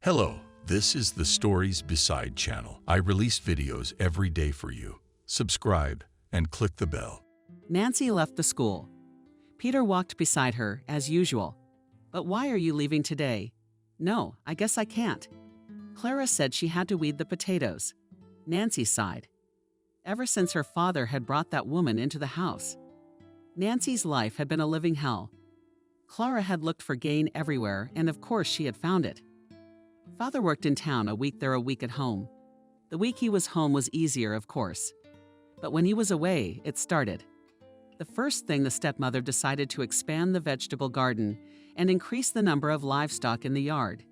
Hello, this is the Stories Beside channel. I release videos every day for you. Subscribe and click the bell. Nancy left the school. Peter walked beside her, as usual. "But why are you leaving today?" "No, I guess I can't." Clara said she had to weed the potatoes. Nancy sighed. Ever since her father had brought that woman into the house, Nancy's life had been a living hell. Clara had looked for gain everywhere, and of course she had found it. Father worked in town, a week there, a week at home. The week he was home was easier, of course. But when he was away, it started. The first thing, the stepmother decided to expand the vegetable garden and increase the number of livestock in the yard.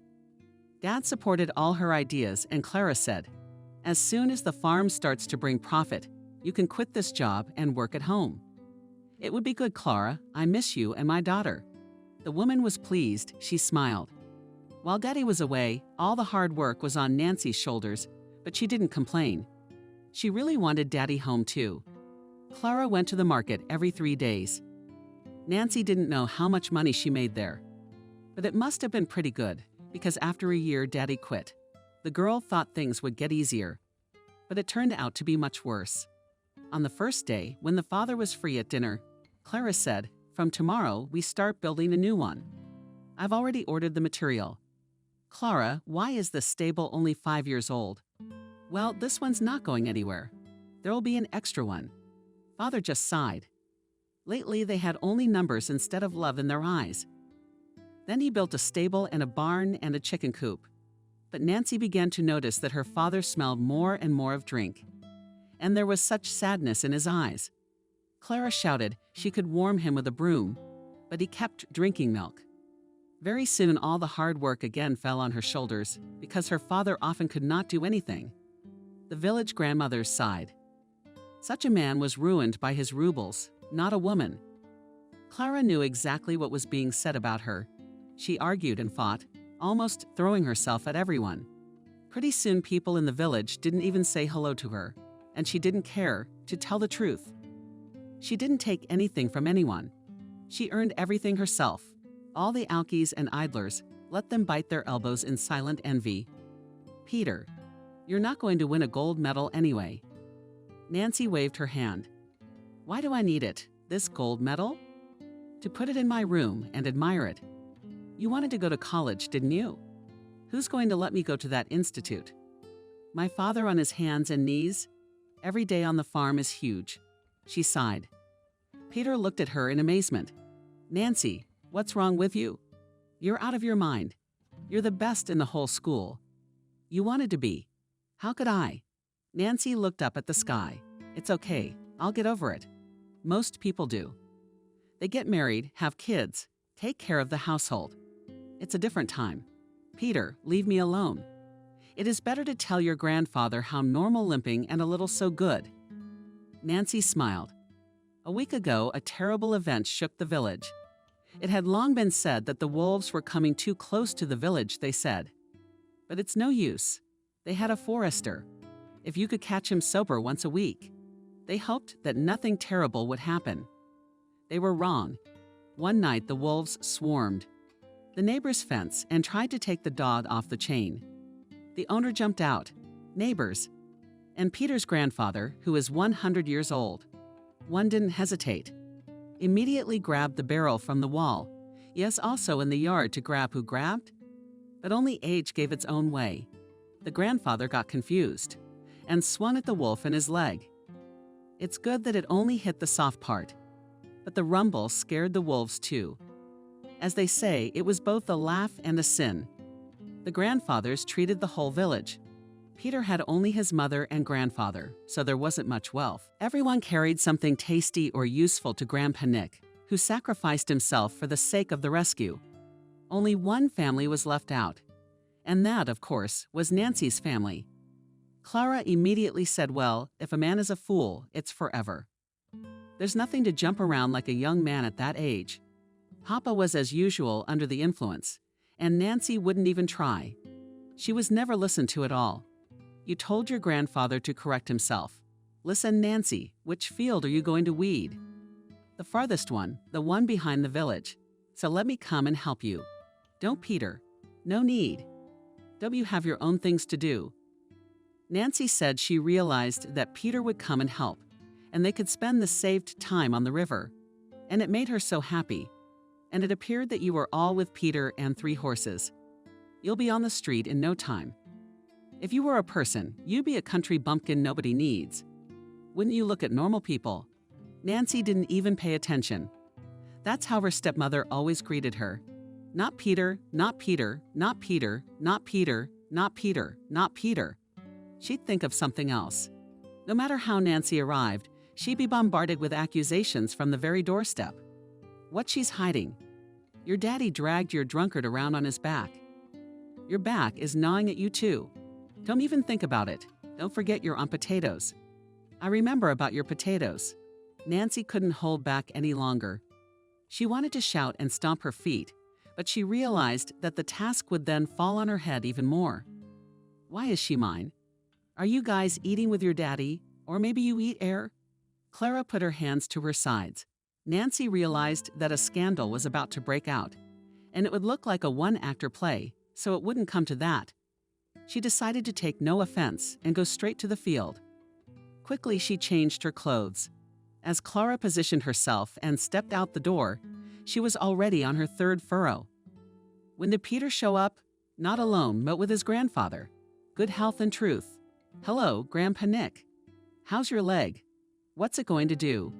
Dad supported all her ideas, and Clara said, "As soon as the farm starts to bring profit, you can quit this job and work at home." "It would be good, Clara. I miss you and my daughter." The woman was pleased. She smiled. While Daddy was away, all the hard work was on Nancy's shoulders, but she didn't complain. She really wanted Daddy home too. Clara went to the market every 3 days. Nancy didn't know how much money she made there. But it must have been pretty good, because after a year, Daddy quit. The girl thought things would get easier, but it turned out to be much worse. On the first day, when the father was free at dinner, Clara said, "From tomorrow, we start building a new one. I've already ordered the material." "Clara, why is this stable only 5 years old?" "Well, this one's not going anywhere. There'll be an extra one." Father just sighed. Lately, they had only numbers instead of love in their eyes. Then he built a stable and a barn and a chicken coop. But Nancy began to notice that her father smelled more and more of drink. And there was such sadness in his eyes. Clara shouted she could warm him with a broom, but he kept drinking milk. Very soon, all the hard work again fell on her shoulders, because her father often could not do anything. The village grandmothers sighed. Such a man was ruined by his rubles, not a woman. Clara knew exactly what was being said about her. She argued and fought, almost throwing herself at everyone. Pretty soon, people in the village didn't even say hello to her, and she didn't care, to tell the truth. She didn't take anything from anyone. She earned everything herself. All the alkies and idlers, let them bite their elbows in silent envy. "Peter, you're not going to win a gold medal anyway." Nancy waved her hand. "Why do I need it, this gold medal?" "To put it in my room and admire it." "You wanted to go to college, didn't you?" "Who's going to let me go to that institute?" "My father on his hands and knees. Every day on the farm is huge." She sighed. Peter looked at her in amazement. "Nancy, what's wrong with you? You're out of your mind. You're the best in the whole school." "You wanted to be. How could I?" Nancy looked up at the sky. "It's okay. I'll get over it. Most people do. They get married, have kids, take care of the household. It's a different time. Peter, leave me alone. It is better to tell your grandfather how normal limping and a little so good." Nancy smiled. A week ago, a terrible event shook the village. It had long been said that the wolves were coming too close to the village, they said. But it's no use. They had a forester. If you could catch him sober once a week. They hoped that nothing terrible would happen. They were wrong. One night, the wolves swarmed the neighbor's fence and tried to take the dog off the chain. The owner jumped out. Neighbors. And Peter's grandfather, who is 100 years old. One didn't hesitate. Immediately grabbed the barrel from the wall. Yes, also in the yard to grab who grabbed? But only age gave its own way. The grandfather got confused and swung at the wolf in his leg. It's good that it only hit the soft part. But the rumble scared the wolves too. As they say, it was both a laugh and a sin. The grandfathers treated the whole village. Peter had only his mother and grandfather, so there wasn't much wealth. Everyone carried something tasty or useful to Grandpa Nick, who sacrificed himself for the sake of the rescue. Only one family was left out, and that, of course, was Nancy's family. Clara immediately said, "Well, if a man is a fool, it's forever. There's nothing to jump around like a young man at that age." Papa was as usual under the influence, and Nancy wouldn't even try. She was never listened to at all. "You told your grandfather to correct himself. Listen, Nancy, which field are you going to weed?" "The farthest one, the one behind the village. So let me come and help you." "Don't, Peter. No need." Don't you have your own things to do?" Nancy said she realized that Peter would come and help, and they could spend the saved time on the river. And it made her so happy. And it appeared that you were all with Peter and 3 horses. You'll be on the street in no time. If you were a person, you'd be a country bumpkin nobody needs. Wouldn't you look at normal people? Nancy didn't even pay attention. That's how her stepmother always greeted her. Not Peter, not Peter, not Peter, not Peter, not Peter, not Peter. She'd think of something else. No matter how Nancy arrived, she'd be bombarded with accusations from the very doorstep. What she's hiding? Your daddy dragged your drunkard around on his back. Your back is gnawing at you too. Don't even think about it. Don't forget you're on potatoes. I remember about your potatoes. Nancy couldn't hold back any longer. She wanted to shout and stomp her feet, but she realized that the task would then fall on her head even more. Why is she mine? Are you guys eating with your daddy? Or maybe you eat air? Clara put her hands to her sides. Nancy realized that a scandal was about to break out, and it would look like a one-actor play, so it wouldn't come to that. She decided to take no offense and go straight to the field. Quickly, she changed her clothes. As Clara positioned herself and stepped out the door, she was already on her 3rd furrow. When did Peter show up? Not alone, but with his grandfather. Good health and truth. Hello, Grandpa Nick. How's your leg? What's it going to do?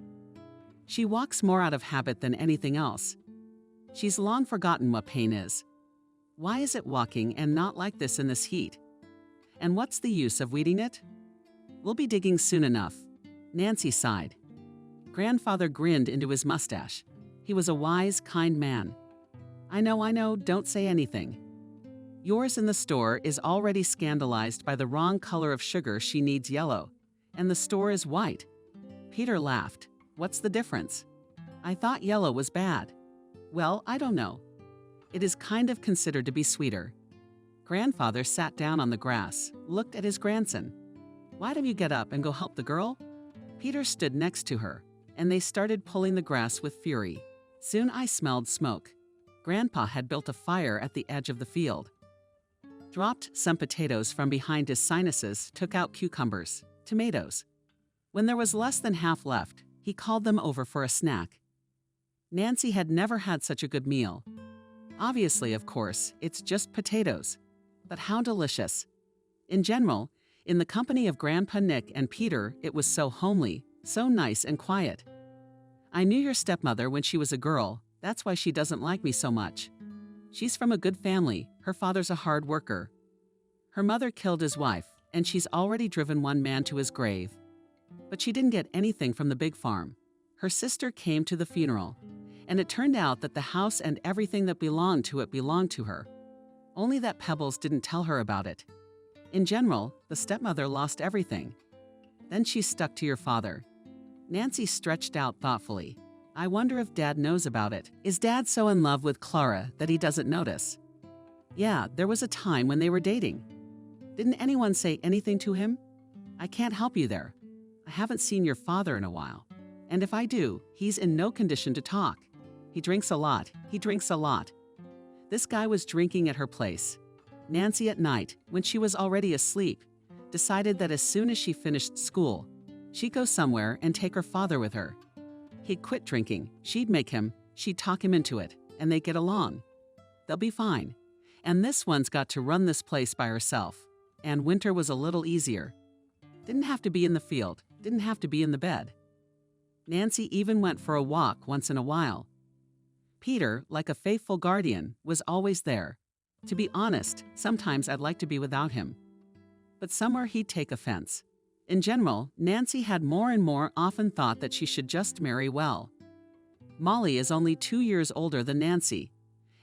She walks more out of habit than anything else. She's long forgotten what pain is. Why is it walking and not like this in this heat? And what's the use of weeding it? We'll be digging soon enough. Nancy sighed. Grandfather grinned into his mustache. He was a wise, kind man. I know, don't say anything. Yours in the store is already scandalized by the wrong color of sugar. She needs yellow, and the store is white. Peter laughed. What's the difference? I thought yellow was bad. Well, I don't know. It is kind of considered to be sweeter. Grandfather sat down on the grass, looked at his grandson. Why don't you get up and go help the girl? Peter stood next to her, and they started pulling the grass with fury. Soon I smelled smoke. Grandpa had built a fire at the edge of the field. Dropped some potatoes from behind his sinuses, took out cucumbers, tomatoes. When there was less than half left, he called them over for a snack. Nancy had never had such a good meal. Obviously, of course, it's just potatoes. But how delicious. In general, in the company of Grandpa Nick and Peter, it was so homely, so nice and quiet. I knew your stepmother when she was a girl. That's why she doesn't like me so much. She's from a good family. Her father's a hard worker. Her mother killed his wife, and she's already driven one man to his grave. But she didn't get anything from the big farm. Her sister came to the funeral, and it turned out that the house and everything that belonged to it belonged to her. Only that Pebbles didn't tell her about it. In general, the stepmother lost everything. Then she stuck to your father. Nancy stretched out thoughtfully. I wonder if Dad knows about it. Is Dad so in love with Clara that he doesn't notice? Yeah, there was a time when they were dating. Didn't anyone say anything to him? I can't help you there. I haven't seen your father in a while. And if I do, he's in no condition to talk. He drinks a lot. He drinks a lot. This guy was drinking at her place. Nancy at night, when she was already asleep, decided that as soon as she finished school, she'd go somewhere and take her father with her. He'd quit drinking, she'd make him, she'd talk him into it, and they'd get along. They'll be fine. And this one's got to run this place by herself. And winter was a little easier. Didn't have to be in the field, didn't have to be in the bed. Nancy even went for a walk once in a while. Peter, like a faithful guardian, was always there. To be honest, sometimes I'd like to be without him. But somewhere he'd take offense. In general, Nancy had more and more often thought that she should just marry well. Molly is only 2 years older than Nancy,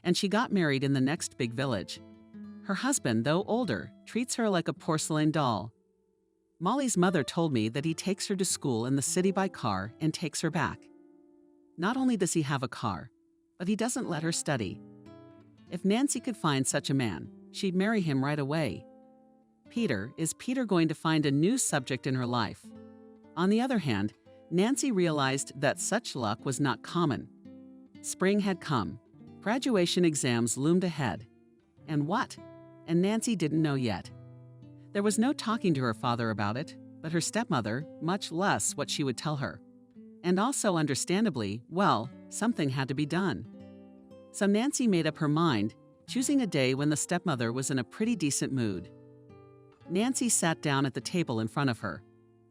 and she got married in the next big village. Her husband, though older, treats her like a porcelain doll. Molly's mother told me that he takes her to school in the city by car and takes her back. Not only does he have a car, but he doesn't let her study. If Nancy could find such a man, she'd marry him right away. Is Peter going to find a new subject in her life? On the other hand, Nancy realized that such luck was not common. Spring had come. Graduation exams loomed ahead. And what? and Nancy didn't know yet. There was no talking to her father about it, but her stepmother, much less what she would tell her. And also, understandably, well, something had to be done. So Nancy made up her mind, choosing a day when the stepmother was in a pretty decent mood. Nancy sat down at the table in front of her.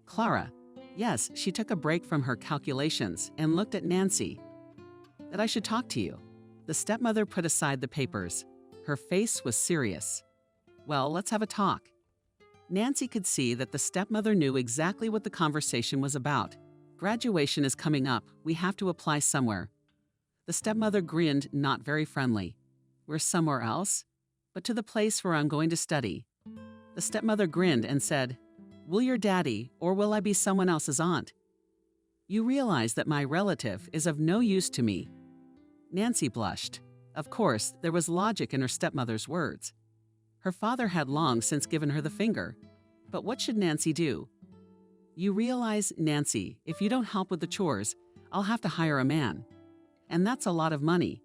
Clara, yes, she took a break from her calculations and looked at Nancy. That I should talk to you. The stepmother put aside the papers. Her face was serious. Well, let's have a talk. Nancy could see that the stepmother knew exactly what the conversation was about. Graduation is coming up. We have to apply somewhere. The stepmother grinned, not very friendly. We're somewhere else? But to the place where I'm going to study. The stepmother grinned and said, Will your daddy, or will I be someone else's aunt? You realize that my relative is of no use to me. Nancy blushed. Of course, there was logic in her stepmother's words. Her father had long since given her the finger. But what should Nancy do? You realize, Nancy, if you don't help with the chores, I'll have to hire a man. And that's a lot of money.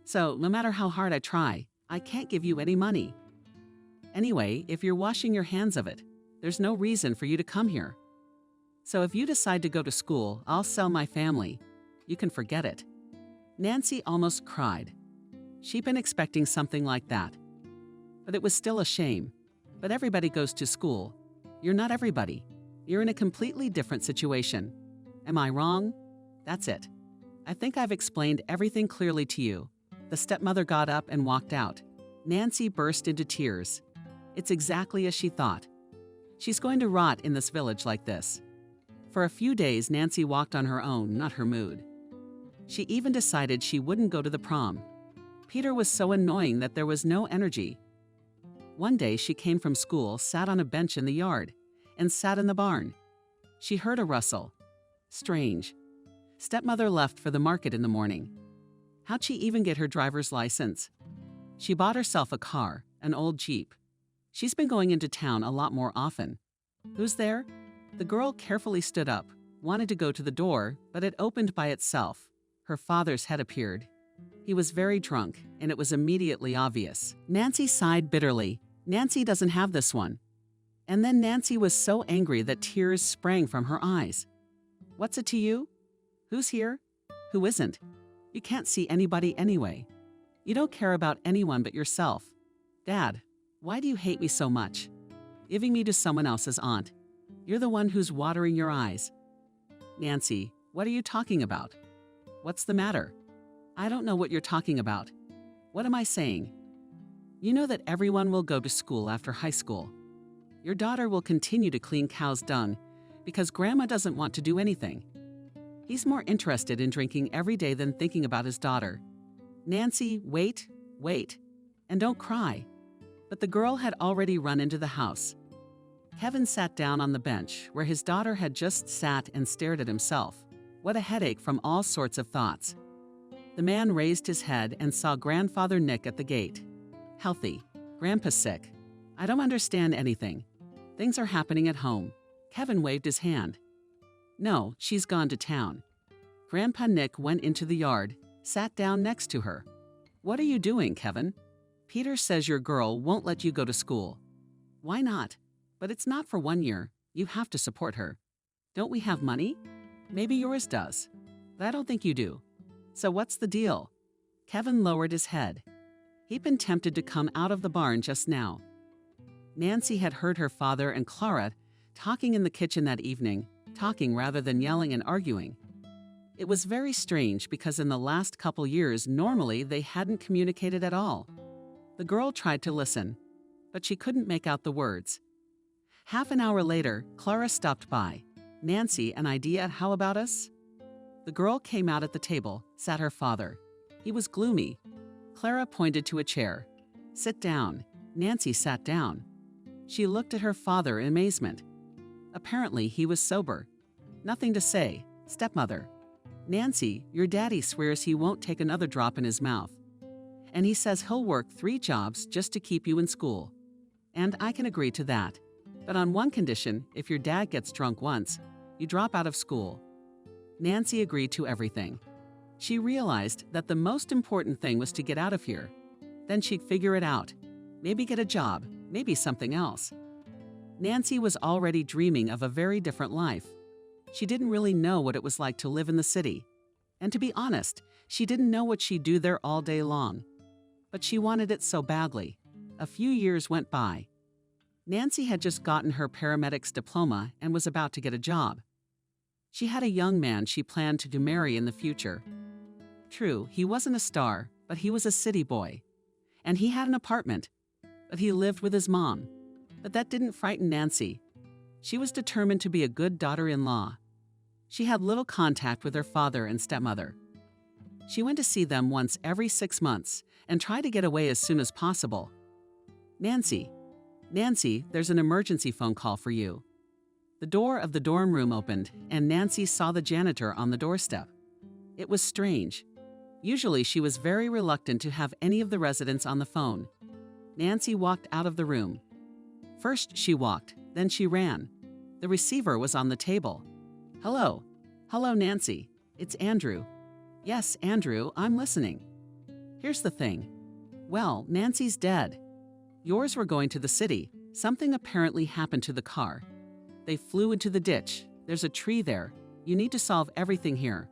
So, no matter how hard I try, I can't give you any money. Anyway, if you're washing your hands of it, there's no reason for you to come here. So if you decide to go to school, I'll sell my family. You can forget it. Nancy almost cried. She'd been expecting something like that. But it was still a shame. But everybody goes to school. You're not everybody. You're in a completely different situation. Am I wrong? That's it. I think I've explained everything clearly to you. The stepmother got up and walked out. Nancy burst into tears. It's exactly as she thought. She's going to rot in this village like this. For a few days, Nancy walked on her own, not her mood. She even decided she wouldn't go to the prom. Peter was so annoying that there was no energy. One day, she came from school, sat on a bench in the yard, and sat in the barn. She heard a rustle. Strange. Stepmother left for the market in the morning. How'd she even get her driver's license? She bought herself a car, an old Jeep. She's been going into town a lot more often. Who's there? The girl carefully stood up, wanted to go to the door, but it opened by itself. Her father's head appeared. He was very drunk, and it was immediately obvious. Nancy sighed bitterly. Nancy doesn't have this one. And then Nancy was so angry that tears sprang from her eyes. What's it to you? Who's here? Who isn't? You can't see anybody anyway. You don't care about anyone but yourself. Dad, why do you hate me so much? Giving me to someone else's aunt. You're the one who's watering your eyes. Nancy, what are you talking about? What's the matter? I don't know what you're talking about. What am I saying? You know that everyone will go to school after high school. Your daughter will continue to clean cow's dung because Grandma doesn't want to do anything. He's more interested in drinking every day than thinking about his daughter. Nancy, wait, and don't cry. But the girl had already run into the house. Kevin sat down on the bench where his daughter had just sat and stared at himself. What a headache from all sorts of thoughts. The man raised his head and saw Grandfather Nick at the gate. Healthy. Grandpa's sick. I don't understand anything. Things are happening at home. Kevin waved his hand. No, she's gone to town. Grandpa Nick went into the yard, sat down next to her. What are you doing, Kevin? Peter says your girl won't let you go to school. Why not? But it's not for 1 year. You have to support her. Don't we have money? Maybe yours does. But I don't think you do. So what's the deal? Kevin lowered his head. He'd been tempted to come out of the barn just now. Nancy had heard her father and Clara talking in the kitchen that evening, talking rather than yelling and arguing. It was very strange because in the last couple years, normally they hadn't communicated at all. The girl tried to listen, but she couldn't make out the words. Half an hour later, Clara stopped by. Nancy, an idea how about us? The girl came out at the table, sat her father. He was gloomy. Clara pointed to a chair. Sit down. Nancy sat down. She looked at her father in amazement. Apparently, he was sober. Nothing to say. Stepmother. Nancy, your daddy swears he won't take another drop in his mouth. And he says he'll work 3 jobs just to keep you in school. And I can agree to that. But on one condition, if your dad gets drunk once, you drop out of school. Nancy agreed to everything. She realized that the most important thing was to get out of here. Then she'd figure it out. maybe get a job, maybe something else. Nancy was already dreaming of a very different life. She didn't really know what it was like to live in the city. And to be honest, she didn't know what she'd do there all day long. But she wanted it so badly. A few years went by. Nancy had just gotten her paramedic's diploma and was about to get a job. She had a young man she planned to marry in the future. True, he wasn't a star, but he was a city boy. And he had an apartment, but he lived with his mom. But that didn't frighten Nancy. She was determined to be a good daughter-in-law. She had little contact with her father and stepmother. She went to see them once every 6 months and tried to get away as soon as possible. Nancy, there's an emergency phone call for you. The door of the dorm room opened, and Nancy saw the janitor on the doorstep. It was strange. Usually she was very reluctant to have any of the residents on the phone. Nancy walked out of the room. First she walked, then she ran. The receiver was on the table. Hello, Nancy. It's Andrew. Yes, Andrew, I'm listening. Here's the thing. Well, Nancy's dead. Yours were going to the city. Something apparently happened to the car. They flew into the ditch. There's a tree there. You need to solve everything here.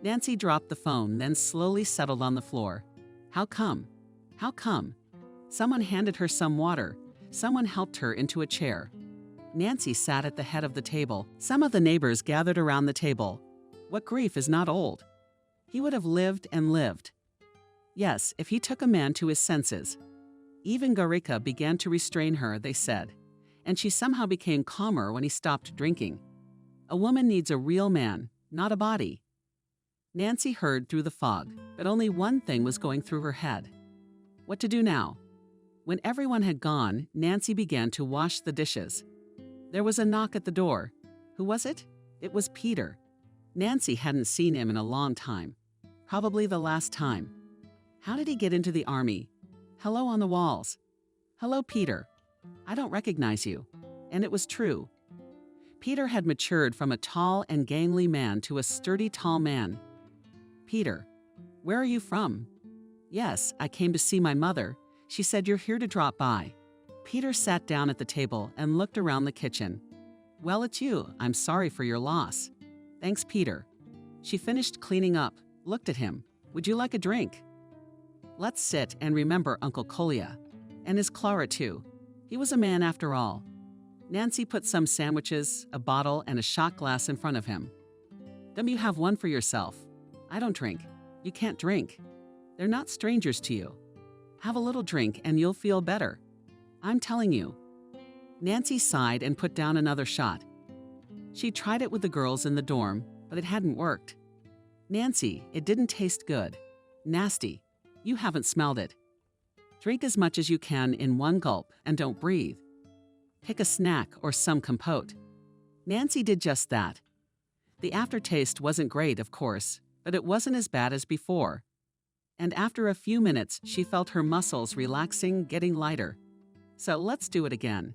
Nancy dropped the phone, then slowly settled on the floor. How come? Someone handed her some water. Someone helped her into a chair. Nancy sat at the head of the table. Some of the neighbors gathered around the table. What grief is not old? He would have lived and lived. Yes, if he took a man to his senses. Even Garika began to restrain her, they said, and she somehow became calmer when he stopped drinking. A woman needs a real man, not a body. Nancy heard through the fog, but only one thing was going through her head. What to do now? When everyone had gone, Nancy began to wash the dishes. There was a knock at the door. Who was it? It was Peter. Nancy hadn't seen him in a long time. Probably the last time. How did he get into the army? Hello on the walls. Hello, Peter. I don't recognize you. And it was true. Peter had matured from a tall and gangly man to a sturdy, tall man. Peter, where are you from? Yes, I came to see my mother. She said you're here to drop by. Peter sat down at the table and looked around the kitchen. Well, it's you. I'm sorry for your loss. Thanks, Peter. She finished cleaning up, looked at him. Would you like a drink? Let's sit and remember Uncle Kolya. And his Clara, too. He was a man after all. Nancy put some sandwiches, a bottle, and a shot glass in front of him. Don't you have one for yourself? I don't drink. You can't drink. They're not strangers to you. Have a little drink and you'll feel better. I'm telling you. Nancy sighed and put down another shot. She tried it with the girls in the dorm, but it hadn't worked. Nancy, it didn't taste good. Nasty. You haven't smelled it. Drink as much as you can in one gulp and don't breathe. Pick a snack or some compote. Nancy did just that. The aftertaste wasn't great, of course, but it wasn't as bad as before. And after a few minutes, she felt her muscles relaxing, getting lighter. So let's do it again.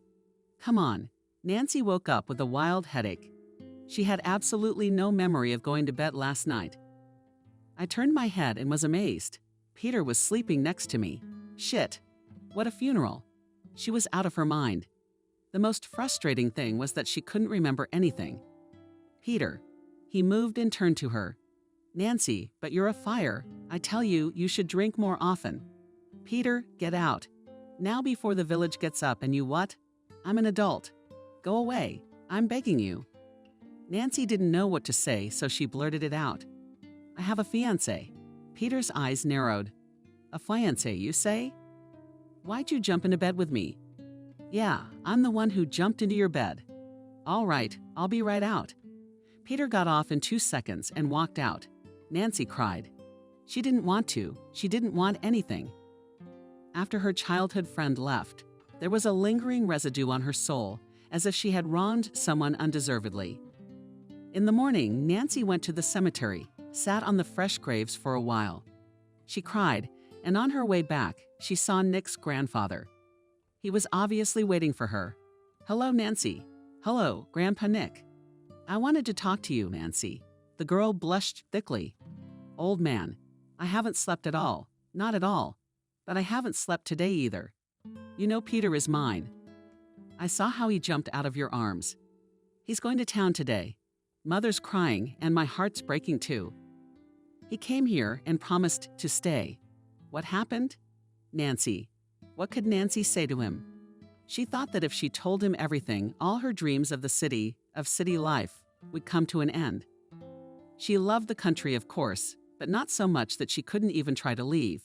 Come on. Nancy woke up with a wild headache. She had absolutely no memory of going to bed last night. I turned my head and was amazed. Peter was sleeping next to me. Shit. What a funeral. She was out of her mind. The most frustrating thing was that she couldn't remember anything. Peter. He moved and turned to her. Nancy, but you're a fire. I tell you, you should drink more often. Peter, get out. Now before the village gets up and you what? I'm an adult. Go away. I'm begging you. Nancy didn't know what to say, so she blurted it out. I have a fiancé. Peter's eyes narrowed. A fiancé, you say? Why'd you jump into bed with me? Yeah, I'm the one who jumped into your bed. All right, I'll be right out. Peter got off in 2 seconds and walked out. Nancy cried. She didn't want to. She didn't want anything. After her childhood friend left, there was a lingering residue on her soul, as if she had wronged someone undeservedly. In the morning, Nancy went to the cemetery, sat on the fresh graves for a while. She cried, and on her way back, she saw Nick's grandfather. He was obviously waiting for her. Hello, Nancy. Hello, Grandpa Nick. I wanted to talk to you, Nancy. The girl blushed thickly. Old man, I haven't slept at all. Not at all. But I haven't slept today either. You know Peter is mine. I saw how he jumped out of your arms. He's going to town today. Mother's crying, and my heart's breaking too. He came here and promised to stay. What happened? Nancy. What could Nancy say to him? She thought that if she told him everything, all her dreams of city life, would come to an end. She loved the country, of course, but not so much that she couldn't even try to leave.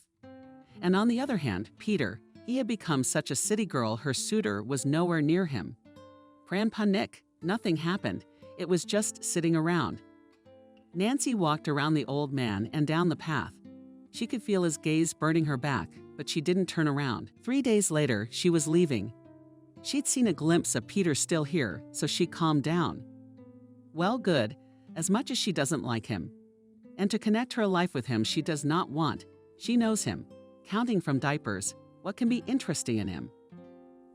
And on the other hand, Peter, he had become such a city girl, her suitor was nowhere near him. Grandpa Nick, nothing happened. It was just sitting around. Nancy walked around the old man and down the path. She could feel his gaze burning her back, but she didn't turn around. 3 days later, she was leaving. She'd seen a glimpse of Peter still here, so she calmed down. Well, good, as much as she doesn't like him. And to connect her life with him she does not want. She knows him. Counting from diapers, what can be interesting in him?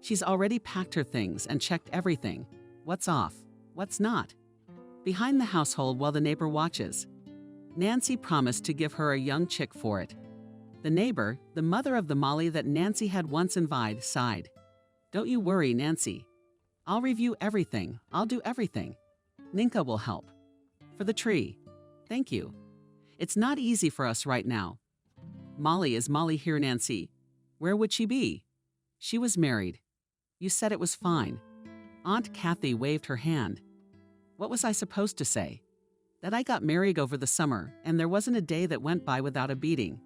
She's already packed her things and checked everything. What's off? What's not? Behind the household while the neighbor watches. Nancy promised to give her a young chick for it. The neighbor, the mother of the Molly that Nancy had once invited, sighed. Don't you worry, Nancy. I'll review everything. I'll do everything. Ninka will help. For the tree. Thank you. It's not easy for us right now. Molly, is Molly here, Nancy? Where would she be? She was married. You said it was fine. Aunt Kathy waved her hand. What was I supposed to say? That I got married over the summer, and there wasn't a day that went by without a beating.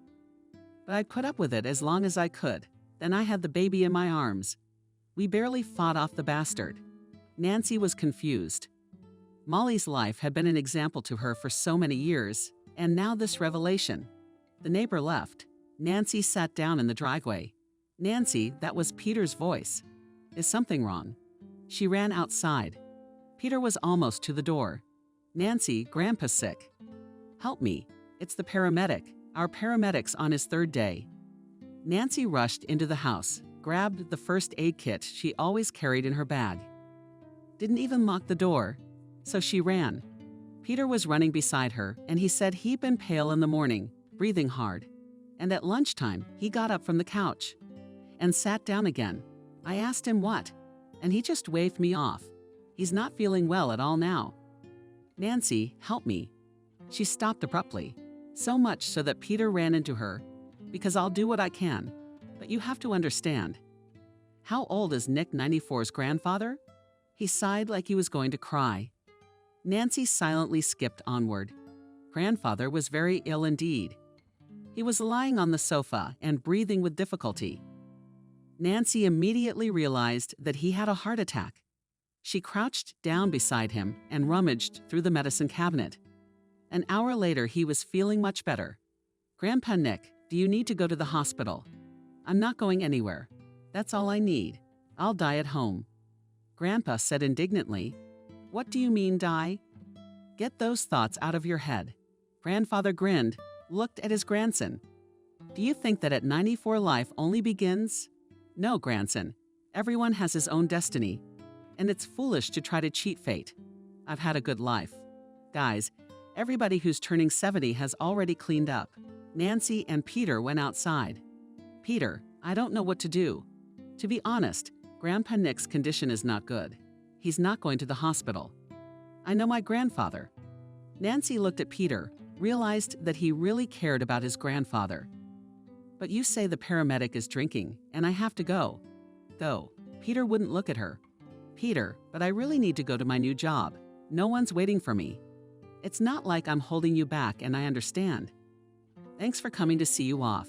But I'd put up with it as long as I could. Then I had the baby in my arms. We barely fought off the bastard. Nancy was confused. Molly's life had been an example to her for so many years, and now this revelation. The neighbor left. Nancy sat down in the driveway. Nancy, that was Peter's voice. Is something wrong? She ran outside. Peter was almost to the door. Nancy, Grandpa's sick. Help me. It's the paramedic. Our paramedic's on his 3rd day. Nancy rushed into the house, grabbed the first aid kit she always carried in her bag. Didn't even lock the door. So she ran. Peter was running beside her, and he said he'd been pale in the morning, breathing hard. And at lunchtime, he got up from the couch and sat down again. I asked him what, and he just waved me off. He's not feeling well at all now. Nancy, help me. She stopped abruptly, so much so that Peter ran into her, because I'll do what I can, but you have to understand. How old is Nick 94's grandfather? He sighed like he was going to cry. Nancy silently skipped onward. Grandfather was very ill indeed. He was lying on the sofa and breathing with difficulty. Nancy immediately realized that he had a heart attack. She crouched down beside him and rummaged through the medicine cabinet. An hour later, he was feeling much better. Grandpa Nick, do you need to go to the hospital? I'm not going anywhere. That's all I need. I'll die at home. Grandpa said indignantly, What do you mean, die? Get those thoughts out of your head. Grandfather grinned, looked at his grandson. Do you think that at 94 life only begins? No, grandson. Everyone has his own destiny. And it's foolish to try to cheat fate. I've had a good life. Guys, everybody who's turning 70 has already cleaned up. Nancy and Peter went outside. Peter, I don't know what to do. To be honest, Grandpa Nick's condition is not good. He's not going to the hospital. I know my grandfather. Nancy looked at Peter, realized that he really cared about his grandfather. But you say the paramedic is drinking, and I have to go. Go. Peter wouldn't look at her. Peter, but I really need to go to my new job. No one's waiting for me. It's not like I'm holding you back, and I understand. Thanks for coming to see you off.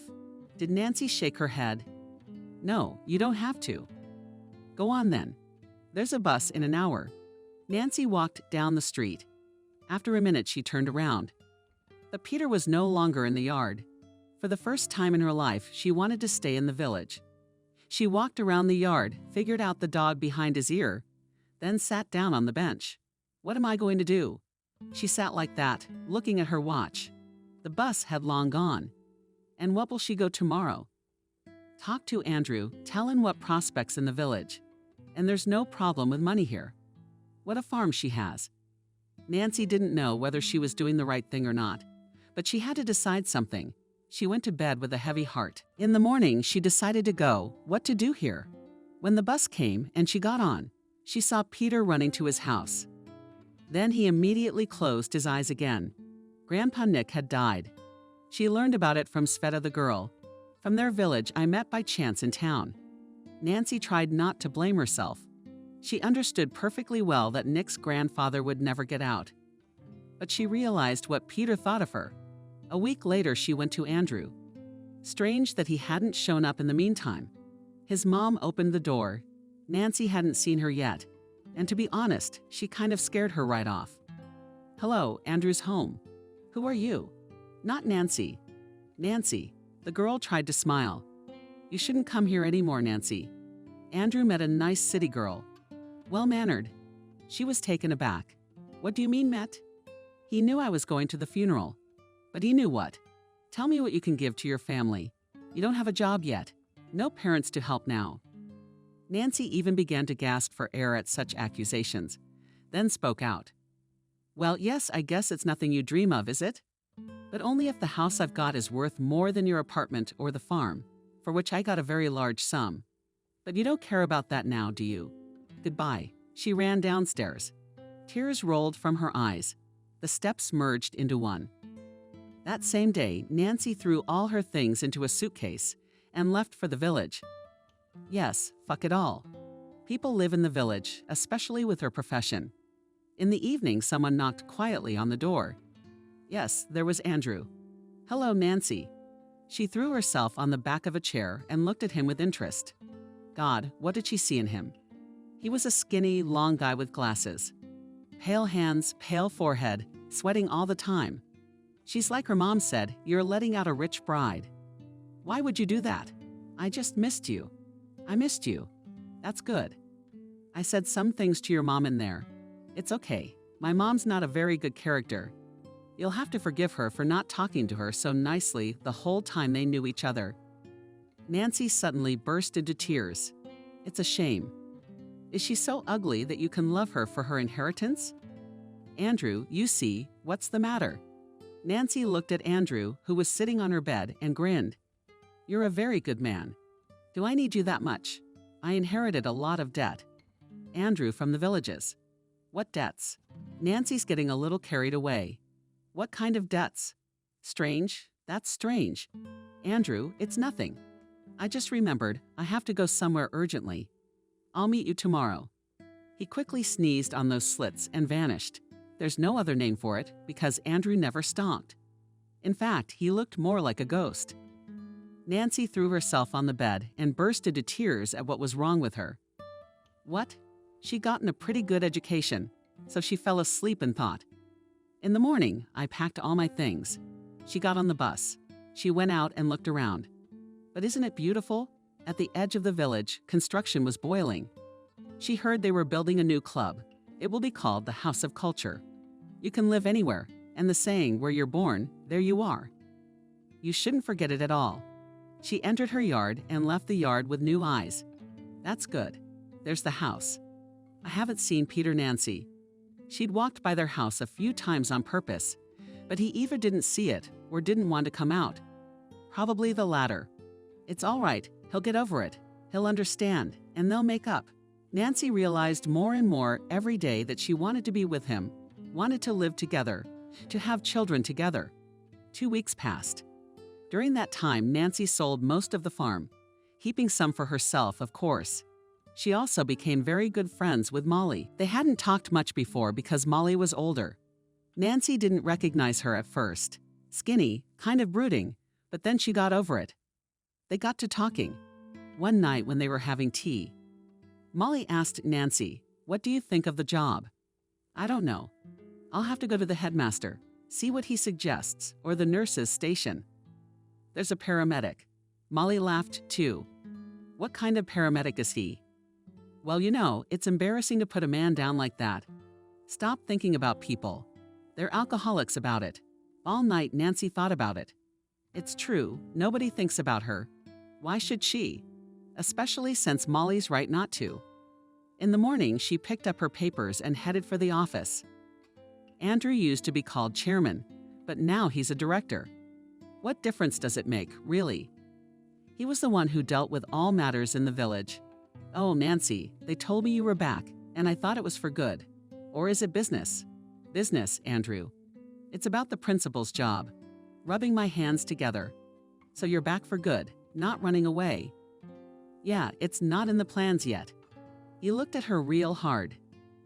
Did Nancy shake her head? No, you don't have to. Go on then. There's a bus in an hour. Nancy walked down the street. After a minute, she turned around. But Peter was no longer in the yard. For the first time in her life, she wanted to stay in the village. She walked around the yard, figured out the dog behind his ear, then sat down on the bench. What am I going to do? She sat like that, looking at her watch. The bus had long gone. And what will she go tomorrow? Talk to Andrew, tell him what prospects in the village. And there's no problem with money here. What a farm she has. Nancy didn't know whether she was doing the right thing or not, but she had to decide something. She went to bed with a heavy heart. In the morning, she decided to go. What to do here? When the bus came and she got on, she saw Peter running to his house. Then he immediately closed his eyes again. Grandpa Nick had died. She learned about it from Sveta the girl, from their village I met by chance in town. Nancy tried not to blame herself. She understood perfectly well that Nick's grandfather would never get out. But she realized what Peter thought of her. A week later, she went to Andrew. Strange that he hadn't shown up in the meantime. His mom opened the door. Nancy hadn't seen her yet, and to be honest, she kind of scared her right off. "Hello, Andrew's home. Who are you?" "Not Nancy." "Nancy." The girl tried to smile. "You shouldn't come here anymore, Nancy." Andrew met a nice city girl. Well-mannered. She was taken aback. "What do you mean, met?" He knew I was going to the funeral. But he knew what. "Tell me what you can give to your family. You don't have a job yet. No parents to help now." Nancy even began to gasp for air at such accusations, then spoke out. "Well, yes, I guess it's nothing you dream of, is it? But only if the house I've got is worth more than your apartment or the farm, for which I got a very large sum. But you don't care about that now, do you? Goodbye." She ran downstairs. Tears rolled from her eyes. The steps merged into one. That same day, Nancy threw all her things into a suitcase and left for the village. Yes, fuck it all. People live in the village, especially with her profession. In the evening, someone knocked quietly on the door. Yes, there was Andrew. "Hello, Nancy." She threw herself on the back of a chair and looked at him with interest. God, what did she see in him? He was a skinny, long guy with glasses. Pale hands, pale forehead, sweating all the time. She's like her mom said, "You're letting out a rich bride." "Why would you do that?" "I just missed you." "I missed you. That's good." "I said some things to your mom in there. It's okay. My mom's not a very good character. You'll have to forgive her for not talking to her so nicely the whole time they knew each other." Nancy suddenly burst into tears. It's a shame. Is she so ugly that you can love her for her inheritance? "Andrew, you see, what's the matter?" Nancy looked at Andrew, who was sitting on her bed, and grinned. "You're a very good man. Do I need you that much? I inherited a lot of debt." Andrew from the villages. "What debts?" Nancy's getting a little carried away. "What kind of debts?" "Strange. That's strange." "Andrew, it's nothing. I just remembered I have to go somewhere urgently. I'll meet you tomorrow." He quickly sneezed on those slits and vanished. There's no other name for it because Andrew never stalked. In fact, he looked more like a ghost. Nancy threw herself on the bed and burst into tears at what was wrong with her. What? She'd gotten a pretty good education, so she fell asleep and thought. In the morning, I packed all my things. She got on the bus. She went out and looked around. But isn't it beautiful? At the edge of the village, construction was boiling. She heard they were building a new club. It will be called the House of Culture. You can live anywhere, and the saying, "Where you're born, there you are." You shouldn't forget it at all. She entered her yard and left the yard with new eyes. That's good. There's the house. I haven't seen Peter Nancy. She'd walked by their house a few times on purpose, but he either didn't see it or didn't want to come out. Probably the latter. It's all right. He'll get over it. He'll understand, and they'll make up. Nancy realized more and more every day that she wanted to be with him, wanted to live together, to have children together. 2 weeks passed. During that time, Nancy sold most of the farm, keeping some for herself, of course. She also became very good friends with Molly. They hadn't talked much before because Molly was older. Nancy didn't recognize her at first. Skinny, kind of brooding, but then she got over it. They got to talking. One night when they were having tea, Molly asked Nancy, "What do you think of the job?" "I don't know. I'll have to go to the headmaster, see what he suggests, or the nurse's station." "There's a paramedic." Molly laughed too. "What kind of paramedic is he?" "Well, you know, it's embarrassing to put a man down like that. Stop thinking about people. They're alcoholics about it." All night Nancy thought about it. It's true, nobody thinks about her. Why should she? Especially since Molly's right not to. In the morning, she picked up her papers and headed for the office. Andrew used to be called chairman, but now he's a director. What difference does it make, really? He was the one who dealt with all matters in the village. Oh, Nancy, they told me you were back, and I thought it was for good. Or is it business? Business, Andrew. It's about the principal's job. Rubbing my hands together. So you're back for good, not running away. Yeah, it's not in the plans yet. He looked at her real hard.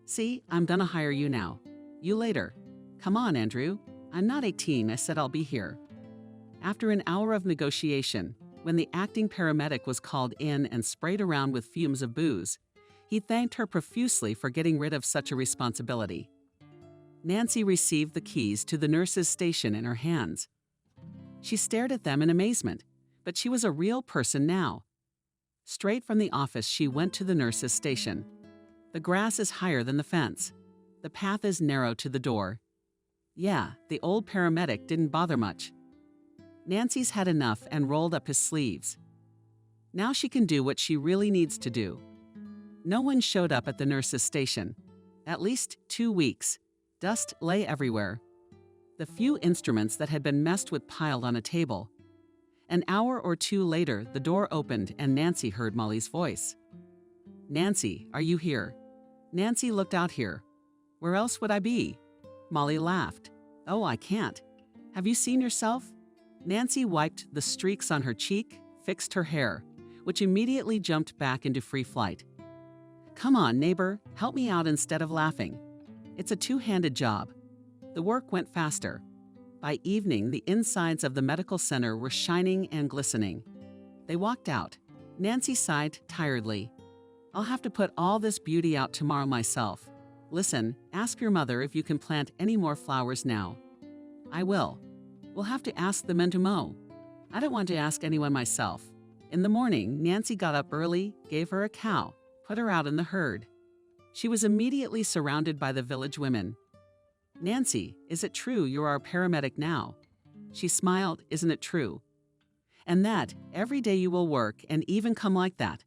See, I'm gonna hire you now. You later. Come on, Andrew. I'm not 18, I said I'll be here. After an hour of negotiation, when the acting paramedic was called in and sprayed around with fumes of booze, he thanked her profusely for getting rid of such a responsibility. Nancy received the keys to the nurse's station in her hands. She stared at them in amazement, but she was a real person now. Straight from the office, she went to the nurse's station. The grass is higher than the fence. The path is narrow to the door. Yeah, the old paramedic didn't bother much. Nancy's had enough and rolled up his sleeves. Now she can do what she really needs to do. No one showed up at the nurse's station. At least 2 weeks. Dust lay everywhere. The few instruments that had been messed with piled on a table. An hour or two later, the door opened and Nancy heard Molly's voice. Nancy, are you here? Nancy looked out here. Where else would I be? Molly laughed. Oh, I can't. Have you seen yourself? Nancy wiped the streaks on her cheek, fixed her hair, which immediately jumped back into free flight. Come on, neighbor, help me out instead of laughing. It's a two-handed job. The work went faster. By evening, the insides of the medical center were shining and glistening. They walked out. Nancy sighed tiredly. I'll have to put all this beauty out tomorrow myself. Listen, ask your mother if you can plant any more flowers now. I will. We'll have to ask the men to mow. I don't want to ask anyone myself. In the morning, Nancy got up early, gave her a cow, put her out in the herd. She was immediately surrounded by the village women. Nancy, is it true you are a paramedic now? She smiled, isn't it true? And that every day you will work and even come like that.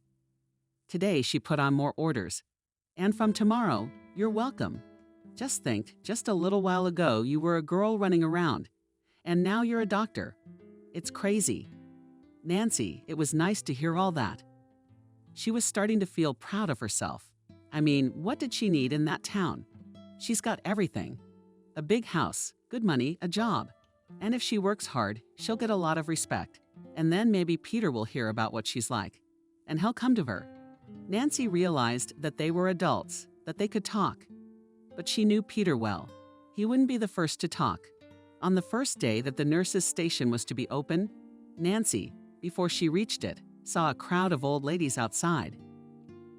Today she put on more orders. And from tomorrow, you're welcome. Just think, just a little while ago you were a girl running around. And now you're a doctor. It's crazy. Nancy, it was nice to hear all that. She was starting to feel proud of herself. I mean, what did she need in that town? She's got everything. A big house, good money, a job. And if she works hard, she'll get a lot of respect. And then maybe Peter will hear about what she's like. And he'll come to her. Nancy realized that they were adults, that they could talk. But she knew Peter well. He wouldn't be the first to talk. On the first day that the nurse's station was to be open, Nancy, before she reached it, saw a crowd of old ladies outside.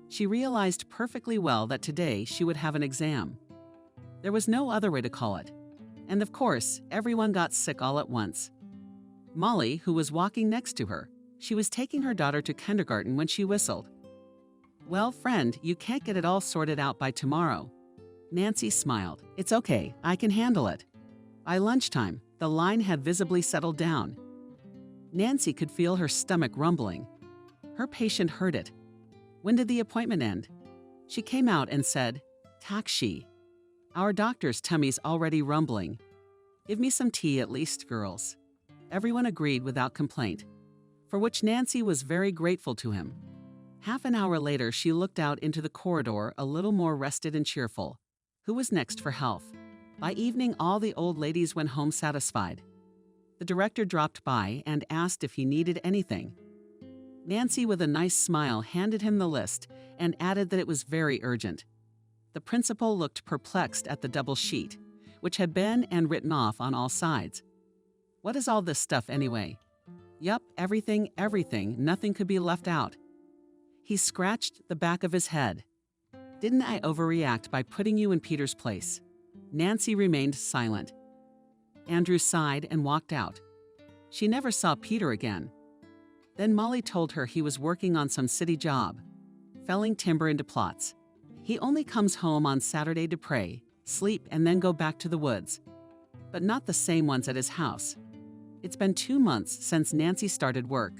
She realized perfectly well that today she would have an exam. There was no other way to call it. And of course, everyone got sick all at once. Molly, who was walking next to her, she was taking her daughter to kindergarten when she whistled. Well, friend, you can't get it all sorted out by tomorrow. Nancy smiled. It's okay, I can handle it. By lunchtime, the line had visibly settled down. Nancy could feel her stomach rumbling. Her patient heard it. When did the appointment end? She came out and said, Takshi. Our doctor's tummy's already rumbling. Give me some tea at least, girls. Everyone agreed without complaint, for which Nancy was very grateful to him. Half an hour later, she looked out into the corridor a little more rested and cheerful. Who was next for health? By evening, all the old ladies went home satisfied. The director dropped by and asked if he needed anything. Nancy, with a nice smile, handed him the list and added that it was very urgent. The principal looked perplexed at the double sheet, which had been and written off on all sides. What is all this stuff anyway? Yup, everything, nothing could be left out. He scratched the back of his head. Didn't I overreact by putting you in Peter's place? Nancy remained silent. Andrew sighed and walked out. She never saw Peter again. Then Molly told her he was working on some city job, felling timber into plots. He only comes home on Saturday to pray, sleep, and then go back to the woods. But not the same ones at his house. It's been 2 months since Nancy started work.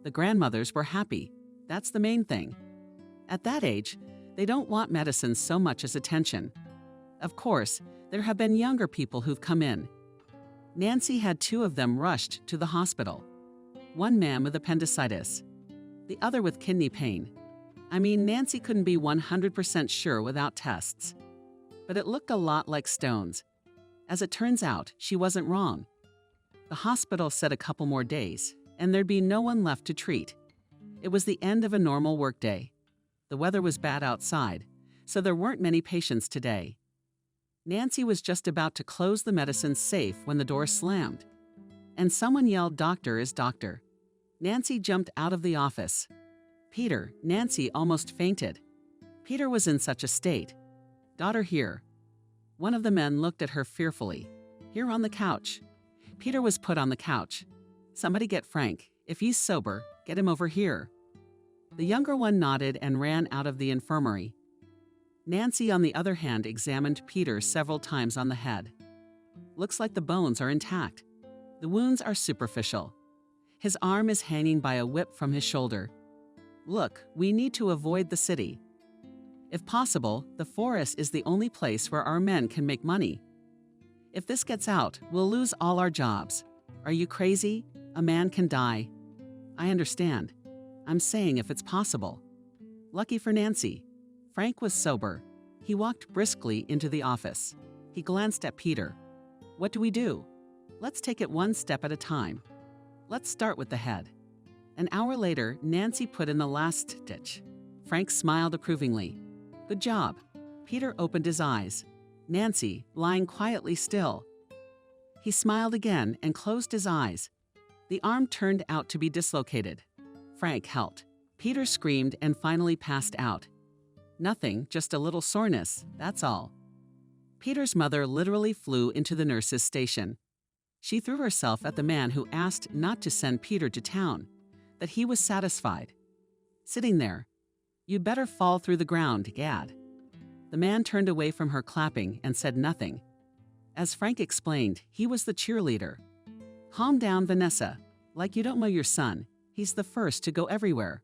The grandmothers were happy. That's the main thing. At that age, they don't want medicine so much as attention. Of course, there have been younger people who've come in. Nancy had two of them rushed to the hospital. One man with appendicitis, the other with kidney pain. I mean, Nancy couldn't be 100% sure without tests. But it looked a lot like stones. As it turns out, she wasn't wrong. The hospital said a couple more days, and there'd be no one left to treat. It was the end of a normal workday. The weather was bad outside, so there weren't many patients today. Nancy was just about to close the medicine safe when the door slammed, and someone yelled, "Doctor is doctor." Nancy jumped out of the office. "Peter," Nancy almost fainted. Peter was in such a state. "Daughter here." One of the men looked at her fearfully. "Here on the couch." Peter was put on the couch. "Somebody get Frank. If he's sober, get him over here." The younger one nodded and ran out of the infirmary. Nancy, on the other hand, examined Peter several times on the head. "Looks like the bones are intact. The wounds are superficial. His arm is hanging by a whip from his shoulder. Look, we need to avoid the city. If possible, the forest is the only place where our men can make money. If this gets out, we'll lose all our jobs. Are you crazy? A man can die." "I understand. I'm saying if it's possible." Lucky for Nancy, Frank was sober. He walked briskly into the office. He glanced at Peter. "What do we do?" "Let's take it one step at a time. Let's start with the head." An hour later, Nancy put in the last stitch. Frank smiled approvingly. "Good job." Peter opened his eyes. Nancy, lying quietly still. He smiled again and closed his eyes. The arm turned out to be dislocated. Frank helped. Peter screamed and finally passed out. "Nothing, just a little soreness, that's all." Peter's mother literally flew into the nurse's station. She threw herself at the man who asked not to send Peter to town, that he was satisfied. Sitting there, "You'd better fall through the ground, Gad." The man turned away from her clapping and said nothing. As Frank explained, he was the cheerleader. "Calm down, Vanessa. Like you don't know your son. He's the first to go everywhere."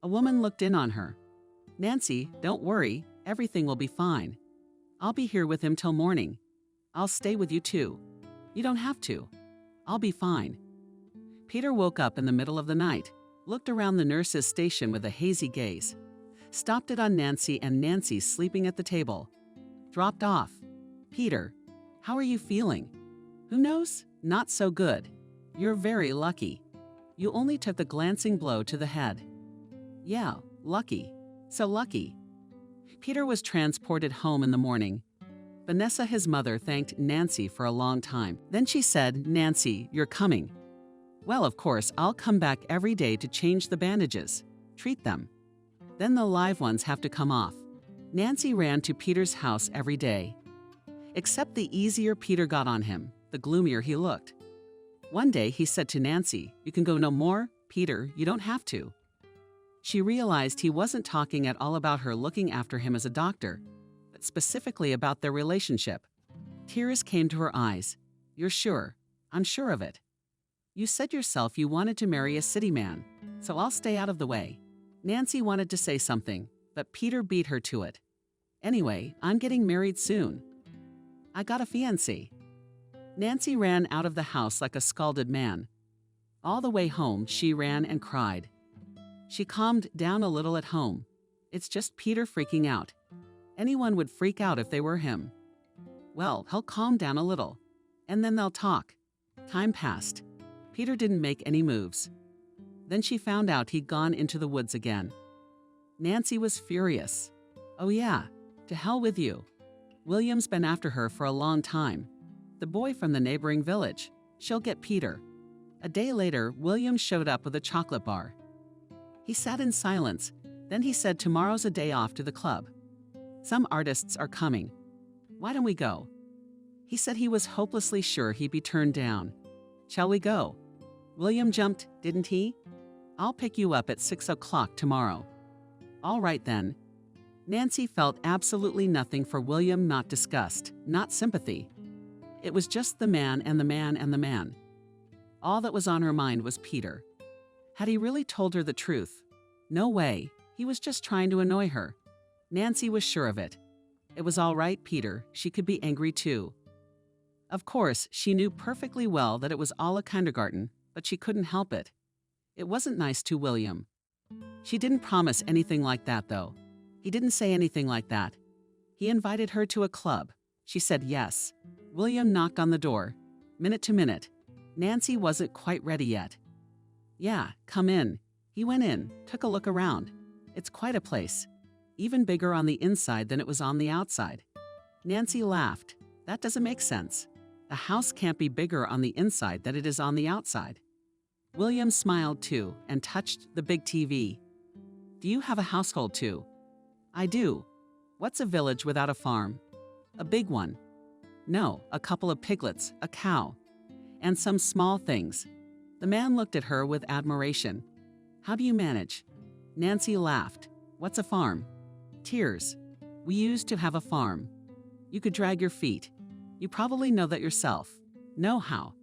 A woman looked in on her. "Nancy, don't worry. Everything will be fine. I'll be here with him till morning. I'll stay with you too. You don't have to. I'll be fine." Peter woke up in the middle of the night, looked around the nurse's station with a hazy gaze, stopped it on Nancy and Nancy sleeping at the table. Dropped off. "Peter, how are you feeling?" "Who knows? Not so good. You're very lucky. You only took the glancing blow to the head." "Yeah, lucky. So lucky." Peter was transported home in the morning. Vanessa, his mother, thanked Nancy for a long time. Then she said, "Nancy, you're coming." "Well, of course, I'll come back every day to change the bandages. Treat them. Then the live ones have to come off." Nancy ran to Peter's house every day. Except the easier Peter got on him, the gloomier he looked. One day he said to Nancy, "You can go no more? Peter, you don't have to." She realized he wasn't talking at all about her looking after him as a doctor, but specifically about their relationship. Tears came to her eyes. "You're sure? I'm sure of it. You said yourself you wanted to marry a city man, so I'll stay out of the way." Nancy wanted to say something, but Peter beat her to it. "Anyway, I'm getting married soon. I got a fiancé." Nancy ran out of the house like a scalded man. All the way home, she ran and cried. She calmed down a little at home. It's just Peter freaking out. Anyone would freak out if they were him. Well, he'll calm down a little, and then they'll talk. Time passed. Peter didn't make any moves. Then she found out he'd gone into the woods again. Nancy was furious. "Oh yeah, to hell with you. William's been after her for a long time. The boy from the neighboring village. She'll get Peter." A day later, William showed up with a chocolate bar. He sat in silence. Then he said tomorrow's a day off to the club. "Some artists are coming. Why don't we go?" He said he was hopelessly sure he'd be turned down. "Shall we go?" William jumped, didn't he? "I'll pick you up at 6 o'clock tomorrow." "All right then." Nancy felt absolutely nothing for William, not disgust, not sympathy. It was just the man and the man and the man. All that was on her mind was Peter. Had he really told her the truth? No way. He was just trying to annoy her. Nancy was sure of it. It was all right, Peter. She could be angry too. Of course, she knew perfectly well that it was all a kindergarten, but she couldn't help it. It wasn't nice to William. She didn't promise anything like that, though. He didn't say anything like that. He invited her to a club. She said yes. William knocked on the door. Minute to minute. Nancy wasn't quite ready yet. Yeah, come in. He went in, took a look around. It's quite a place. Even bigger on the inside than it was on the outside. Nancy laughed. That doesn't make sense. A house can't be bigger on the inside than it is on the outside. William smiled too and touched the big TV. Do you have a household too? I do. What's a village without a farm? A big one. No, a couple of piglets, a cow, and some small things. The man looked at her with admiration. How do you manage? Nancy laughed. What's a farm? Tears. We used to have a farm. You could drag your feet. You probably know that yourself. Know how.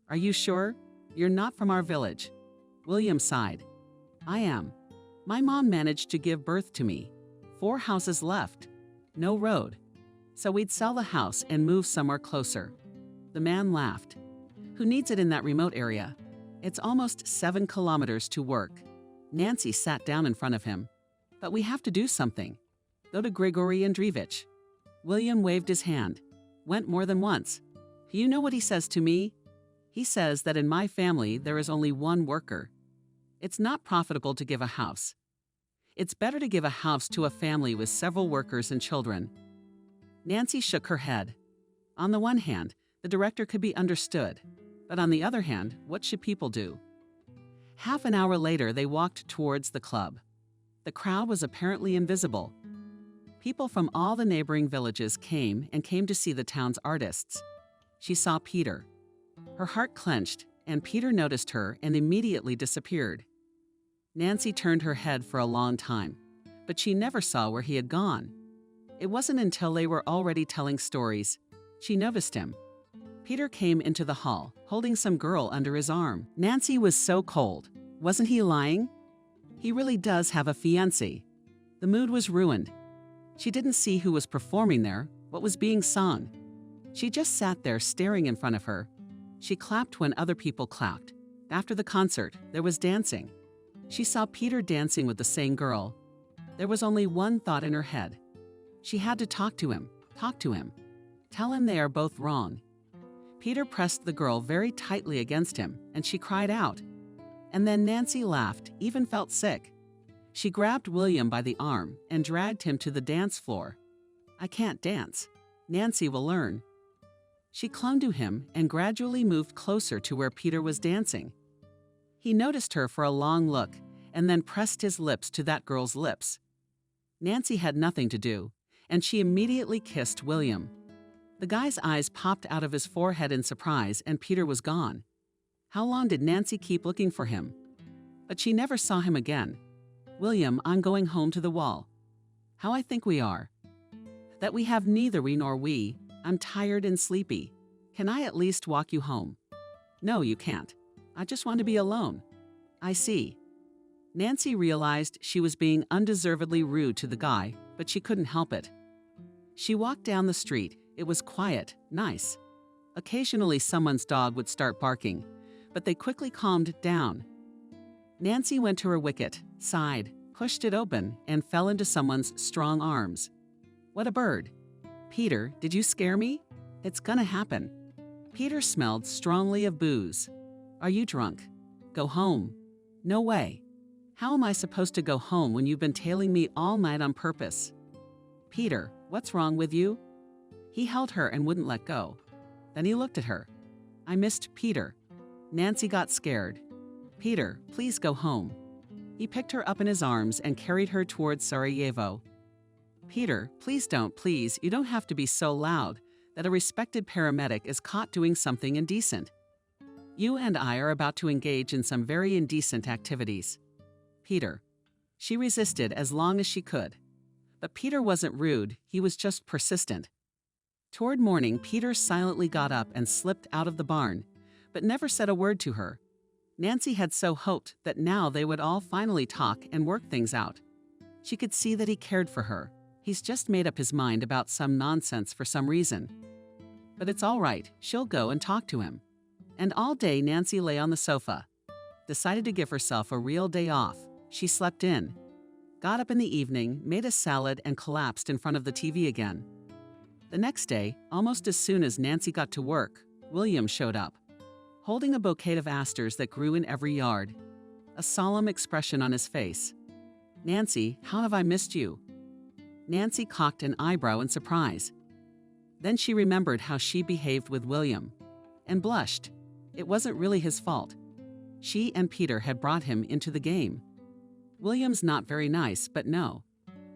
Are you sure? You're not from our village. William sighed. I am. My mom managed to give birth to me. 4 houses left. No road. So we'd sell the house and move somewhere closer. The man laughed. Who needs it in that remote area? It's almost 7 kilometers to work. Nancy sat down in front of him. But we have to do something. Go to Grigory Andreevich. William waved his hand. Went more than once. You know what he says to me? He says that in my family there is only one worker. It's not profitable to give a house. It's better to give a house to a family with several workers and children. Nancy shook her head. On the one hand, the director could be understood. But on the other hand, what should people do? Half an hour later, they walked towards the club. The crowd was apparently invisible. People from all the neighboring villages came to see the town's artists. She saw Peter. Her heart clenched, and Peter noticed her and immediately disappeared. Nancy turned her head for a long time, but she never saw where he had gone. It wasn't until they were already telling stories she noticed him. Peter came into the hall, holding some girl under his arm. Nancy was so cold. Wasn't he lying? He really does have a fiancée. The mood was ruined. She didn't see who was performing there, what was being sung. She just sat there staring in front of her. She clapped when other people clapped. After the concert, there was dancing. She saw Peter dancing with the same girl. There was only one thought in her head. She had to talk to him. Tell him they are both wrong. Peter pressed the girl very tightly against him, and she cried out. And then Nancy laughed, even felt sick. She grabbed William by the arm and dragged him to the dance floor. I can't dance. Nancy will learn. She clung to him and gradually moved closer to where Peter was dancing. He noticed her for a long look and then pressed his lips to that girl's lips. Nancy had nothing to do, and she immediately kissed William. The guy's eyes popped out of his forehead in surprise, and Peter was gone. How long did Nancy keep looking for him? But she never saw him again. William, I'm going home to the wall. How I think we are. That we have neither we nor we. I'm tired and sleepy. Can I at least walk you home? No, you can't. I just want to be alone. I see. Nancy realized she was being undeservedly rude to the guy, but she couldn't help it. She walked down the street. It was quiet, nice. Occasionally someone's dog would start barking, but they quickly calmed down. Nancy went to her wicket, sighed, pushed it open, and fell into someone's strong arms. What a bird. Peter, did you scare me? It's gonna happen. Peter smelled strongly of booze. Are you drunk? Go home. No way. How am I supposed to go home when you've been tailing me all night on purpose? Peter, what's wrong with you? He held her and wouldn't let go. Then he looked at her. I missed Peter. Nancy got scared. Peter, please go home. He picked her up in his arms and carried her towards Sarajevo. Peter, please don't, please, you don't have to be so loud that a respected paramedic is caught doing something indecent. You and I are about to engage in some very indecent activities. Peter. She resisted as long as she could. But Peter wasn't rude, he was just persistent. Toward morning, Peter silently got up and slipped out of the barn, but never said a word to her. Nancy had so hoped that now they would all finally talk and work things out. She could see that he cared for her. He's just made up his mind about some nonsense for some reason. But it's all right, she'll go and talk to him. And all day Nancy lay on the sofa. Decided to give herself a real day off. She slept in. Got up in the evening, made a salad, and collapsed in front of the TV again. The next day, almost as soon as Nancy got to work, William showed up, holding a bouquet of asters that grew in every yard, a solemn expression on his face. "Nancy, how have I missed you?" Nancy cocked an eyebrow in surprise. Then she remembered how she behaved with William, and blushed. It wasn't really his fault. She and Peter had brought him into the game. "William's not very nice, but no.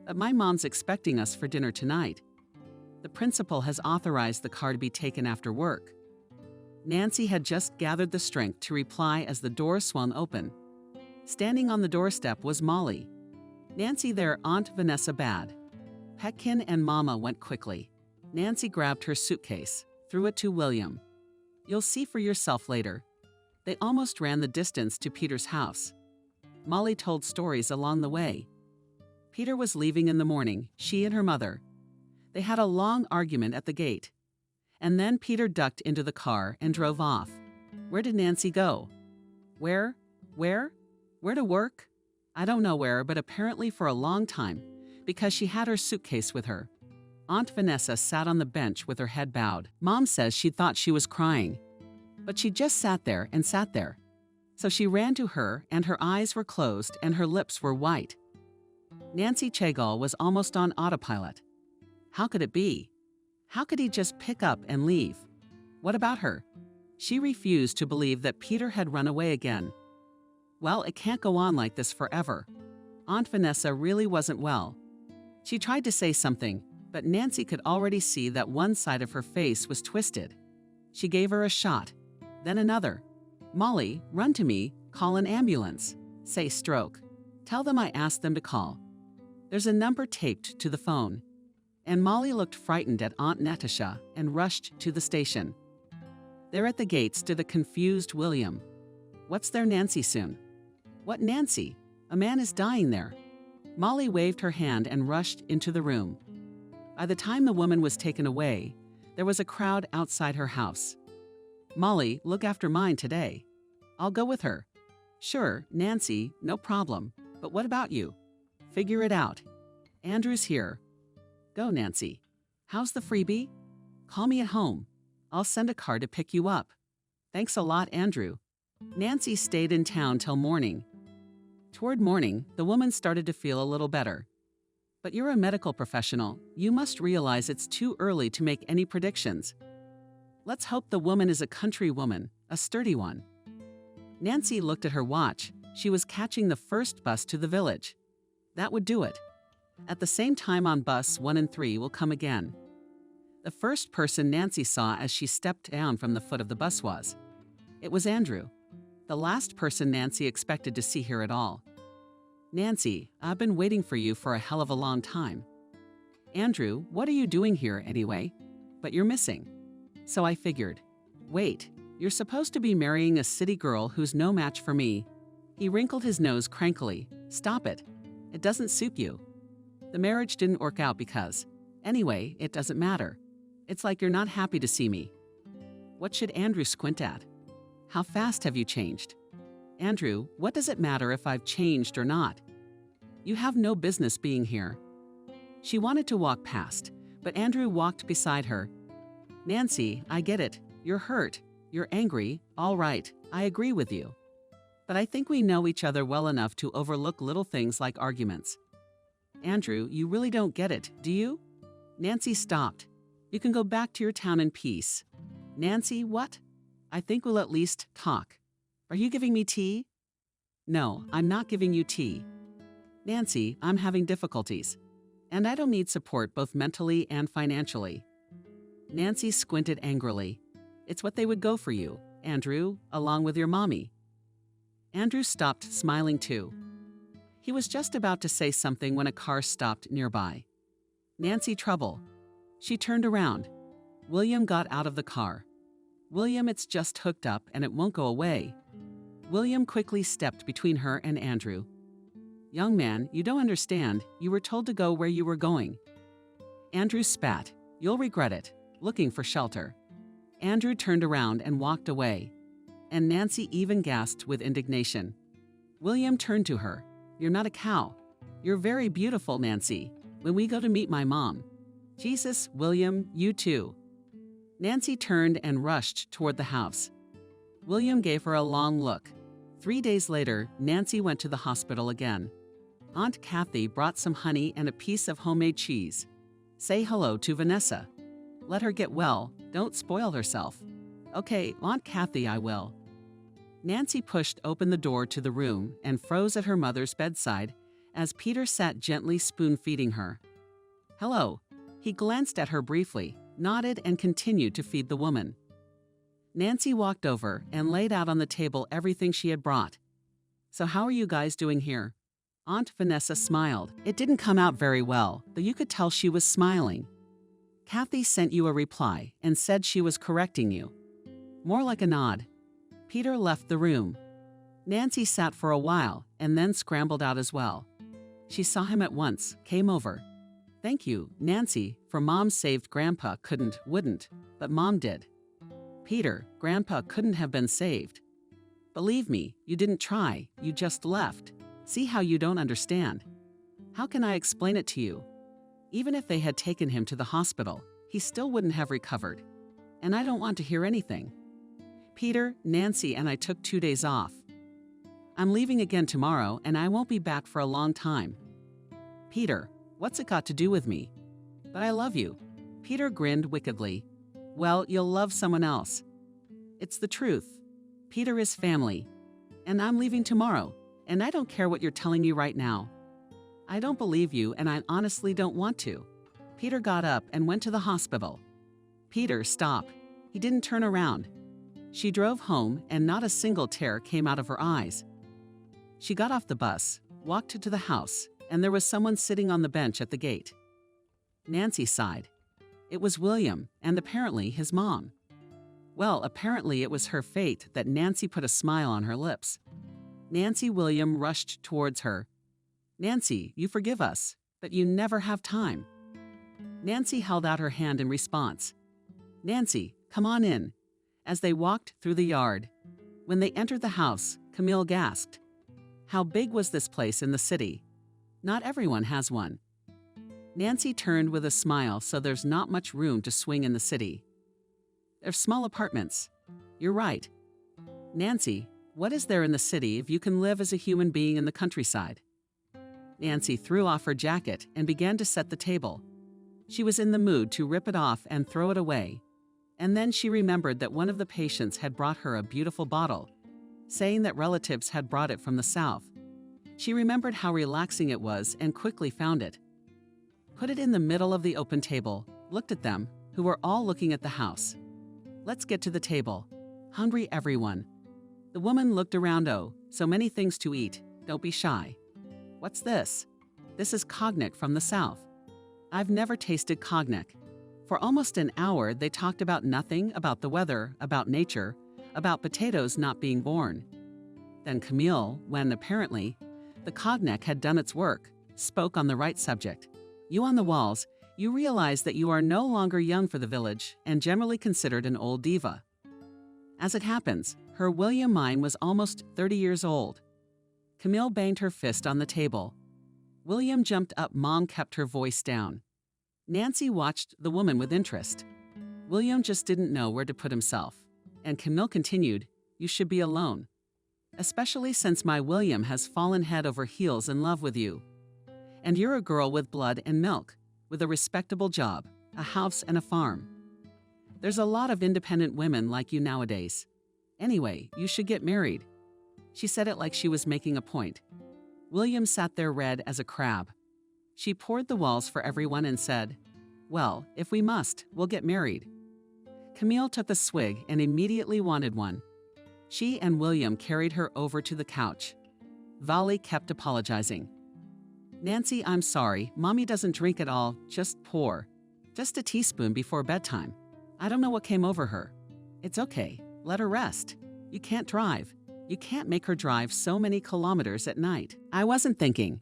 But my mom's expecting us for dinner tonight. The principal has authorized the car to be taken after work." Nancy had just gathered the strength to reply as the door swung open. Standing on the doorstep was Molly. "Nancy, their Aunt Vanessa bad." Petkin and Mama went quickly. Nancy grabbed her suitcase, threw it to William. "You'll see for yourself later." They almost ran the distance to Peter's house. Molly told stories along the way. Peter was leaving in the morning, she and her mother. They had a long argument at the gate. And then Peter ducked into the car and drove off. Where did Nancy go? Where? Where to work? I don't know where, but apparently for a long time, because she had her suitcase with her. Aunt Vanessa sat on the bench with her head bowed. Mom says she thought she was crying. But she just sat there and sat there. So she ran to her, and her eyes were closed and her lips were white. Nancy Chegal was almost on autopilot. How could it be? How could he just pick up and leave? What about her? She refused to believe that Peter had run away again. Well, it can't go on like this forever. Aunt Vanessa really wasn't well. She tried to say something, but Nancy could already see that one side of her face was twisted. She gave her a shot, then another. "Molly, run to me, call an ambulance. Say stroke. Tell them I asked them to call. There's a number taped to the phone." And Molly looked frightened at Aunt Natasha and rushed to the station. There at the gate stood a confused William. "What's there, Nancy soon?" "What Nancy? A man is dying there." Molly waved her hand and rushed into the room. By the time the woman was taken away, there was a crowd outside her house. "Molly, look after mine today." "I'll go with her." "Sure, Nancy, no problem. But what about you?" "Figure it out." "Andrew's here." "Go, Nancy." "How's the freebie?" "Call me at home. I'll send a car to pick you up." "Thanks a lot, Andrew." Nancy stayed in town till morning. Toward morning, the woman started to feel a little better. "But you're a medical professional. You must realize it's too early to make any predictions." "Let's hope the woman is a country woman, a sturdy one." Nancy looked at her watch. She was catching the first bus to the village. That would do it. At the same time on bus 1 and 3 will come again. The first person Nancy saw as she stepped down from the foot of the bus was. It was Andrew, the last person Nancy expected to see here at all. "Nancy, I've been waiting for you for a hell of a long time." "Andrew, what are you doing here anyway? But you're missing." "So I figured. Wait, you're supposed to be marrying a city girl who's no match for me." He wrinkled his nose crankily. "Stop it. It doesn't suit you." "The marriage didn't work out because. Anyway, it doesn't matter. It's like you're not happy to see me." What should Andrew squint at? "How fast have you changed?" "Andrew, what does it matter if I've changed or not? You have no business being here." She wanted to walk past, but Andrew walked beside her. "Nancy, I get it. You're hurt. You're angry. All right, I agree with you. But I think we know each other well enough to overlook little things like arguments." "Andrew, you really don't get it, do you?" Nancy stopped. "You can go back to your town in peace." "Nancy, what?" "I think we'll at least talk. Are you giving me tea?" "No, I'm not giving you tea." "Nancy, I'm having difficulties. And I don't need support both mentally and financially." Nancy squinted angrily. "It's what they would go for you, Andrew, along with your mommy." Andrew stopped smiling too. He was just about to say something when a car stopped nearby. "Nancy, trouble." She turned around. William got out of the car. "William, it's just hooked up and it won't go away." William quickly stepped between her and Andrew. "Young man, you don't understand. You were told to go where you were going." Andrew spat. "You'll regret it," looking for shelter. Andrew turned around and walked away, and Nancy even gasped with indignation. William turned to her. You're not a cow. You're very beautiful, Nancy. When we go to meet my mom. Jesus, William, you too. Nancy turned and rushed toward the house. William gave her a long look. 3 days later, Nancy went to the hospital again. Aunt Kathy brought some honey and a piece of homemade cheese. Say hello to Vanessa. Let her get well. Don't spoil herself. Okay, Aunt Kathy, I will. Nancy pushed open the door to the room and froze at her mother's bedside as Peter sat gently spoon-feeding her. Hello. He glanced at her briefly, nodded, and continued to feed the woman. Nancy walked over and laid out on the table everything she had brought. So how are you guys doing here? Aunt Vanessa smiled. It didn't come out very well, though you could tell she was smiling. Kathy sent you a reply and said she was correcting you. More like a nod. Peter left the room. Nancy sat for a while and then scrambled out as well. She saw him at once, came over. Thank you, Nancy, for Mom saved Grandpa wouldn't, but Mom did. Peter, Grandpa couldn't have been saved. Believe me, you didn't try, you just left. See how you don't understand. How can I explain it to you? Even if they had taken him to the hospital, he still wouldn't have recovered. And I don't want to hear anything. Peter, Nancy, and I took 2 days off. I'm leaving again tomorrow, and I won't be back for a long time. Peter, what's it got to do with me? But I love you. Peter grinned wickedly. Well, you'll love someone else. It's the truth. Peter is family. And I'm leaving tomorrow, and I don't care what you're telling me right now. I don't believe you, and I honestly don't want to. Peter got up and went to the hospital. Peter, stop. He didn't turn around. She drove home, and not a single tear came out of her eyes. She got off the bus, walked to the house, and there was someone sitting on the bench at the gate. Nancy sighed. It was William, and apparently his mom. Well, apparently it was her fate that Nancy put a smile on her lips. William rushed towards her. Nancy, you forgive us, but you never have time. Nancy held out her hand in response. Nancy, come on in. As they walked through the yard. When they entered the house, Camille gasped. How big was this place in the city? Not everyone has one. Nancy turned with a smile, so there's not much room to swing in the city. They're small apartments. You're right. Nancy, what is there in the city if you can live as a human being in the countryside? Nancy threw off her jacket and began to set the table. She was in the mood to rip it off and throw it away. And then she remembered that one of the patients had brought her a beautiful bottle, saying that relatives had brought it from the south. She remembered how relaxing it was and quickly found it. Put it in the middle of the open table, looked at them, who were all looking at the house. Let's get to the table. Hungry everyone. The woman looked around. Oh, so many things to eat. Don't be shy. What's this? This is cognac from the south. I've never tasted cognac. For almost an hour, they talked about nothing, about the weather, about nature, about potatoes not being born. Then Camille, when apparently the cognac had done its work, spoke on the right subject. You on the walls, you realize that you are no longer young for the village and generally considered an old diva. As it happens, her William mine was almost 30 years old. Camille banged her fist on the table. William jumped up. Mom kept her voice down. Nancy watched the woman with interest. William just didn't know where to put himself. And Camille continued, you should be alone. Especially since my William has fallen head over heels in love with you. And you're a girl with blood and milk, with a respectable job, a house and a farm. There's a lot of independent women like you nowadays. Anyway, you should get married. She said it like she was making a point. William sat there red as a crab. She poured the walls for everyone and said, well, if we must, we'll get married. Camille took a swig and immediately wanted one. She and William carried her over to the couch. Vali kept apologizing. Nancy, I'm sorry, Mommy doesn't drink at all, just pour. Just a teaspoon before bedtime. I don't know what came over her. It's okay, let her rest. You can't drive. You can't make her drive so many kilometers at night. I wasn't thinking.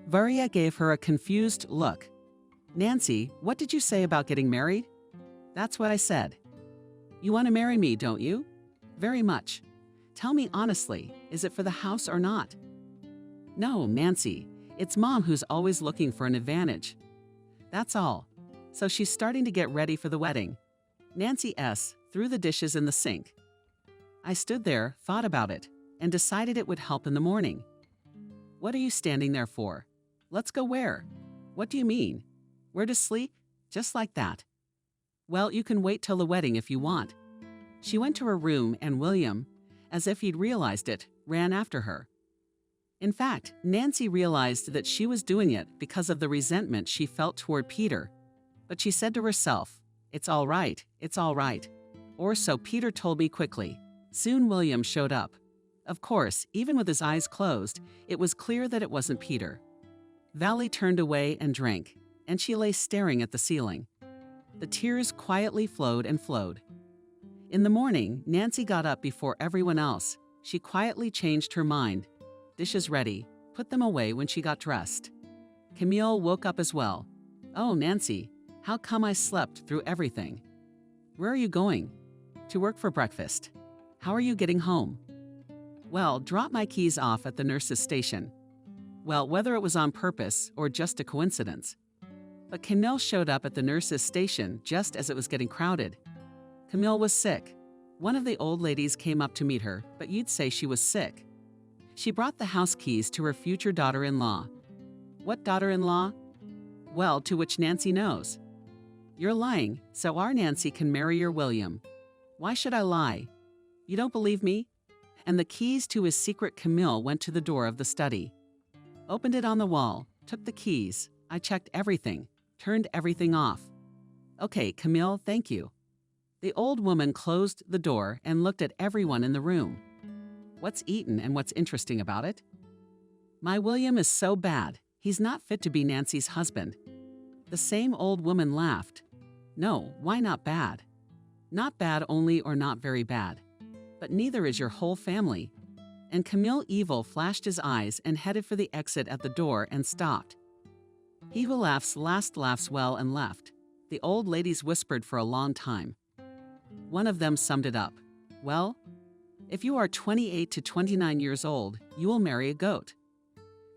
Varia gave her a confused look. Nancy, what did you say about getting married? That's what I said. You want to marry me, don't you? Very much. Tell me honestly, is it for the house or not? No, Nancy, it's Mom who's always looking for an advantage. That's all. So she's starting to get ready for the wedding. Nancy S. threw the dishes in the sink. I stood there, thought about it, and decided it would help in the morning. What are you standing there for? Let's go where? What do you mean? Where to sleep? Just like that. Well, you can wait till the wedding if you want. She went to her room and William, as if he'd realized it, ran after her. In fact, Nancy realized that she was doing it because of the resentment she felt toward Peter. But she said to herself, it's all right, or so Peter told me quickly. Soon William showed up. Of course, even with his eyes closed, it was clear that it wasn't Peter. Valley turned away and drank, and she lay staring at the ceiling. The tears quietly flowed and flowed. In the morning, Nancy got up before everyone else. She quietly changed her mind. Dishes ready, put them away when she got dressed. Camille woke up as well. Oh, Nancy, how come I slept through everything? Where are you going? To work for breakfast. How are you getting home? Well, drop my keys off at the nurse's station. Well, whether it was on purpose or just a coincidence. But Camille showed up at the nurse's station just as it was getting crowded. Camille was sick. One of the old ladies came up to meet her, but you'd say she was sick. She brought the house keys to her future daughter-in-law. What daughter-in-law? Well, to which Nancy knows. You're lying, so our Nancy can marry your William. Why should I lie? You don't believe me? And the keys to his secret Camille went to the door of the study. Opened it on the wall, took the keys. I checked everything, turned everything off. Okay, Camille, thank you. The old woman closed the door and looked at everyone in the room. What's eaten and what's interesting about it? My William is so bad, he's not fit to be Nancy's husband. The same old woman laughed. No, why not bad? Not bad only or not very bad. But neither is your whole family. And Camille Evil flashed his eyes and headed for the exit at the door and stopped. He who laughs last laughs well and left. The old ladies whispered for a long time. One of them summed it up. Well, if you are 28 to 29 years old, you will marry a goat.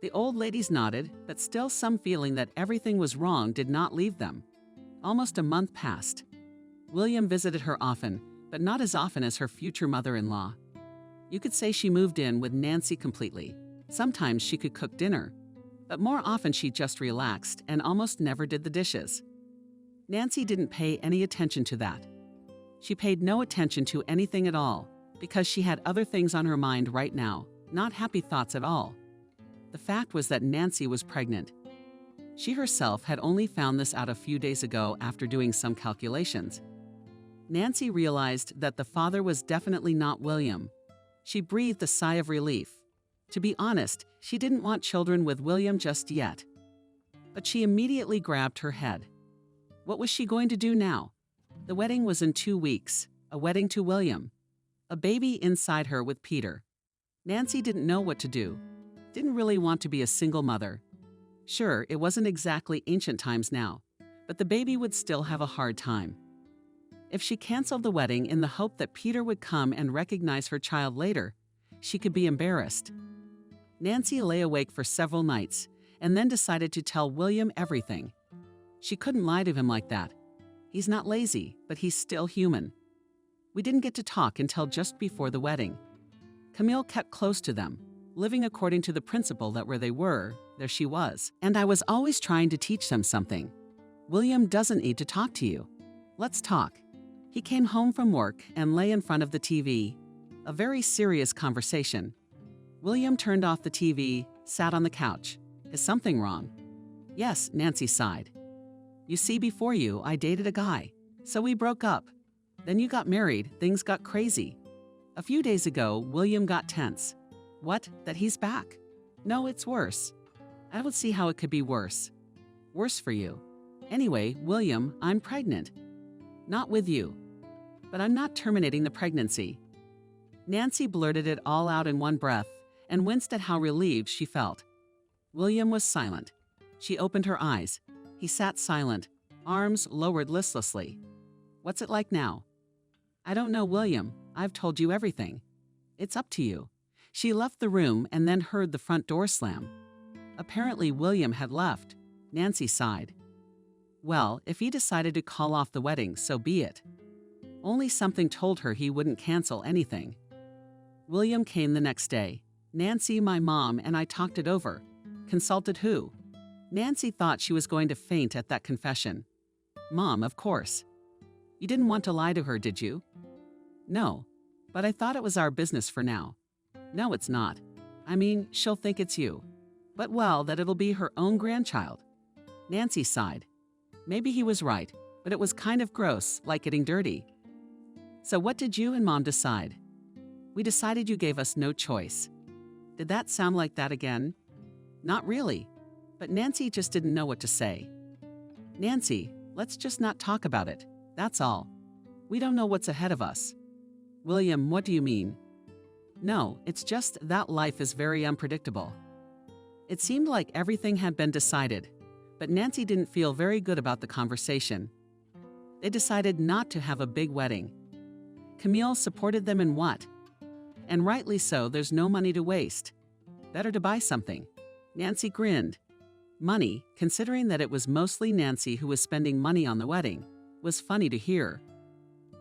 The old ladies nodded, but still some feeling that everything was wrong did not leave them. Almost a month passed. William visited her often, but not as often as her future mother-in-law. You could say she moved in with Nancy completely. Sometimes she could cook dinner, but more often she just relaxed and almost never did the dishes. Nancy didn't pay any attention to that. She paid no attention to anything at all, because she had other things on her mind right now, not happy thoughts at all. The fact was that Nancy was pregnant. She herself had only found this out a few days ago after doing some calculations. Nancy realized that the father was definitely not William. She breathed a sigh of relief. To be honest, she didn't want children with William just yet. But she immediately grabbed her head. What was she going to do now? The wedding was in 2 weeks, a wedding to William. A baby inside her with Peter. Nancy didn't know what to do. Didn't really want to be a single mother. Sure, it wasn't exactly ancient times now, but the baby would still have a hard time. If she canceled the wedding in the hope that Peter would come and recognize her child later, she could be embarrassed. Nancy lay awake for several nights and then decided to tell William everything. She couldn't lie to him like that. He's not lazy, but he's still human. We didn't get to talk until just before the wedding. Camille kept close to them, living according to the principle that where they were, there she was. And I was always trying to teach them something. William doesn't need to talk to you. Let's talk. He came home from work and lay in front of the TV. A very serious conversation. William turned off the TV, sat on the couch. Is something wrong? Yes, Nancy sighed. You see, before you, I dated a guy. So we broke up. Then you got married, things got crazy. A few days ago, William got tense. What? That he's back? No, it's worse. I don't see how it could be worse. Worse for you. Anyway, William, I'm pregnant. Not with you. But I'm not terminating the pregnancy. Nancy blurted it all out in one breath and winced at how relieved she felt. William was silent. She opened her eyes. He sat silent, arms lowered listlessly. What's it like now? I don't know, William. I've told you everything. It's up to you. She left the room and then heard the front door slam. Apparently, William had left. Nancy sighed. Well, if he decided to call off the wedding, so be it. Only something told her he wouldn't cancel anything. William came the next day. Nancy, my mom, and I talked it over. Consulted who? Nancy thought she was going to faint at that confession. Mom, of course. You didn't want to lie to her, did you? No, but I thought it was our business for now. No, it's not. I mean, she'll think it's you. But well, that it'll be her own grandchild. Nancy sighed. Maybe he was right, but it was kind of gross, like getting dirty. So what did you and Mom decide? We decided you gave us no choice. Did that sound like that again? Not really, but Nancy just didn't know what to say. Nancy, let's just not talk about it. That's all. We don't know what's ahead of us. William, what do you mean? No, it's just that life is very unpredictable. It seemed like everything had been decided, but Nancy didn't feel very good about the conversation. They decided not to have a big wedding. Camille supported them in what? And rightly so, there's no money to waste. Better to buy something. Nancy grinned. Money, considering that it was mostly Nancy who was spending money on the wedding, was funny to hear.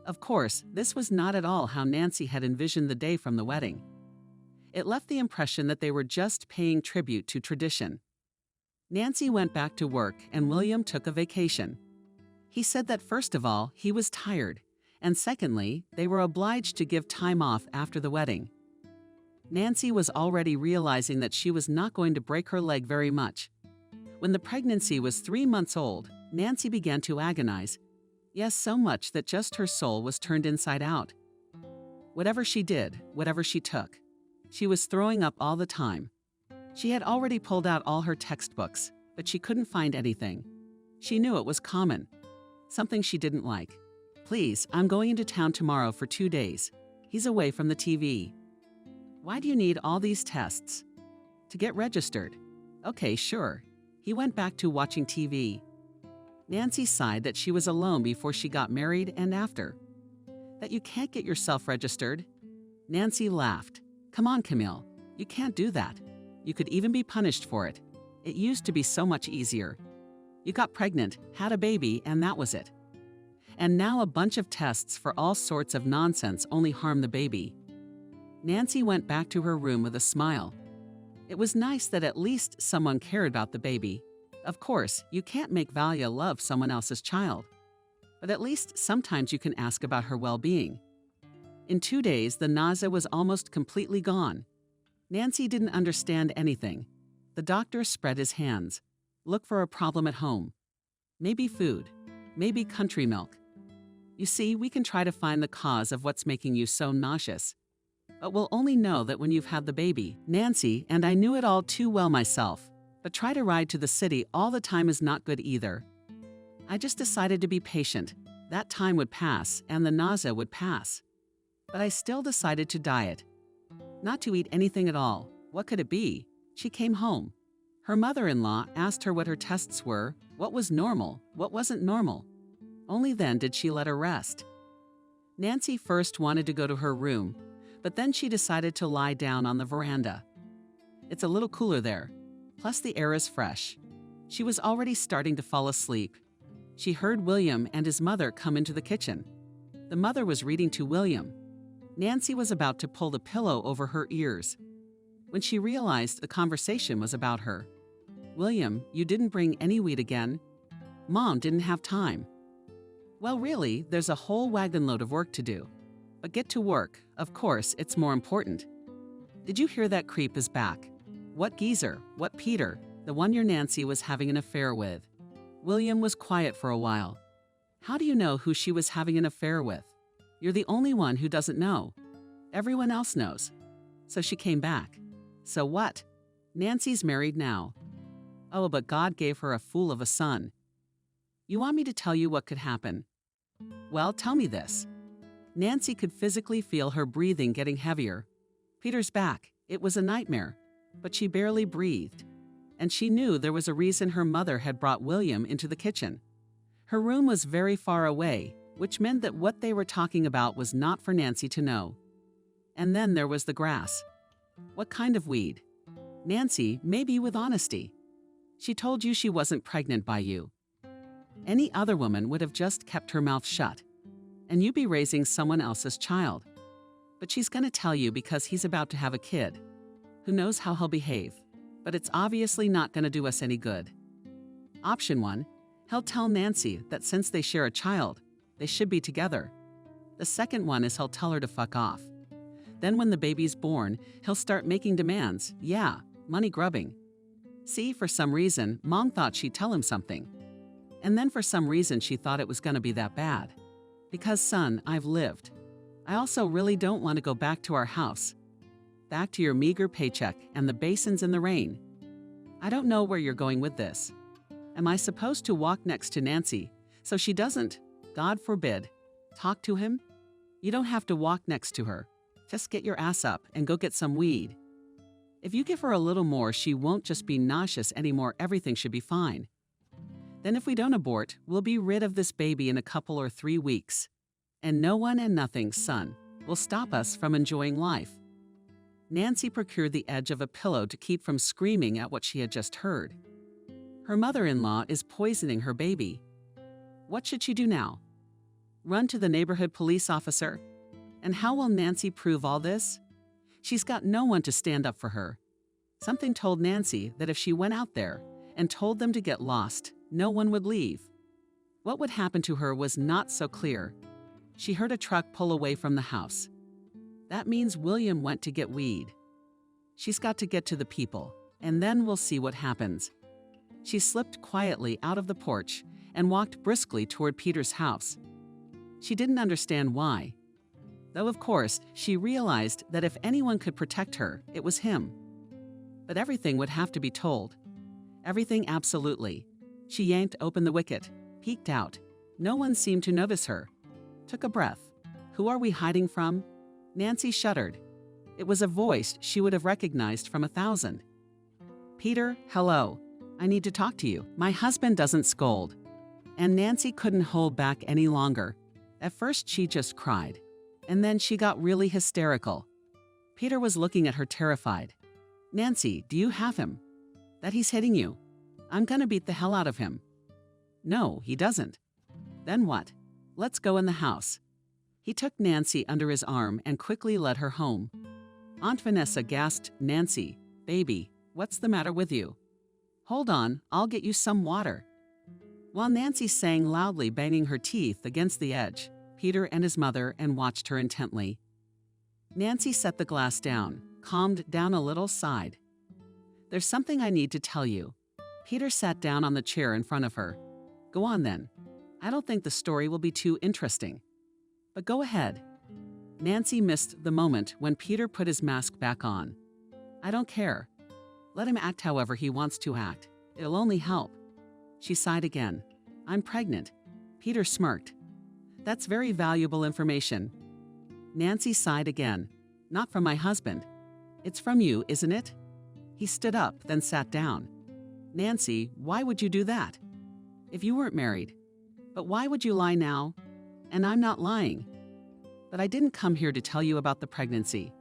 Of course, this was not at all how Nancy had envisioned the day from the wedding. It left the impression that they were just paying tribute to tradition. Nancy went back to work and William took a vacation. He said that first of all, he was tired, and secondly, they were obliged to give time off after the wedding. Nancy was already realizing that she was not going to break her leg very much. When the pregnancy was 3 months old, Nancy began to agonize. Yes, so much that just her soul was turned inside out. Whatever she did, whatever she took, she was throwing up all the time. She had already pulled out all her textbooks, but she couldn't find anything. She knew it was common, something she didn't like. Please, I'm going into town tomorrow for 2 days. He's away from the TV. Why do you need all these tests? To get registered. Okay, sure. He went back to watching TV. Nancy sighed that she was alone before she got married and after. That you can't get yourself registered. Nancy laughed. Come on, Camille. You can't do that. You could even be punished for it. It used to be so much easier. You got pregnant, had a baby, and that was it. And now a bunch of tests for all sorts of nonsense only harm the baby. Nancy went back to her room with a smile. It was nice that at least someone cared about the baby. Of course, you can't make Valia love someone else's child, but at least sometimes you can ask about her well-being. In 2 days, the nausea was almost completely gone. Nancy didn't understand anything. The doctor spread his hands. Look for a problem at home. Maybe food. Maybe country milk. You see, we can try to find the cause of what's making you so nauseous. But we'll only know that when you've had the baby. Nancy, and I knew it all too well myself. But try to ride to the city all the time is not good either. I just decided to be patient. That time would pass, and the nausea would pass. But I still decided to diet. Not to eat anything at all. What could it be? She came home. Her mother-in-law asked her what her tests were, what was normal, what wasn't normal. Only then did she let her rest. Nancy first wanted to go to her room, but then she decided to lie down on the veranda. It's a little cooler there. Plus the air is fresh. She was already starting to fall asleep. She heard William and his mother come into the kitchen. The mother was reading to William. Nancy was about to pull the pillow over her ears when she realized the conversation was about her. William, you didn't bring any wheat again. Mom didn't have time. Well, really, there's a whole wagon load of work to do. But get to work. Of course, it's more important. Did you hear that creep is back? What geezer? What Peter? The one your Nancy was having an affair with. William was quiet for a while. How do you know who she was having an affair with? You're the only one who doesn't know. Everyone else knows. So she came back. So what? Nancy's married now. Oh, but God gave her a fool of a son. You want me to tell you what could happen? Well, tell me this. Nancy could physically feel her breathing getting heavier. Peter's back. It was a nightmare, but she barely breathed. And she knew there was a reason her mother had brought William into the kitchen. Her room was very far away, which meant that what they were talking about was not for Nancy to know. And then there was the grass. What kind of weed? Nancy, maybe with honesty. She told you she wasn't pregnant by you. Any other woman would have just kept her mouth shut, and you'd be raising someone else's child. But she's going to tell you because he's about to have a kid. Who knows how he'll behave, but it's obviously not going to do us any good. Option 1, he'll tell Nancy that since they share a child, they should be together. The second one is he'll tell her to fuck off. Then when the baby's born, he'll start making demands. Yeah, money grubbing. See, for some reason, Mom thought she'd tell him something. And then for some reason she thought it was going to be that bad. Because, son, I've lived. I also really don't want to go back to our house. Back to your meager paycheck and the basins in the rain. I don't know where you're going with this. Am I supposed to walk next to Nancy so she doesn't, God forbid, talk to him? You don't have to walk next to her. Just get your ass up and go get some weed. If you give her a little more, she won't just be nauseous anymore. Everything should be fine. Then if we don't abort, we'll be rid of this baby in a couple or 3 weeks. And no one and nothing, son, will stop us from enjoying life. Nancy procured the edge of a pillow to keep from screaming at what she had just heard. Her mother-in-law is poisoning her baby. What should she do now? Run to the neighborhood police officer? And how will Nancy prove all this? She's got no one to stand up for her. Something told Nancy that if she went out there and told them to get lost, no one would leave. What would happen to her was not so clear. She heard a truck pull away from the house. That means William went to get weed. She's got to get to the people, and then we'll see what happens. She slipped quietly out of the porch and walked briskly toward Peter's house. She didn't understand why. Though, of course, she realized that if anyone could protect her, it was him. But everything would have to be told. Everything absolutely. She yanked open the wicket, peeked out. No one seemed to notice her. Took a breath. Who are we hiding from? Nancy shuddered. It was a voice she would have recognized from 1,000. Peter, hello. I need to talk to you. My husband doesn't scold. And Nancy couldn't hold back any longer. At first, she just cried. And then she got really hysterical. Peter was looking at her terrified. Nancy, do you have him? That he's hitting you. I'm gonna beat the hell out of him. No, he doesn't. Then what? Let's go in the house. He took Nancy under his arm and quickly led her home. Aunt Vanessa gasped, Nancy, baby, what's the matter with you? Hold on, I'll get you some water. While Nancy sang loudly, banging her teeth against the edge, Peter and his mother and watched her intently. Nancy set the glass down, calmed down a little, sighed. There's something I need to tell you. Peter sat down on the chair in front of her. Go on then. I don't think the story will be too interesting. But go ahead. Nancy missed the moment when Peter put his mask back on. I don't care. Let him act however he wants to act. It'll only help. She sighed again. I'm pregnant. Peter smirked. That's very valuable information. Nancy sighed again. Not from my husband. It's from you, isn't it? He stood up, then sat down. Nancy, why would you do that? If you weren't married. But why would you lie now? And I'm not lying. But I didn't come here to tell you about the pregnancy.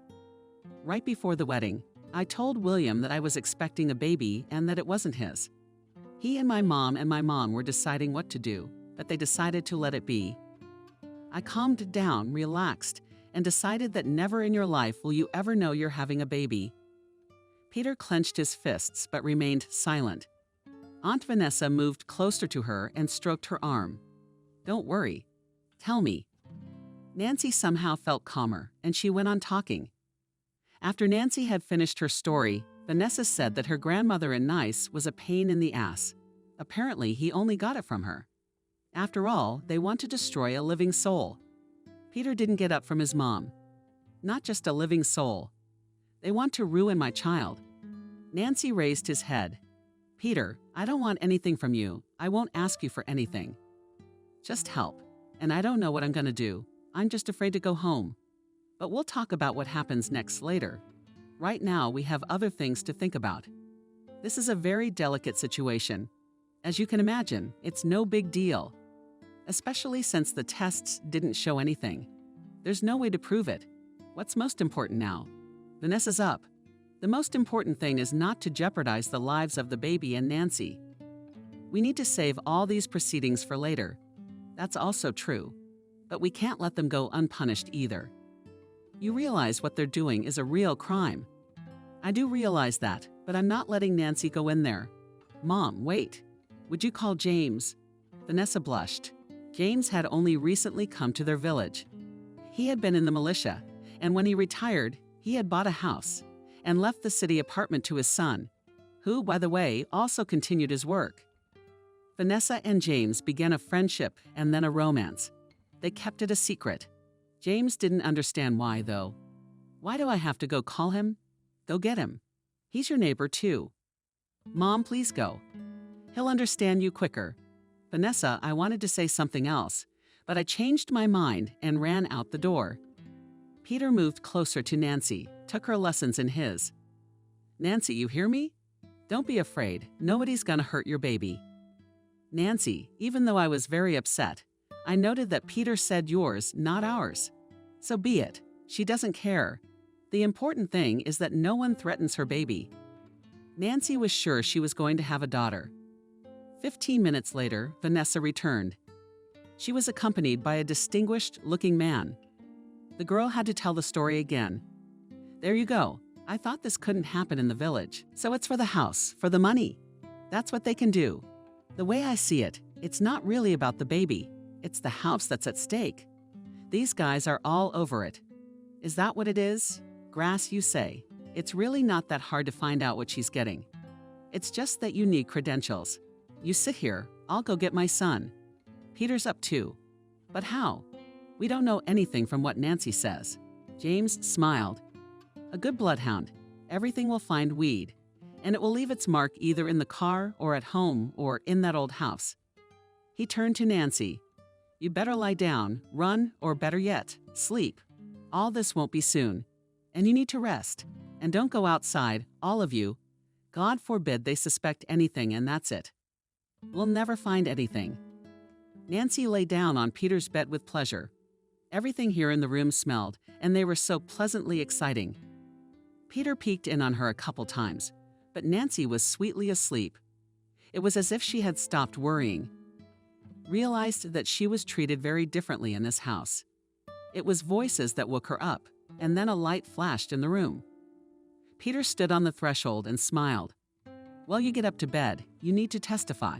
Right before the wedding, I told William that I was expecting a baby and that it wasn't his. He and my mom were deciding what to do, but they decided to let it be. I calmed down, relaxed, and decided that never in your life will you ever know you're having a baby. Peter clenched his fists but remained silent. Aunt Vanessa moved closer to her and stroked her arm. Don't worry. Tell me. Nancy somehow felt calmer, and she went on talking. After Nancy had finished her story, Vanessa said that her grandmother in Nice was a pain in the ass. Apparently, he only got it from her. After all, they want to destroy a living soul. Peter didn't get up from his mom. Not just a living soul. They want to ruin my child. Nancy raised his head. Peter, I don't want anything from you. I won't ask you for anything. Just help. And I don't know what I'm going to do. I'm just afraid to go home. But we'll talk about what happens next later. Right now, we have other things to think about. This is a very delicate situation. As you can imagine, it's no big deal. especially since the tests didn't show anything. There's no way to prove it. What's most important now? Vanessa's up. The most important thing is not to jeopardize the lives of the baby and Nancy. We need to save all these proceedings for later. That's also true. But we can't let them go unpunished either. You realize what they're doing is a real crime. I do realize that, but I'm not letting Nancy go in there. Mom, wait. Would you call James? Vanessa blushed. James had only recently come to their village. He had been in the militia, and when he retired, he had bought a house and left the city apartment to his son, who, by the way, also continued his work. Vanessa and James began a friendship and then a romance. They kept it a secret. James didn't understand why, though. Why do I have to go call him? Go get him. He's your neighbor, too. Mom, please go. He'll understand you quicker. Vanessa, I wanted to say something else, but I changed my mind and ran out the door. Peter moved closer to Nancy, took her lessons in his. Nancy, you hear me? Don't be afraid. Nobody's gonna hurt your baby. Nancy, even though I was very upset, I noted that Peter said yours, not ours. So be it. She doesn't care. The important thing is that no one threatens her baby. Nancy was sure she was going to have a daughter. 15 minutes later, Vanessa returned. She was accompanied by a distinguished-looking man. The girl had to tell the story again. There you go. I thought this couldn't happen in the village. So it's for the house, for the money. That's what they can do. The way I see it, it's not really about the baby. It's the house that's at stake. These guys are all over it. Is that what it is? Grass, you say. It's really not that hard to find out what she's getting. It's just that you need credentials. You sit here, I'll go get my son. Peter's up too. But how? We don't know anything from what Nancy says. James smiled. A good bloodhound. Everything will find weed, and it will leave its mark either in the car or at home or in that old house. He turned to Nancy. You better lie down, run, or better yet, sleep. All this won't be soon, and you need to rest. And don't go outside, all of you. God forbid they suspect anything, and that's it. We'll never find anything. Nancy lay down on Peter's bed with pleasure. Everything here in the room smelled, and they were so pleasantly exciting. Peter peeked in on her a couple times, but Nancy was sweetly asleep. It was as if she had stopped worrying. Realized that she was treated very differently in this house. It was voices that woke her up, and then a light flashed in the room. Peter stood on the threshold and smiled. Well, you get up to bed. You need to testify.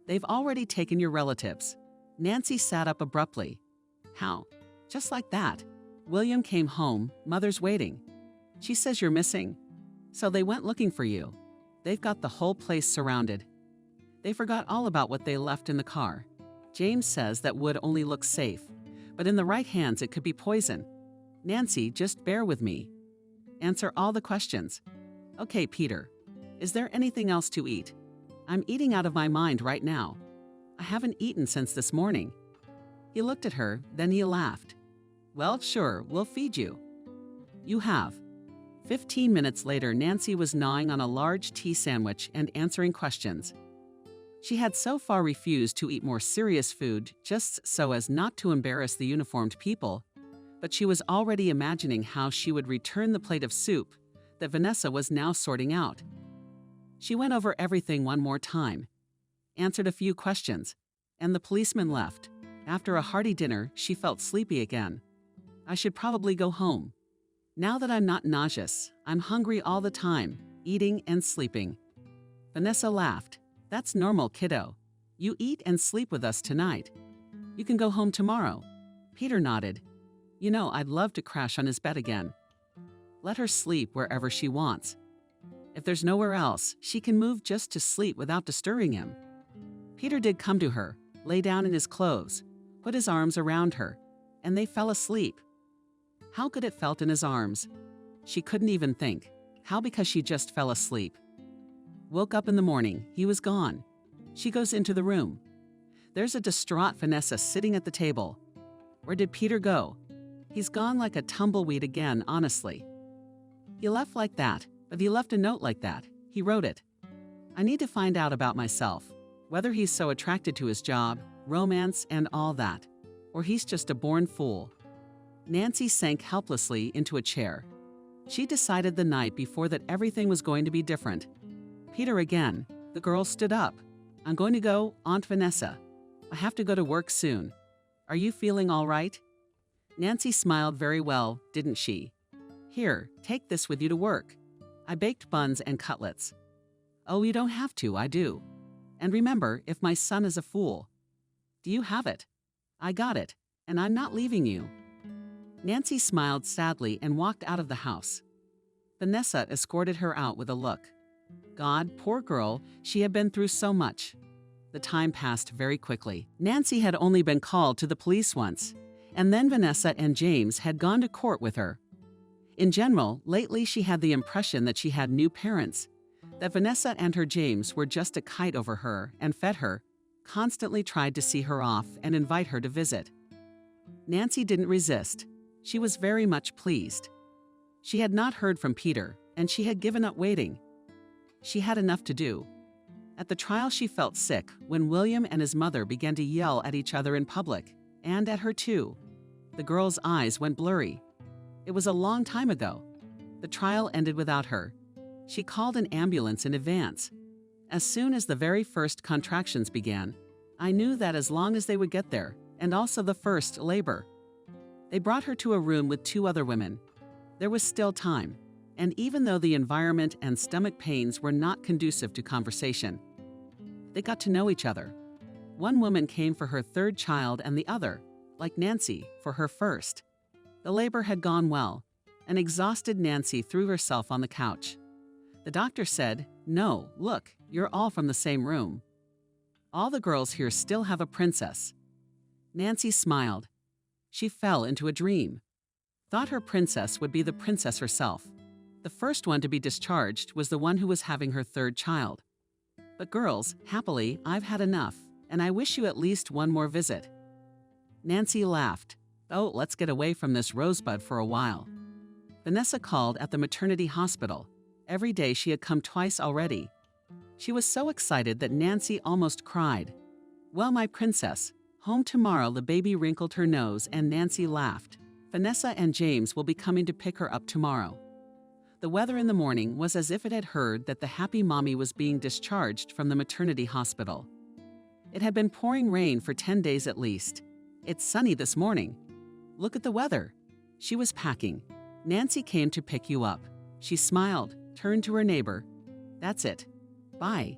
They've already taken your relatives. Nancy sat up abruptly. How? Just like that. William came home. Mother's waiting. She says you're missing. So they went looking for you. They've got the whole place surrounded. They forgot all about what they left in the car. James says that wood only looks safe, but in the right hands it could be poison. Nancy, just bear with me. Answer all the questions. Okay, Peter. Is there anything else to eat? I'm eating out of my mind right now. I haven't eaten since this morning. He looked at her, then he laughed. Well, sure, we'll feed you. You have. 15 minutes later, Nancy was gnawing on a large tea sandwich and answering questions. She had so far refused to eat more serious food just so as not to embarrass the uniformed people, but she was already imagining how she would return the plate of soup that Vanessa was now sorting out. She went over everything one more time, answered a few questions, and the policeman left. After a hearty dinner, she felt sleepy again. I should probably go home. Now that I'm not nauseous, I'm hungry all the time, eating and sleeping. Vanessa laughed. That's normal, kiddo. You eat and sleep with us tonight. You can go home tomorrow. Peter nodded. You know, I'd love to crash on his bed again. Let her sleep wherever she wants. If there's nowhere else, she can move just to sleep without disturbing him. Peter did come to her, lay down in his clothes, put his arms around her, and they fell asleep. How good it felt in his arms. She couldn't even think. How because she just fell asleep. Woke up in the morning, he was gone. She goes into the room. There's a distraught Vanessa sitting at the table. Where did Peter go? He's gone like a tumbleweed again, honestly. He left like that, but he left a note like that. He wrote it. I need to find out about myself, whether he's so attracted to his job, romance, and all that. Or he's just a born fool. Nancy sank helplessly into a chair. She decided the night before that everything was going to be different. Peter again. The girl stood up. I'm going to go, Aunt Vanessa. I have to go to work soon. Are you feeling all right? Nancy smiled very well, didn't she? Here, take this with you to work. I baked buns and cutlets. Oh, you don't have to, I do. And remember, if my son is a fool. Do you have it? I got it, and I'm not leaving you. Nancy smiled sadly and walked out of the house. Vanessa escorted her out with a look. God, poor girl, she had been through so much. The time passed very quickly. Nancy had only been called to the police once, and then Vanessa and James had gone to court with her. In general, lately she had the impression that she had new parents, that Vanessa and her James were just a kite over her and fed her, constantly tried to see her off and invite her to visit. Nancy didn't resist. She was very much pleased. She had not heard from Peter, and she had given up waiting. She had enough to do. At the trial she felt sick when William and his mother began to yell at each other in public, and at her too. The girl's eyes went blurry. It was a long time ago. The trial ended without her. She called an ambulance in advance. As soon as the very first contractions began, I knew that as long as they would get there, and also the first labor. They brought her to a room with 2 other women. There was still time, and even though the environment and stomach pains were not conducive to conversation, they got to know each other. One woman came for her 3rd child and the other, like Nancy, for her first. The labor had gone well. An exhausted Nancy threw herself on the couch. The doctor said, "No, look, you're all from the same room. All the girls here still have a princess." Nancy smiled. She fell into a dream. Thought her princess would be the princess herself. The first one to be discharged was the one who was having her 3rd child. But girls, happily, I've had enough, and I wish you at least one more visit. Nancy laughed. Oh, let's get away from this rosebud for a while. Vanessa called at the maternity hospital. Every day she had come twice already. She was so excited that Nancy almost cried. Well, my princess, home tomorrow. The baby wrinkled her nose and Nancy laughed. Vanessa and James will be coming to pick her up tomorrow. The weather in the morning was as if it had heard that the happy mommy was being discharged from the maternity hospital. It had been pouring rain for 10 days at least. It's sunny this morning. Look at the weather. She was packing. Nancy came to pick you up. She smiled, turned to her neighbor. That's it. Bye.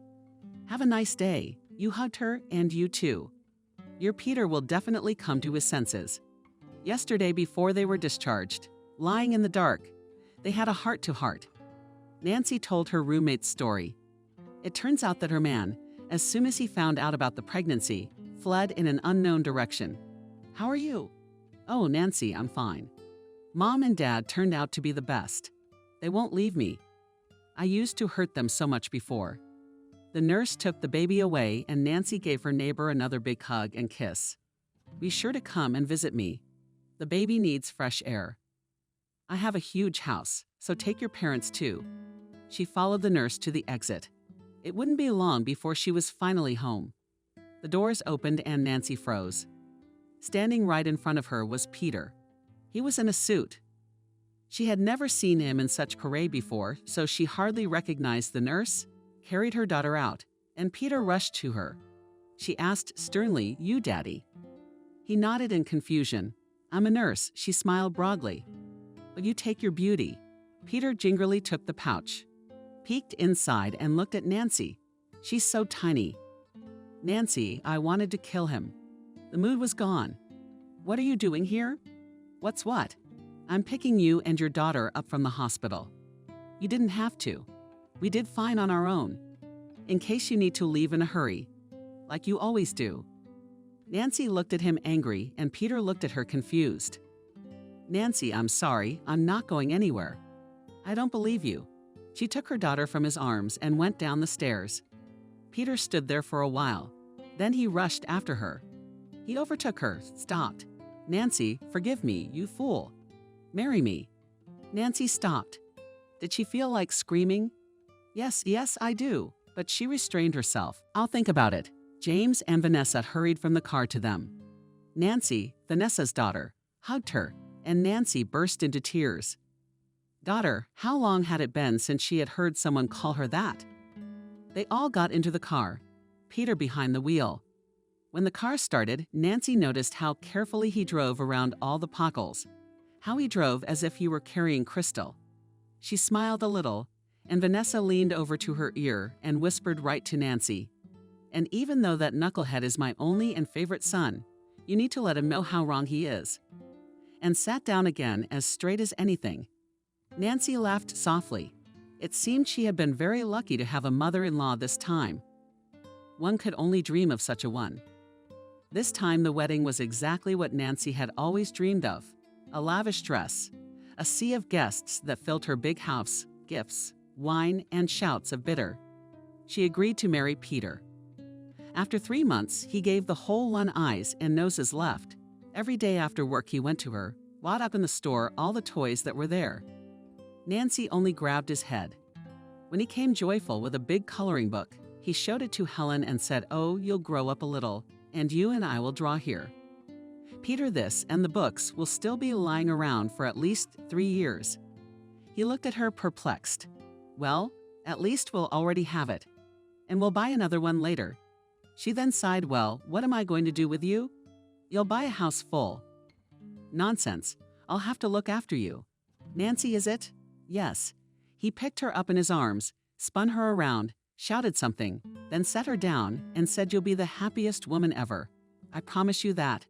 Have a nice day. You hugged her, and you too. Your Peter will definitely come to his senses. Yesterday, before they were discharged, lying in the dark, they had a heart-to-heart. Nancy told her roommate's story. It turns out that her man, as soon as he found out about the pregnancy, fled in an unknown direction. How are you? Oh, Nancy, I'm fine. Mom and Dad turned out to be the best. They won't leave me. I used to hurt them so much before. The nurse took the baby away and Nancy gave her neighbor another big hug and kiss. Be sure to come and visit me. The baby needs fresh air. I have a huge house, so take your parents too. She followed the nurse to the exit. It wouldn't be long before she was finally home. The doors opened and Nancy froze. Standing right in front of her was Peter. He was in a suit. She had never seen him in such parade before, so she hardly recognized the nurse, carried her daughter out, and Peter rushed to her. She asked sternly, "You, Daddy?" He nodded in confusion. "I'm a nurse," she smiled broadly. "Will you take your beauty?" Peter gingerly took the pouch, peeked inside and looked at Nancy. She's so tiny. Nancy, I wanted to kill him. The mood was gone. What are you doing here? What's what? I'm picking you and your daughter up from the hospital. You didn't have to. We did fine on our own. In case you need to leave in a hurry, like you always do. Nancy looked at him angry and Peter looked at her confused. Nancy, I'm sorry, I'm not going anywhere. I don't believe you. She took her daughter from his arms and went down the stairs. Peter stood there for a while. Then he rushed after her. He overtook her, stopped. Nancy, forgive me, you fool. Marry me. Nancy stopped. Did she feel like screaming? Yes, I do. But she restrained herself. I'll think about it. James and Vanessa hurried from the car to them. Nancy, Vanessa's daughter, hugged her, and Nancy burst into tears. Daughter, how long had it been since she had heard someone call her that? They all got into the car, Peter behind the wheel. When the car started, Nancy noticed how carefully he drove around all the potholes, how he drove as if he were carrying crystal. She smiled a little, and Vanessa leaned over to her ear and whispered right to Nancy, "And even though that knucklehead is my only and favorite son, you need to let him know how wrong he is," and sat down again as straight as anything. Nancy laughed softly. It seemed she had been very lucky to have a mother-in-law this time. One could only dream of such a one. This time the wedding was exactly what Nancy had always dreamed of: a lavish dress, a sea of guests that filled her big house, gifts, wine, and shouts of bitter. She agreed to marry Peter. After 3 months, he gave the whole one eyes and noses left. Every day after work he went to her, bought up in the store all the toys that were there. Nancy only grabbed his head. When he came joyful with a big coloring book, he showed it to Helen and said, "Oh, you'll grow up a little, and you and I will draw here." Peter, this and the books will still be lying around for at least 3 years. He looked at her perplexed. "Well, at least we'll already have it. And we'll buy another one later." She then sighed, "Well, what am I going to do with you? You'll buy a house full." "Nonsense. I'll have to look after you." "Nancy, is it?" "Yes." He picked her up in his arms, spun her around, shouted something, then set her down and said, "You'll be the happiest woman ever. I promise you that."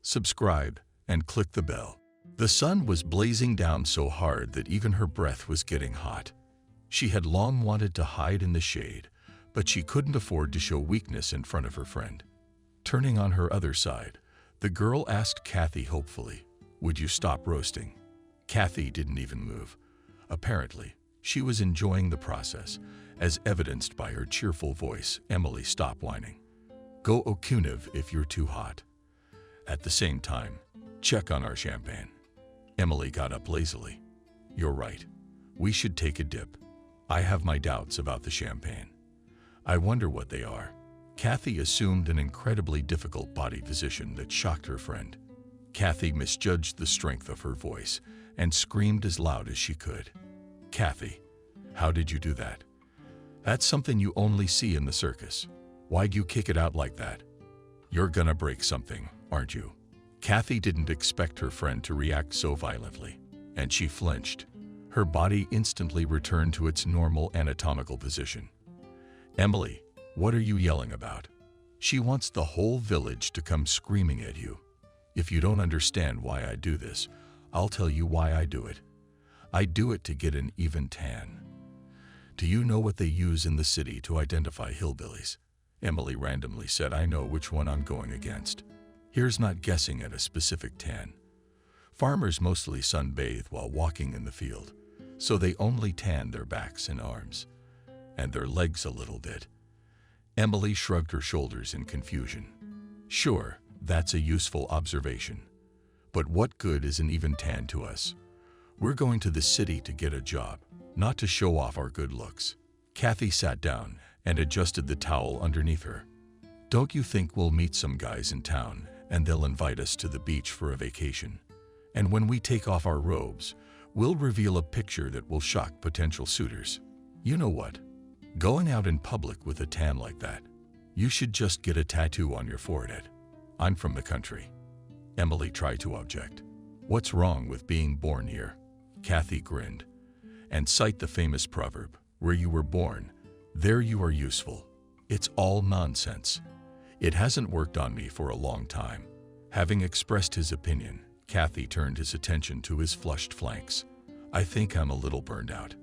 Subscribe and click the bell. The sun was blazing down so hard that even her breath was getting hot. She had long wanted to hide in the shade, but she couldn't afford to show weakness in front of her friend. Turning on her other side, the girl asked Kathy hopefully, "Would you stop roasting?" Kathy didn't even move. Apparently, she was enjoying the process, as evidenced by her cheerful voice. "Emily, stop whining. Go Okuniv if you're too hot. At the same time, check on our champagne." Emily got up lazily. "You're right. We should take a dip. I have my doubts about the champagne. I wonder what they are." Kathy assumed an incredibly difficult body position that shocked her friend. Kathy misjudged the strength of her voice and screamed as loud as she could. "Kathy, how did you do that? That's something you only see in the circus. Why'd you kick it out like that? You're gonna break something, aren't you?" Kathy didn't expect her friend to react so violently, and she flinched. Her body instantly returned to its normal anatomical position. "Emily, what are you yelling about? She wants the whole village to come screaming at you. If you don't understand why I do this, I'll tell you why I do it. I do it to get an even tan. Do you know what they use in the city to identify hillbillies?" Emily randomly said, "I know which one I'm going against. Here's not guessing at a specific tan. Farmers mostly sunbathe while walking in the field, so they only tan their backs and arms, and their legs a little bit." Emily shrugged her shoulders in confusion. "Sure, that's a useful observation. But what good is an even tan to us? We're going to the city to get a job, not to show off our good looks." Kathy sat down and adjusted the towel underneath her. "Don't you think we'll meet some guys in town and they'll invite us to the beach for a vacation? And when we take off our robes, we'll reveal a picture that will shock potential suitors. You know what? Going out in public with a tan like that, you should just get a tattoo on your forehead. I'm from the country." Emily tried to object. "What's wrong with being born here?" Kathy grinned. "And cite the famous proverb, where you were born, there you are useful. It's all nonsense. It hasn't worked on me for a long time." Having expressed his opinion, Kathy turned his attention to his flushed flanks. "I think I'm a little burned out,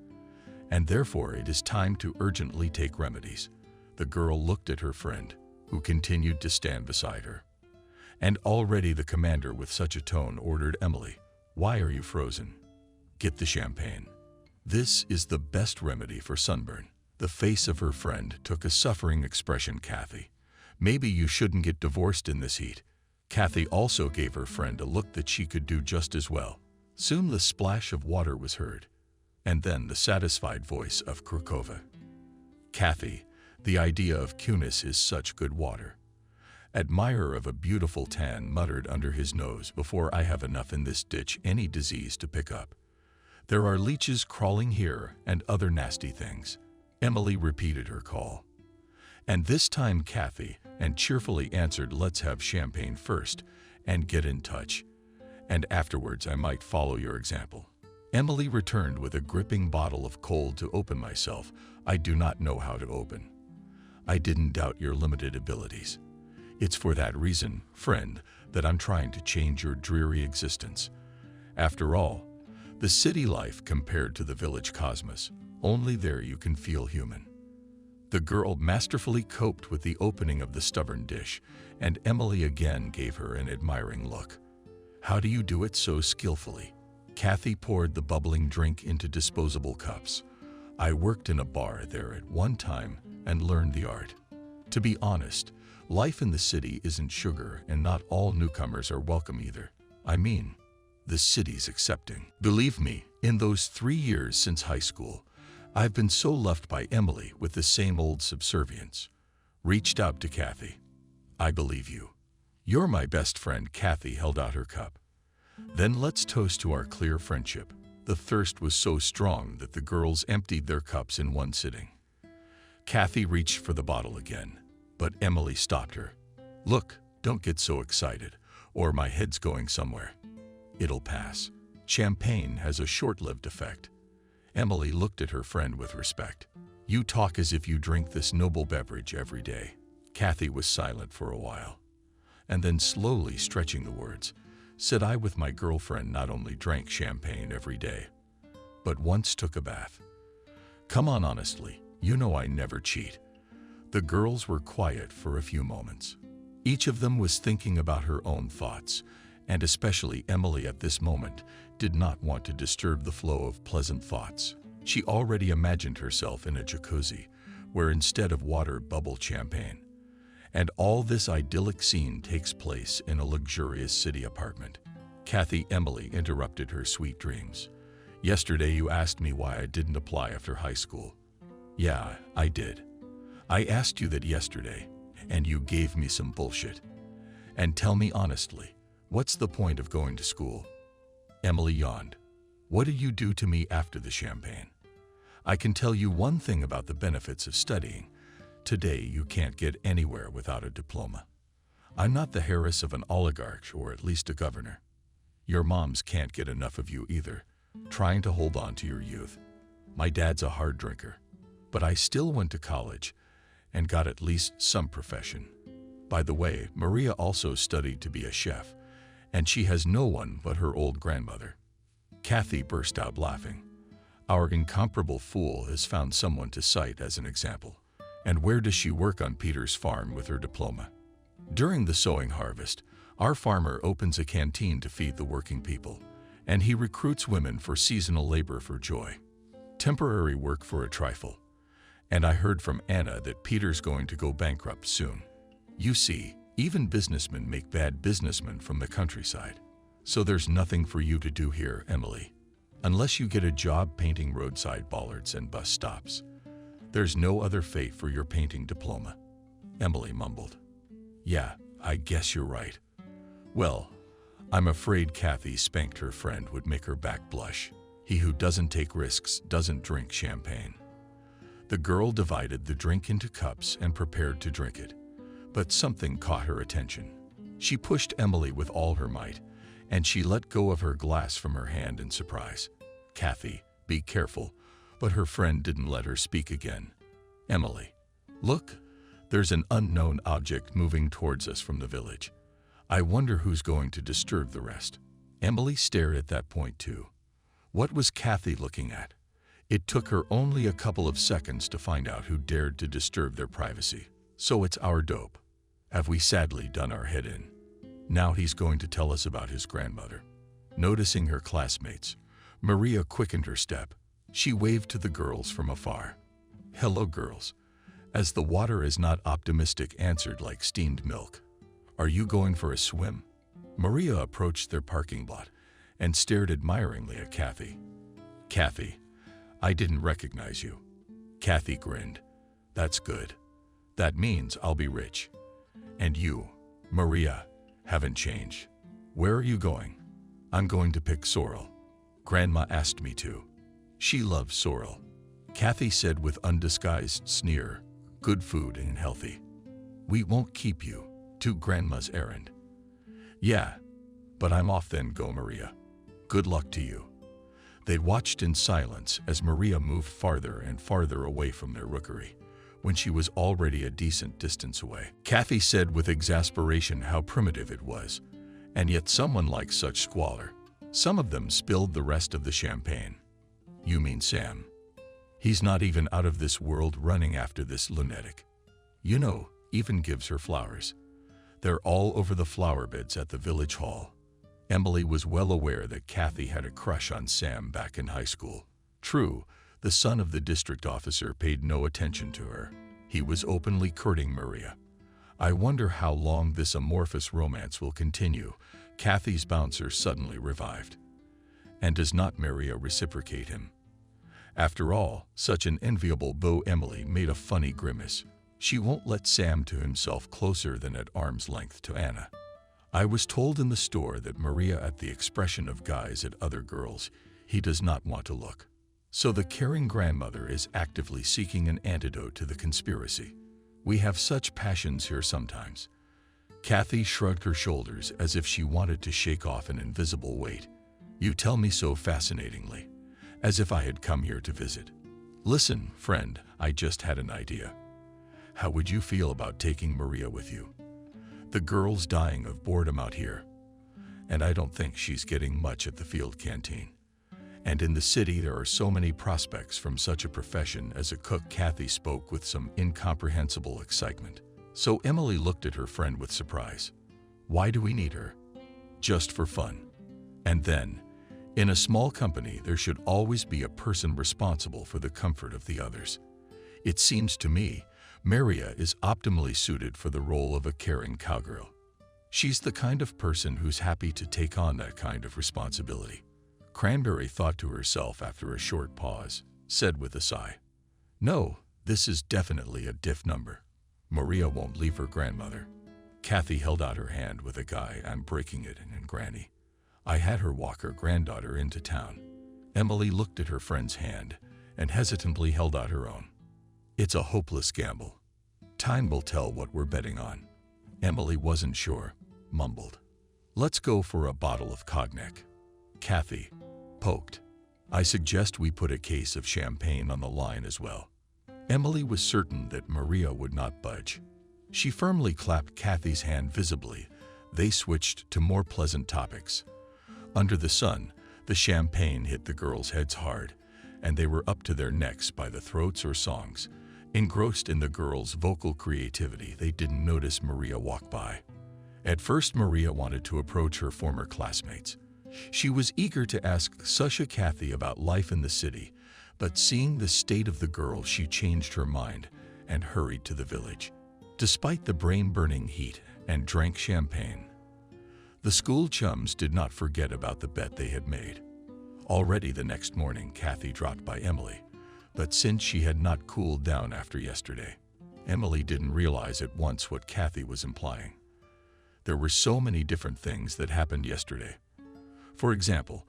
and therefore it is time to urgently take remedies." The girl looked at her friend, who continued to stand beside her. And already the commander with such a tone ordered Emily, "Why are you frozen? Get the champagne. This is the best remedy for sunburn." The face of her friend took a suffering expression. "Kathy, maybe you shouldn't get divorced in this heat." Kathy also gave her friend a look that she could do just as well. Soon the splash of water was heard, and then the satisfied voice of Krakova. Kathy, the idea of Kunis is such good water. Admirer of a beautiful tan muttered under his nose, before I have enough in this ditch any disease to pick up. There are leeches crawling here and other nasty things. Emily repeated her call. And this time Kathy and cheerfully answered, let's have champagne first and get in touch. And afterwards I might follow your example. Emily returned with a gripping bottle of cold to open myself. I do not know how to open. I didn't doubt your limited abilities. It's for that reason, friend, that I'm trying to change your dreary existence. After all, the city life compared to the village cosmos, only there you can feel human. The girl masterfully coped with the opening of the stubborn dish, and Emily again gave her an admiring look. How do you do it so skillfully? Kathy poured the bubbling drink into disposable cups. I worked in a bar there at one time and learned the art. To be honest, life in the city isn't sugar, and not all newcomers are welcome either. I mean, the city's accepting. Believe me, in those 3 years since high school, I've been so left by Emily with the same old subservience. Reached out to Kathy. I believe you. You're my best friend. Kathy held out her cup. Then let's toast to our clear friendship. The thirst was so strong that the girls emptied their cups in one sitting. Kathy reached for the bottle again, but Emily stopped her. Look, don't get so excited, or my head's going somewhere. It'll pass. Champagne has a short-lived effect. Emily looked at her friend with respect. You talk as if you drink this noble beverage every day. Kathy was silent for a while, and then slowly stretching the words, said I with my girlfriend not only drank champagne every day, but once took a bath. Come on, honestly, you know I never cheat. The girls were quiet for a few moments. Each of them was thinking about her own thoughts, and especially Emily at this moment did not want to disturb the flow of pleasant thoughts. She already imagined herself in a jacuzzi, where instead of water bubbled champagne. And all this idyllic scene takes place in a luxurious city apartment. Emily interrupted her sweet dreams. Yesterday you asked me why I didn't apply after high school. Yeah, I did. I asked you that yesterday, and you gave me some bullshit. And tell me honestly, what's the point of going to school? Emily yawned. What did you do to me after the champagne? I can tell you one thing about the benefits of studying. Today you can't get anywhere without a diploma. I'm not the heiress of an oligarch, or at least a governor. Your moms can't get enough of you either, trying to hold on to your youth. My dad's a hard drinker, but I still went to college and got at least some profession. By the way, Maria also studied to be a chef, and she has no one but her old grandmother. Kathy burst out laughing. Our incomparable fool has found someone to cite as an example. And where does she work? On Peter's farm with her diploma. During the sowing harvest, our farmer opens a canteen to feed the working people, and he recruits women for seasonal labor for joy. Temporary work for a trifle. And I heard from Anna that Peter's going to go bankrupt soon. You see, even businessmen make bad businessmen from the countryside. So there's nothing for you to do here, Emily. Unless you get a job painting roadside bollards and bus stops. There's no other fate for your painting diploma. Emily mumbled. Yeah, I guess you're right. Well, I'm afraid Kathy spanked her friend would make her back blush. He who doesn't take risks doesn't drink champagne. The girl divided the drink into cups and prepared to drink it. But something caught her attention. She pushed Emily with all her might, and she let go of her glass from her hand in surprise. Kathy, be careful. But her friend didn't let her speak again. Emily, look, there's an unknown object moving towards us from the village. I wonder who's going to disturb the rest. Emily stared at that point too. What was Kathy looking at? It took her only a couple of seconds to find out who dared to disturb their privacy. So it's our dope. Have we sadly done our head in? Now he's going to tell us about his grandmother. Noticing her classmates, Maria quickened her step. She waved to the girls from afar. Hello, girls. As the water is not optimistic, answered like steamed milk. Are you going for a swim? Maria approached their parking lot and stared admiringly at Kathy. Kathy, I didn't recognize you. Kathy grinned. That's good. That means I'll be rich. And you, Maria, haven't changed. Where are you going? I'm going to pick sorrel. Grandma asked me to. She loves sorrel. Kathy said with undisguised sneer, good food and healthy. We won't keep you to Grandma's errand. Yeah, but I'm off then, go Maria. Good luck to you. They watched in silence as Maria moved farther and farther away from their rookery, when she was already a decent distance away. Kathy said with exasperation how primitive it was, and yet someone likes such squalor. Some of them spilled the rest of the champagne. You mean Sam? He's not even out of this world running after this lunatic. You know, even gives her flowers. They're all over the flower beds at the village hall. Emily was well aware that Kathy had a crush on Sam back in high school. True, the son of the district officer paid no attention to her. He was openly courting Maria. I wonder how long this amorphous romance will continue. Kathy's bouncer suddenly revived. And does not Maria reciprocate him? After all, such an enviable beau. Emily made a funny grimace. She won't let Sam to himself closer than at arm's length to Anna. I was told in the store that Maria, at the expression of guys at other girls, he does not want to look. So the caring grandmother is actively seeking an antidote to the conspiracy. We have such passions here sometimes. Kathy shrugged her shoulders as if she wanted to shake off an invisible weight. You tell me so fascinatingly, as if I had come here to visit. Listen, friend, I just had an idea. How would you feel about taking Maria with you? The girl's dying of boredom out here, and I don't think she's getting much at the field canteen. And in the city there are so many prospects from such a profession as a cook. Kathy spoke with some incomprehensible excitement. So Emily looked at her friend with surprise. Why do we need her? Just for fun. And then, in a small company there should always be a person responsible for the comfort of the others. It seems to me Maria is optimally suited for the role of a caring cowgirl. She's the kind of person who's happy to take on that kind of responsibility. Cranberry thought to herself after a short pause, said with a sigh, No, this is definitely a diff number. Maria won't leave her grandmother. Kathy held out her hand with a guy, I'm breaking it, and Granny. I had her walk her granddaughter into town. Emily looked at her friend's hand and hesitantly held out her own. It's a hopeless gamble. Time will tell what we're betting on. Emily wasn't sure, mumbled. Let's go for a bottle of cognac. Kathy poked. I suggest we put a case of champagne on the line as well. Emily was certain that Maria would not budge. She firmly clapped Kathy's hand visibly. They switched to more pleasant topics. Under the sun, the champagne hit the girls' heads hard, and they were up to their necks by the throats or songs. Engrossed in the girls' vocal creativity, they didn't notice Maria walk by. At first, Maria wanted to approach her former classmates. She was eager to ask Susha Kathy about life in the city, but seeing the state of the girl, she changed her mind and hurried to the village. Despite the brain-burning heat, and drank champagne. The school chums did not forget about the bet they had made. Already the next morning, Kathy dropped by Emily, but since she had not cooled down after yesterday, Emily didn't realize at once what Kathy was implying. There were so many different things that happened yesterday. For example,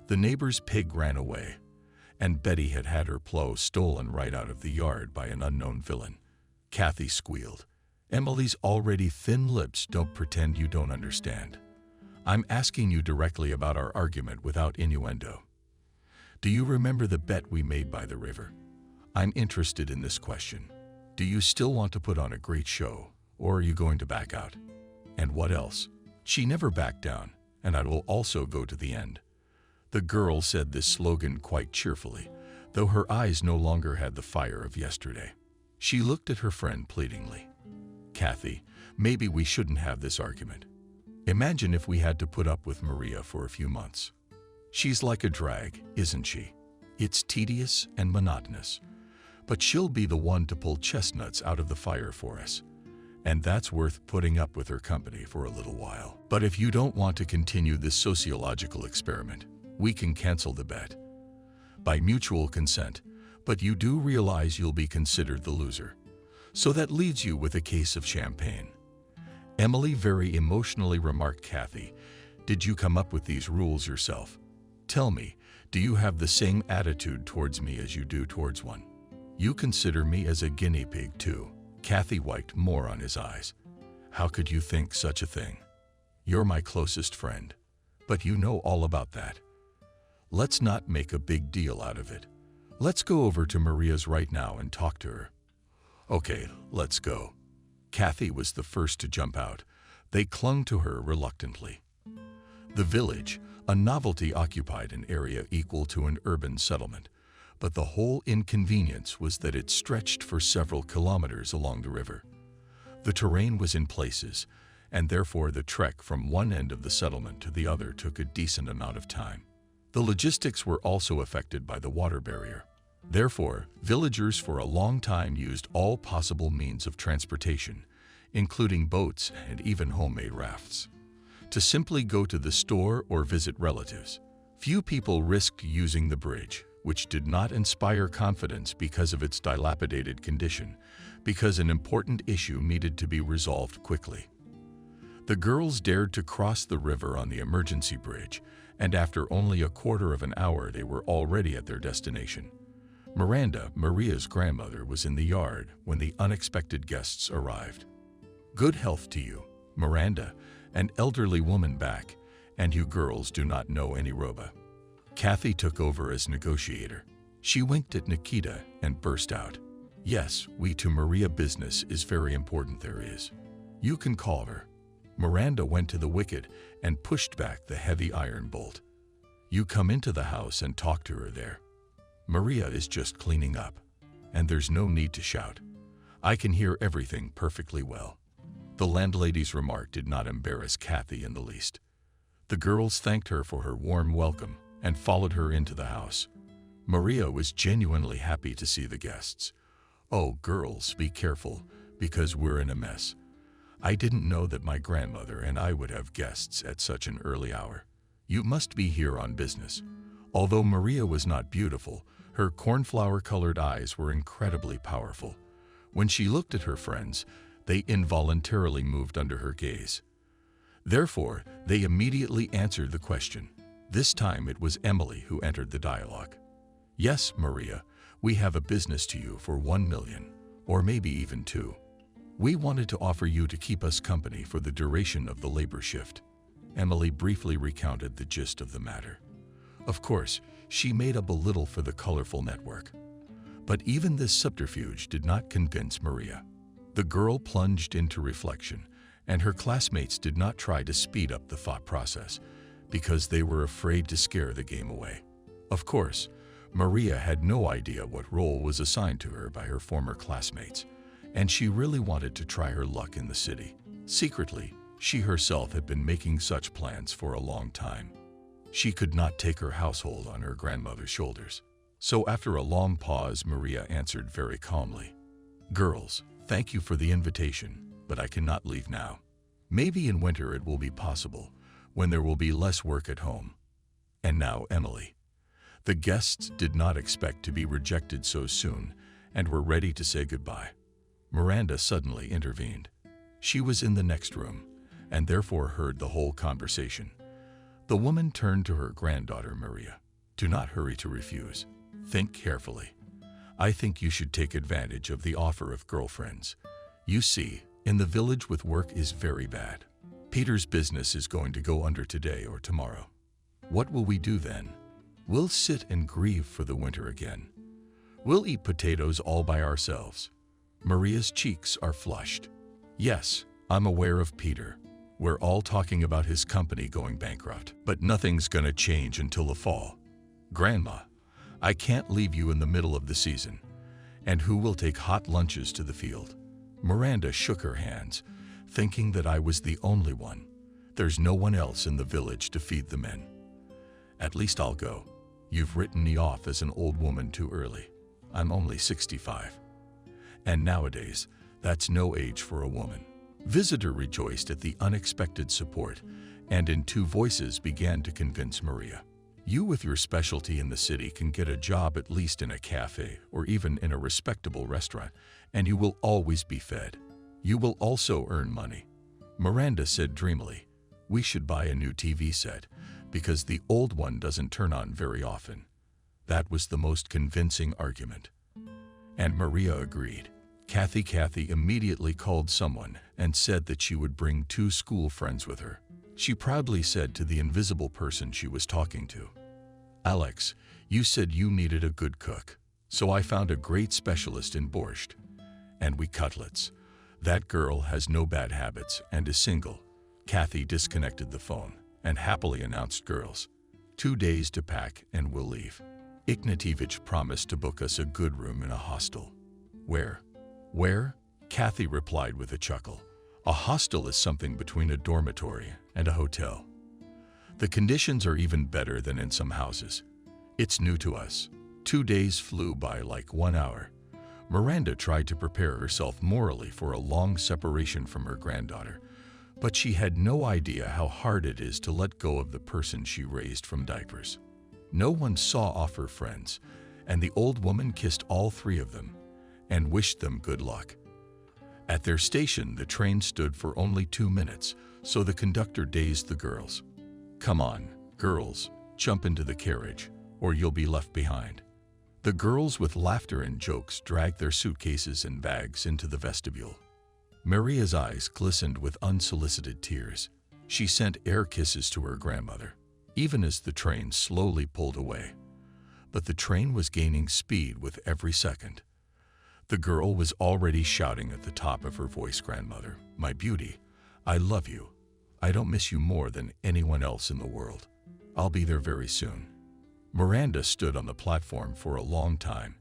the neighbor's pig ran away, and Betty had had her plow stolen right out of the yard by an unknown villain. Kathy squealed. Emily's already thin lips don't pretend you don't understand. I'm asking you directly about our argument without innuendo. Do you remember the bet we made by the river? I'm interested in this question. Do you still want to put on a great show, or are you going to back out? And what else? She never backed down, and I will also go to the end. The girl said this slogan quite cheerfully, though her eyes no longer had the fire of yesterday. She looked at her friend pleadingly. Kathy, maybe we shouldn't have this argument. Imagine if we had to put up with Maria for a few months. She's like a drag, isn't she? It's tedious and monotonous, but she'll be the one to pull chestnuts out of the fire for us. And that's worth putting up with her company for a little while. But if you don't want to continue this sociological experiment, we can cancel the bet. by mutual consent, but you do realize you'll be considered the loser. So that leaves you with a case of champagne. Emily very emotionally remarked, Kathy, did you come up with these rules yourself? Tell me, do you have the same attitude towards me as you do towards one? You consider me as a guinea pig too. Kathy wiped more on his eyes. How could you think such a thing? You're my closest friend, but you know all about that. Let's not make a big deal out of it. Let's go over to Maria's right now and talk to her. Okay, let's go. Kathy was the first to jump out. They clung to her reluctantly. The village, a novelty, occupied an area equal to an urban settlement, but the whole inconvenience was that it stretched for several kilometers along the river. The terrain was in places, and therefore the trek from one end of the settlement to the other took a decent amount of time. The logistics were also affected by the water barrier. Therefore, villagers for a long time used all possible means of transportation, including boats and even homemade rafts, to simply go to the store or visit relatives. Few people risked using the bridge, which did not inspire confidence because of its dilapidated condition, because an important issue needed to be resolved quickly. The girls dared to cross the river on the emergency bridge, and after only a quarter of an hour they were already at their destination. Miranda, Maria's grandmother, was in the yard when the unexpected guests arrived. Good health to you, Miranda, an elderly woman back, and you girls do not know any Roba. Kathy took over as negotiator. She winked at Nikita and burst out. Yes, we to Maria business is very important there is. You can call her. Miranda went to the wicket and pushed back the heavy iron bolt. You come into the house and talk to her there. Maria is just cleaning up, and there's no need to shout. I can hear everything perfectly well. The landlady's remark did not embarrass Kathy in the least. The girls thanked her for her warm welcome and followed her into the house. Maria was genuinely happy to see the guests. Oh, girls, be careful, because we're in a mess. I didn't know that my grandmother and I would have guests at such an early hour. You must be here on business. Although Maria was not beautiful, her cornflower-colored eyes were incredibly powerful. When she looked at her friends, they involuntarily moved under her gaze. Therefore, they immediately answered the question. This time it was Emily who entered the dialogue. Yes, Maria, we have a business to you for 1 million, or maybe even 2. We wanted to offer you to keep us company for the duration of the labor shift. Emily briefly recounted the gist of the matter. Of course, she made up a little for the colorful network. But even this subterfuge did not convince Maria. The girl plunged into reflection, and her classmates did not try to speed up the thought process because they were afraid to scare the game away. Of course, Maria had no idea what role was assigned to her by her former classmates, and she really wanted to try her luck in the city. Secretly, she herself had been making such plans for a long time. She could not take her household on her grandmother's shoulders. So after a long pause, Maria answered very calmly, Girls, thank you for the invitation, but I cannot leave now. Maybe in winter it will be possible, when there will be less work at home. And now, Emily. The guests did not expect to be rejected so soon and were ready to say goodbye. Miranda suddenly intervened. She was in the next room and therefore heard the whole conversation. The woman turned to her granddaughter, Maria. Do not hurry to refuse. Think carefully. I think you should take advantage of the offer of girlfriends. You see, in the village with work is very bad. Peter's business is going to go under today or tomorrow. What will we do then? We'll sit and grieve for the winter again. We'll eat potatoes all by ourselves. Maria's cheeks are flushed. Yes, I'm aware of Peter. We're all talking about his company going bankrupt, but nothing's gonna change until the fall. Grandma, I can't leave you in the middle of the season. And who will take hot lunches to the field? Miranda shook her hands, thinking that I was the only one. There's no one else in the village to feed the men. At least I'll go. You've written me off as an old woman too early. I'm only 65. And nowadays, that's no age for a woman. Visitor rejoiced at the unexpected support and in two voices began to convince Maria. You with your specialty in the city can get a job at least in a cafe or even in a respectable restaurant, and you will always be fed. You will also earn money. Miranda said dreamily, we should buy a new TV set because the old one doesn't turn on very often. That was the most convincing argument. And Maria agreed. Kathy immediately called someone and said that she would bring 2 school friends with her. She proudly said to the invisible person she was talking to, Alex, you said you needed a good cook, so I found a great specialist in borscht. And we cutlets. That girl has no bad habits and is single. Kathy disconnected the phone and happily announced, girls, 2 days to pack and we'll leave. Ignatievich promised to book us a good room in a hostel. Where? Kathy replied with a chuckle. A hostel is something between a dormitory and a hotel. The conditions are even better than in some houses. It's new to us. 2 days flew by like 1 hour. Miranda tried to prepare herself morally for a long separation from her granddaughter, but she had no idea how hard it is to let go of the person she raised from diapers. No one saw off her friends, and the old woman kissed all 3 of them and wished them good luck. At their station, the train stood for only 2 minutes, so the conductor dazed the girls. Come on, girls, jump into the carriage, or you'll be left behind. The girls with laughter and jokes dragged their suitcases and bags into the vestibule. Maria's eyes glistened with unsolicited tears. She sent air kisses to her grandmother, even as the train slowly pulled away. But the train was gaining speed with every second. The girl was already shouting at the top of her voice, grandmother, my beauty, I love you. I don't miss you more than anyone else in the world. I'll be there very soon. Miranda stood on the platform for a long time,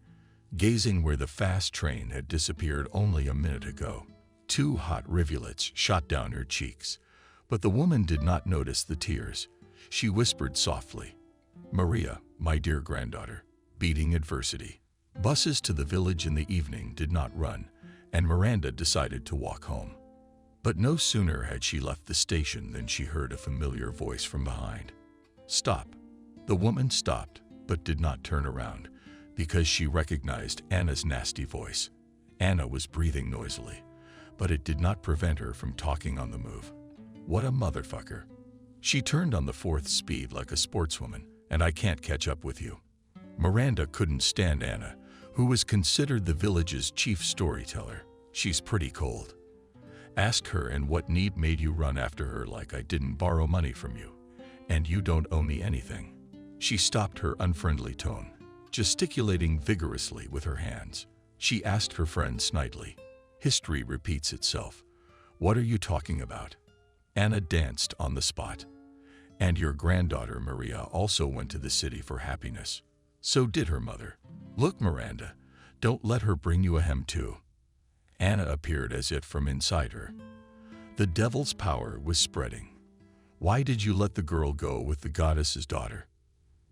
gazing where the fast train had disappeared only a minute ago. 2 hot rivulets shot down her cheeks, but the woman did not notice the tears. She whispered softly, Maria, my dear granddaughter, beating adversity. Buses to the village in the evening did not run, and Miranda decided to walk home. But no sooner had she left the station than she heard a familiar voice from behind. Stop. The woman stopped, but did not turn around, because she recognized Anna's nasty voice. Anna was breathing noisily, but it did not prevent her from talking on the move. What a motherfucker. She turned on the 4th speed like a sportswoman, and I can't catch up with you. Miranda couldn't stand Anna, who was considered the village's chief storyteller. She's pretty cold. Ask her, and what need made you run after her like I didn't borrow money from you, and you don't owe me anything. She stopped her unfriendly tone, gesticulating vigorously with her hands. She asked her friend snidely, history repeats itself. What are you talking about? Anna danced on the spot. And your granddaughter Maria also went to the city for happiness. So did her mother. Look, Miranda, don't let her bring you a hem too. Anna appeared as if from inside her. The devil's power was spreading. Why did you let the girl go with the goddess's daughter?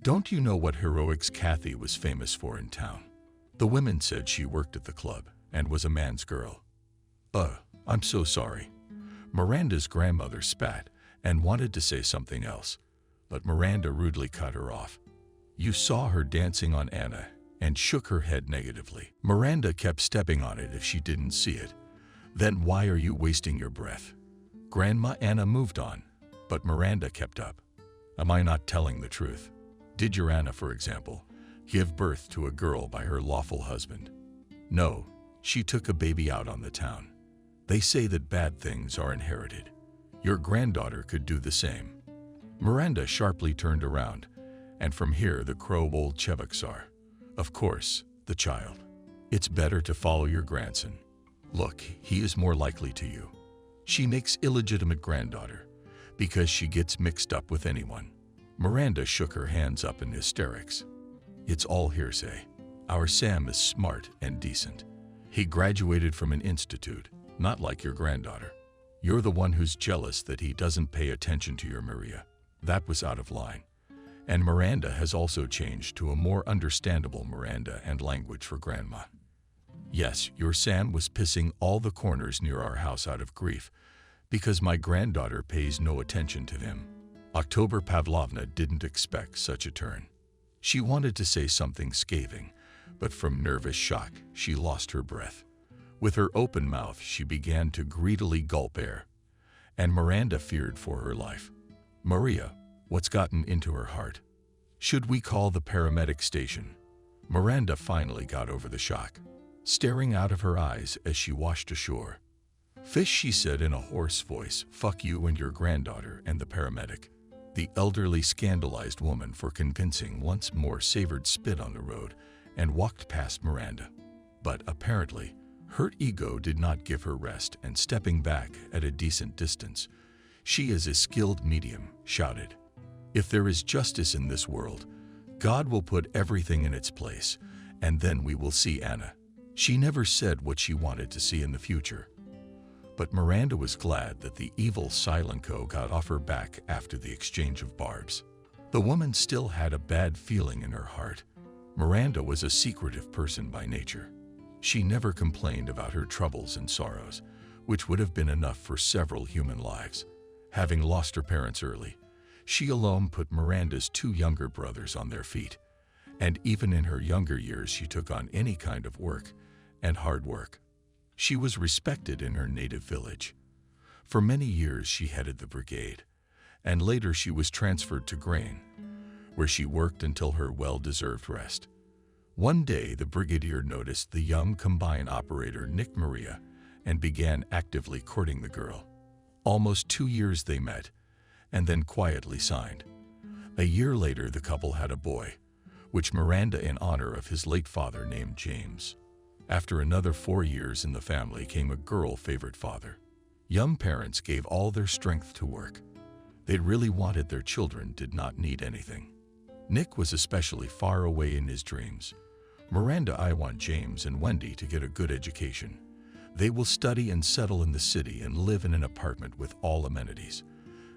Don't you know what heroics Kathy was famous for in town? The women said she worked at the club and was a man's girl. I'm so sorry. Miranda's grandmother spat and wanted to say something else, but Miranda rudely cut her off. You saw her dancing on Anna and shook her head negatively. Miranda kept stepping on it if she didn't see it. Then why are you wasting your breath? Grandma Anna moved on, but Miranda kept up. Am I not telling the truth? Did your Anna, for example, give birth to a girl by her lawful husband? No, she took a baby out on the town. They say that bad things are inherited. Your granddaughter could do the same. Miranda sharply turned around, and from here the crow old Chevaksar. Of course, the child. It's better to follow your grandson. Look, he is more likely to you. She makes illegitimate granddaughter because she gets mixed up with anyone. Miranda shook her hands up in hysterics. It's all hearsay. Our Sam is smart and decent. He graduated from an institute, not like your granddaughter. You're the one who's jealous that he doesn't pay attention to your Maria. That was out of line. And Miranda has also changed to a more understandable Miranda and language for grandma. Yes, your Sam was pissing all the corners near our house out of grief because my granddaughter pays no attention to him. October Pavlovna didn't expect such a turn. She wanted to say something scathing, but from nervous shock, she lost her breath. With her open mouth, she began to greedily gulp air, and Miranda feared for her life. "Maria, what's gotten into her heart? Should we call the paramedic station?" Miranda finally got over the shock, staring out of her eyes as she washed ashore. "Fish," she said in a hoarse voice, "fuck you and your granddaughter and the paramedic." The elderly, scandalized woman, for convincing once more, savored spit on the road and walked past Miranda. But apparently, her ego did not give her rest, and stepping back at a decent distance, "She is a skilled medium," shouted. "If there is justice in this world, God will put everything in its place, and then we will see Anna." She never said what she wanted to see in the future. But Miranda was glad that the evil Silenko got off her back after the exchange of barbs. The woman still had a bad feeling in her heart. Miranda was a secretive person by nature. She never complained about her troubles and sorrows, which would have been enough for several human lives. Having lost her parents early, she alone put Miranda's two younger brothers on their feet, and even in her younger years she took on any kind of work, and hard work. She was respected in her native village. For many years she headed the brigade, and later she was transferred to grain, where she worked until her well-deserved rest. One day the brigadier noticed the young combine operator Nick Maria and began actively courting the girl. Almost 2 years they met, and then quietly signed. A year later the couple had a boy, which Miranda, in honor of his late father, named James. After another 4 years in the family came a girl favorite father. Young parents gave all their strength to work. They really wanted their children did not need anything. Nick was especially far away in his dreams. "Miranda, I want James and Wendy to get a good education. They will study and settle in the city and live in an apartment with all amenities.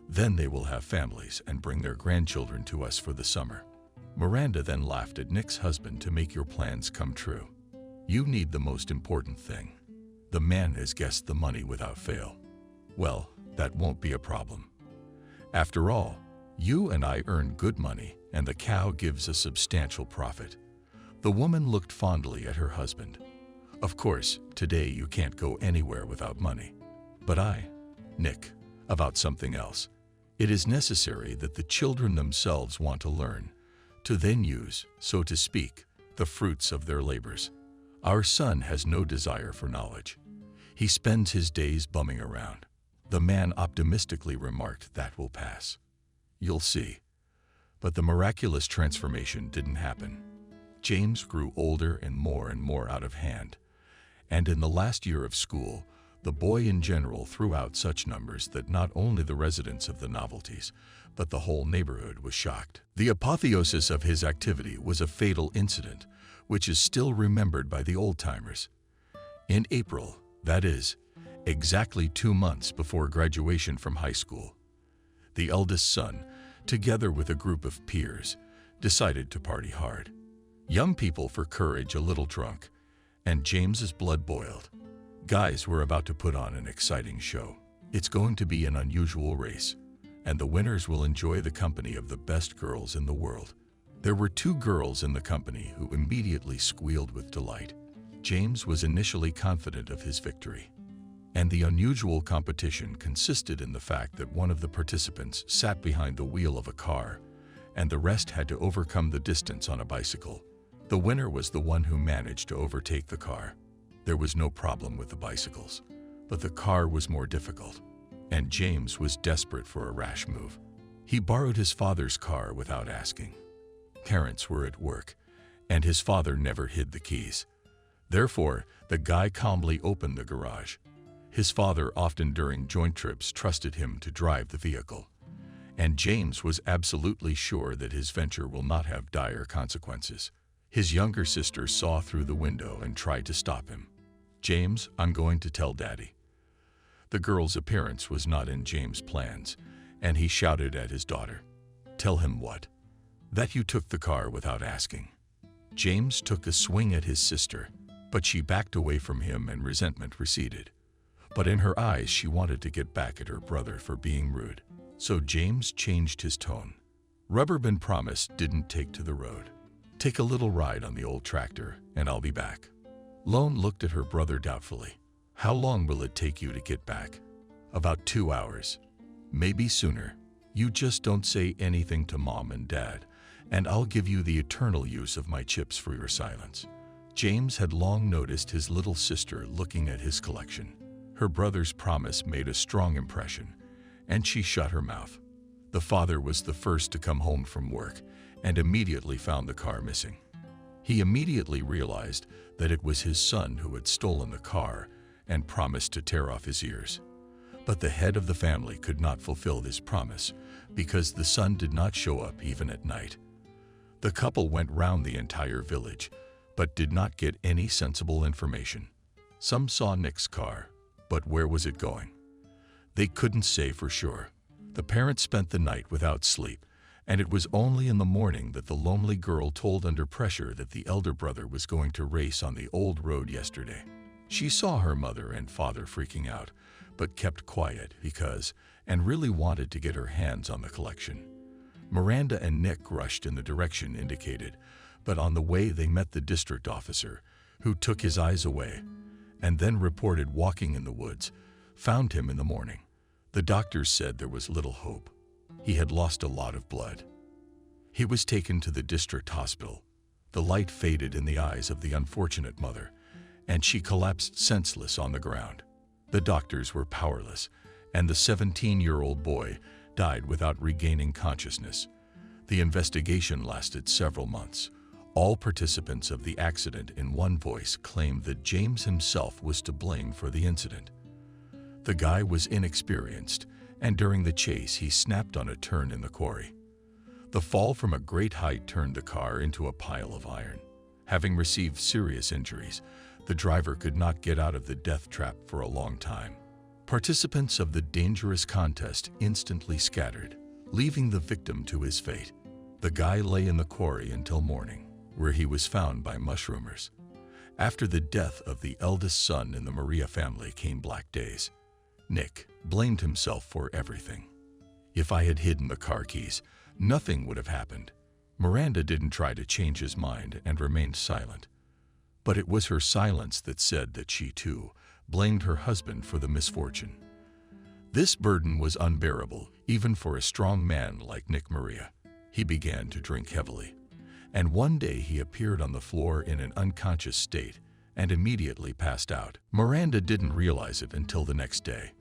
Then they will have families and bring their grandchildren to us for the summer." Miranda then laughed at Nick's husband. "To make your plans come true, you need the most important thing. The man has guessed the money without fail." "Well, that won't be a problem. After all, you and I earn good money, and the cow gives a substantial profit." The woman looked fondly at her husband. "Of course, today you can't go anywhere without money. But Nick, about something else. It is necessary that the children themselves want to learn, to then use, so to speak, the fruits of their labors. Our son has no desire for knowledge. He spends his days bumming around." The man optimistically remarked, "That will pass. You'll see." But the miraculous transformation didn't happen. James grew older and more out of hand. And in the last year of school, the boy in general threw out such numbers that not only the residents of the novelties, but the whole neighborhood was shocked. The apotheosis of his activity was a fatal incident, which is still remembered by the old-timers. In April, that is, exactly 2 months before graduation from high school, the eldest son, together with a group of peers, decided to party hard. Young people for courage, a little drunk, and James's blood boiled. Guys were about to put on an exciting show. It's going to be an unusual race, and the winners will enjoy the company of the best girls in the world. There were 2 girls in the company who immediately squealed with delight. James was initially confident of his victory, and the unusual competition consisted in the fact that one of the participants sat behind the wheel of a car, and the rest had to overcome the distance on a bicycle. The winner was the one who managed to overtake the car. There was no problem with the bicycles, but the car was more difficult, and James was desperate for a rash move. He borrowed his father's car without asking. Parents were at work, and his father never hid the keys. Therefore, the guy calmly opened the garage. His father, often during joint trips, trusted him to drive the vehicle, and James was absolutely sure that his venture will not have dire consequences. His younger sister saw through the window and tried to stop him. "James, I'm going to tell Daddy." The girl's appearance was not in James' plans, and he shouted at his daughter. "Tell him what?" "That you took the car without asking." James took a swing at his sister, but she backed away from him and resentment receded. But in her eyes she wanted to get back at her brother for being rude. So James changed his tone. Rubberman promised didn't take to the road. Take a little ride on the old tractor, and I'll be back. Lone looked at her brother doubtfully. How long will it take you to get back? About 2 hours. Maybe sooner. You just don't say anything to Mom and Dad, and I'll give you the eternal use of my chips for your silence. James had long noticed his little sister looking at his collection. Her brother's promise made a strong impression, and she shut her mouth. The father was the first to come home from work and immediately found the car missing. He immediately realized that it was his son who had stolen the car and promised to tear off his ears. But the head of the family could not fulfill this promise because the son did not show up even at night. The couple went round the entire village, but did not get any sensible information. Some saw Nick's car, but where was it going? They couldn't say for sure. The parents spent the night without sleep, and it was only in the morning that the lonely girl told under pressure that the elder brother was going to race on the old road yesterday. She saw her mother and father freaking out, but kept quiet and really wanted to get her hands on the collection. Miranda and Nick rushed in the direction indicated, but on the way they met the district officer, who took his eyes away, and then reported walking in the woods, found him in the morning. The doctors said there was little hope. He had lost a lot of blood. He was taken to the district hospital. The light faded in the eyes of the unfortunate mother, and she collapsed senseless on the ground. The doctors were powerless, and the 17-year-old boy died without regaining consciousness. The investigation lasted several months. All participants of the accident in one voice claimed that James himself was to blame for the incident. The guy was inexperienced, and during the chase he snapped on a turn in the quarry. The fall from a great height turned the car into a pile of iron. Having received serious injuries, the driver could not get out of the death trap for a long time. Participants of the dangerous contest instantly scattered, leaving the victim to his fate. The guy lay in the quarry until morning, where he was found by mushroomers. After the death of the eldest son in the Maria family came black days. Nick blamed himself for everything. If I had hidden the car keys, nothing would have happened. Miranda didn't try to change his mind and remained silent. But it was her silence that said that she, too, blamed her husband for the misfortune. This burden was unbearable, even for a strong man like Nick Maria. He began to drink heavily, and one day he appeared on the floor in an unconscious state and immediately passed out. Miranda didn't realize it until the next day.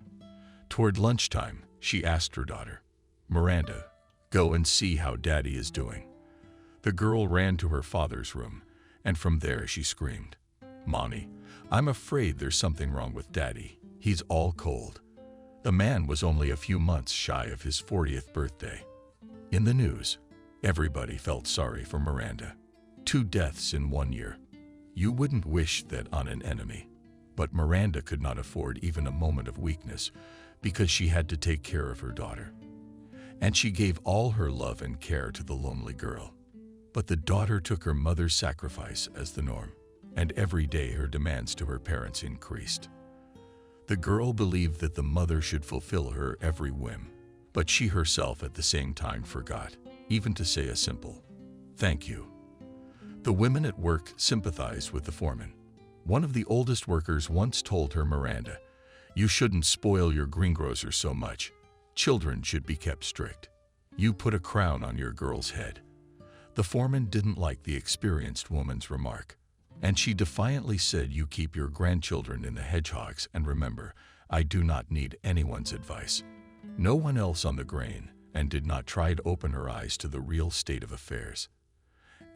Toward lunchtime, she asked her daughter, "Miranda, go and see how Daddy is doing." The girl ran to her father's room, and from there she screamed, "Mommy, I'm afraid there's something wrong with Daddy. He's all cold." The man was only a few months shy of his 40th birthday. In the news, everybody felt sorry for Miranda. 2 deaths in 1 year. You wouldn't wish that on an enemy. But Miranda could not afford even a moment of weakness because she had to take care of her daughter. And she gave all her love and care to the lonely girl. But the daughter took her mother's sacrifice as the norm, and every day her demands to her parents increased. The girl believed that the mother should fulfill her every whim, but she herself at the same time forgot, even to say a simple, "Thank you." The women at work sympathized with the foreman. One of the oldest workers once told her, "Miranda, you shouldn't spoil your greengrocer so much. Children should be kept strict. You put a crown on your girl's head." The foreman didn't like the experienced woman's remark, and she defiantly said, "You keep your grandchildren in the hedgehogs, and remember, I do not need anyone's advice." No one else on the grain, and did not try to open her eyes to the real state of affairs.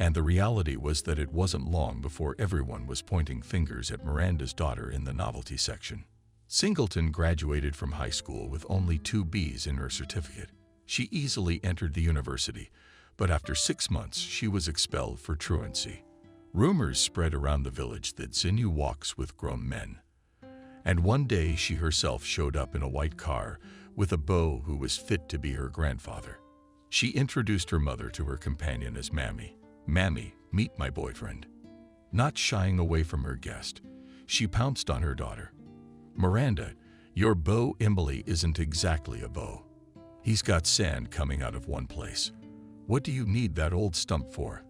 And the reality was that it wasn't long before everyone was pointing fingers at Miranda's daughter in the novelty section. Singleton graduated from high school with only 2 B's in her certificate. She easily entered the university, but after 6 months she was expelled for truancy. Rumors spread around the village that Xinu walks with grown men. And one day she herself showed up in a white car with a beau who was fit to be her grandfather. She introduced her mother to her companion as Mammy. "Mammy, meet my boyfriend." Not shying away from her guest, she pounced on her daughter. "Miranda, your beau Emily isn't exactly a beau. He's got sand coming out of one place. What do you need that old stump for?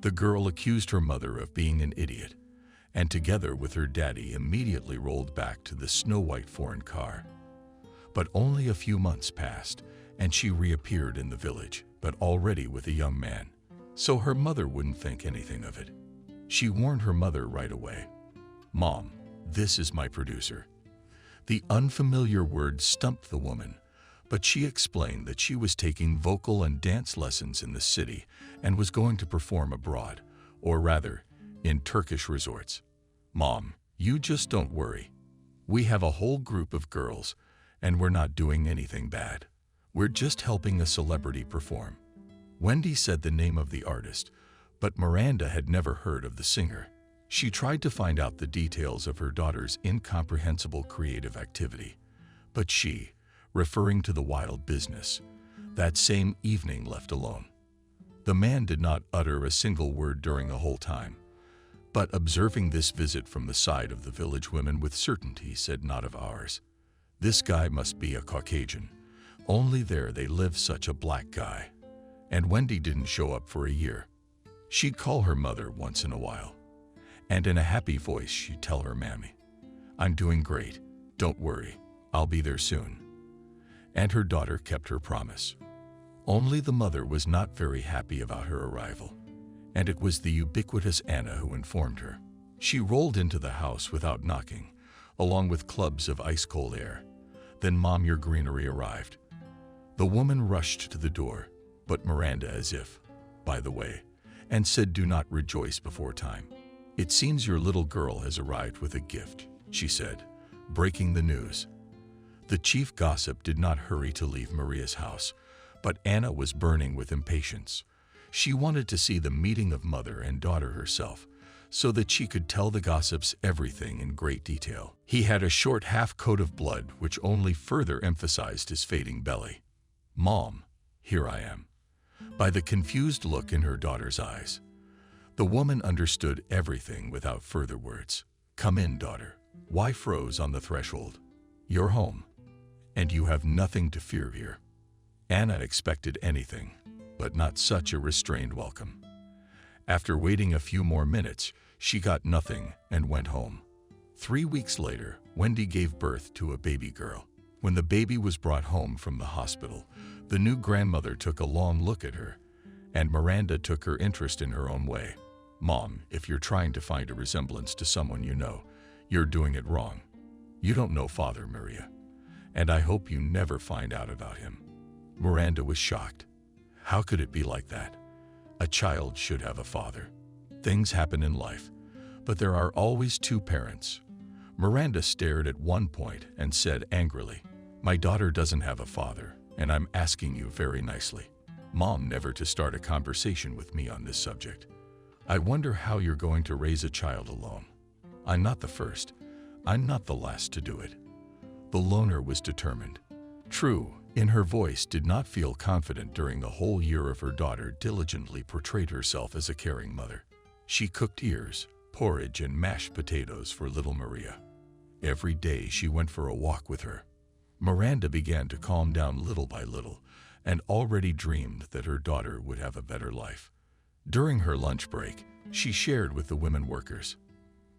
The girl accused her mother of being an idiot, and together with her daddy immediately rolled back to the snow-white foreign car. But only a few months passed, and she reappeared in the village, but already with a young man, so her mother wouldn't think anything of it. She warned her mother right away. "Mom, this is my producer." The unfamiliar word stumped the woman, but she explained that she was taking vocal and dance lessons in the city and was going to perform abroad, or rather, in Turkish resorts. "Mom, you just don't worry. We have a whole group of girls, and we're not doing anything bad. We're just helping a celebrity perform." Wendy said the name of the artist, but Miranda had never heard of the singer. She tried to find out the details of her daughter's incomprehensible creative activity, but she, referring to the wild business, that same evening left alone. The man did not utter a single word during the whole time, but observing this visit from the side of the village women with certainty said, "Not of ours. This guy must be a Caucasian. Only there they live such a black guy." And Wendy didn't show up for a year. She'd call her mother once in a while, and in a happy voice she'd tell her mammy, "I'm doing great. Don't worry. I'll be there soon." And her daughter kept her promise. Only the mother was not very happy about her arrival, and it was the ubiquitous Anna who informed her. She rolled into the house without knocking, along with clubs of ice-cold air. Then Mom, your greenery arrived. The woman rushed to the door, but Miranda as if, by the way, and said, "Do not rejoice before time. It seems your little girl has arrived with a gift," she said, breaking the news. The chief gossip did not hurry to leave Maria's house, but Anna was burning with impatience. She wanted to see the meeting of mother and daughter herself, so that she could tell the gossips everything in great detail. He had a short half-coat of blood which only further emphasized his fading belly. "Mom, here I am." By the confused look in her daughter's eyes, the woman understood everything without further words. "Come in, daughter." Why froze on the threshold? "You're home, and you have nothing to fear here." Anna expected anything, but not such a restrained welcome. After waiting a few more minutes, she got nothing and went home. 3 weeks later, Wendy gave birth to a baby girl. When the baby was brought home from the hospital, the new grandmother took a long look at her, and Miranda took her interest in her own way. "Mom, if you're trying to find a resemblance to someone you know, you're doing it wrong. You don't know Father Maria, and I hope you never find out about him." Miranda was shocked. How could it be like that? A child should have a father. Things happen in life, but there are always two parents. Miranda stared at one point and said angrily, "My daughter doesn't have a father, and I'm asking you very nicely, Mom, never to start a conversation with me on this subject. I wonder how you're going to raise a child alone. I'm not the first. I'm not the last to do it." The loner was determined. True, in her voice did not feel confident during the whole year of her daughter diligently portrayed herself as a caring mother. She cooked ears, porridge, and mashed potatoes for little Maria. Every day she went for a walk with her. Miranda began to calm down little by little and already dreamed that her daughter would have a better life. During her lunch break, she shared with the women workers.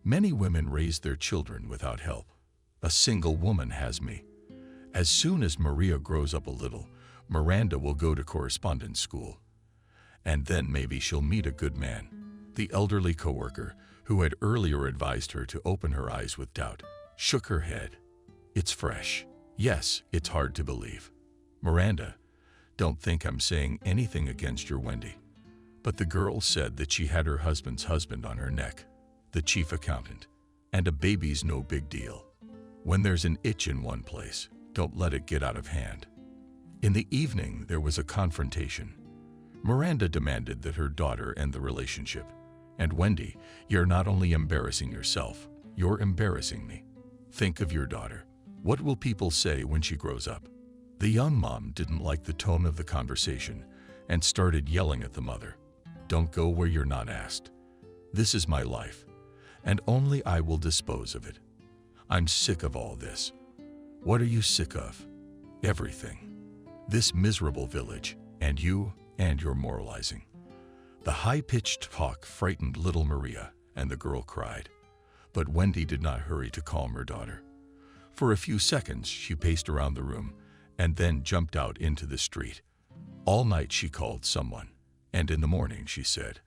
"Many women raise their children without help. A single woman has me. As soon as Maria grows up a little, Miranda will go to correspondence school. And then maybe she'll meet a good man." The elderly coworker, who had earlier advised her to open her eyes with doubt, shook her head. "It's fresh. Yes, it's hard to believe. Miranda, don't think I'm saying anything against your Wendy, but the girl said that she had her husband's husband on her neck, the chief accountant, and a baby's no big deal. When there's an itch in one place, don't let it get out of hand." In the evening, there was a confrontation. Miranda demanded that her daughter end the relationship. "And Wendy, you're not only embarrassing yourself, you're embarrassing me. Think of your daughter. What will people say when she grows up?" The young mom didn't like the tone of the conversation and started yelling at the mother. "Don't go where you're not asked. This is my life, and only I will dispose of it. I'm sick of all this." "What are you sick of?" "Everything. This miserable village, and you and your moralizing. The high-pitched talk frightened little Maria, and the girl cried. But Wendy did not hurry to calm her daughter. For a few seconds, she paced around the room and then jumped out into the street. All night she called someone, and in the morning she said,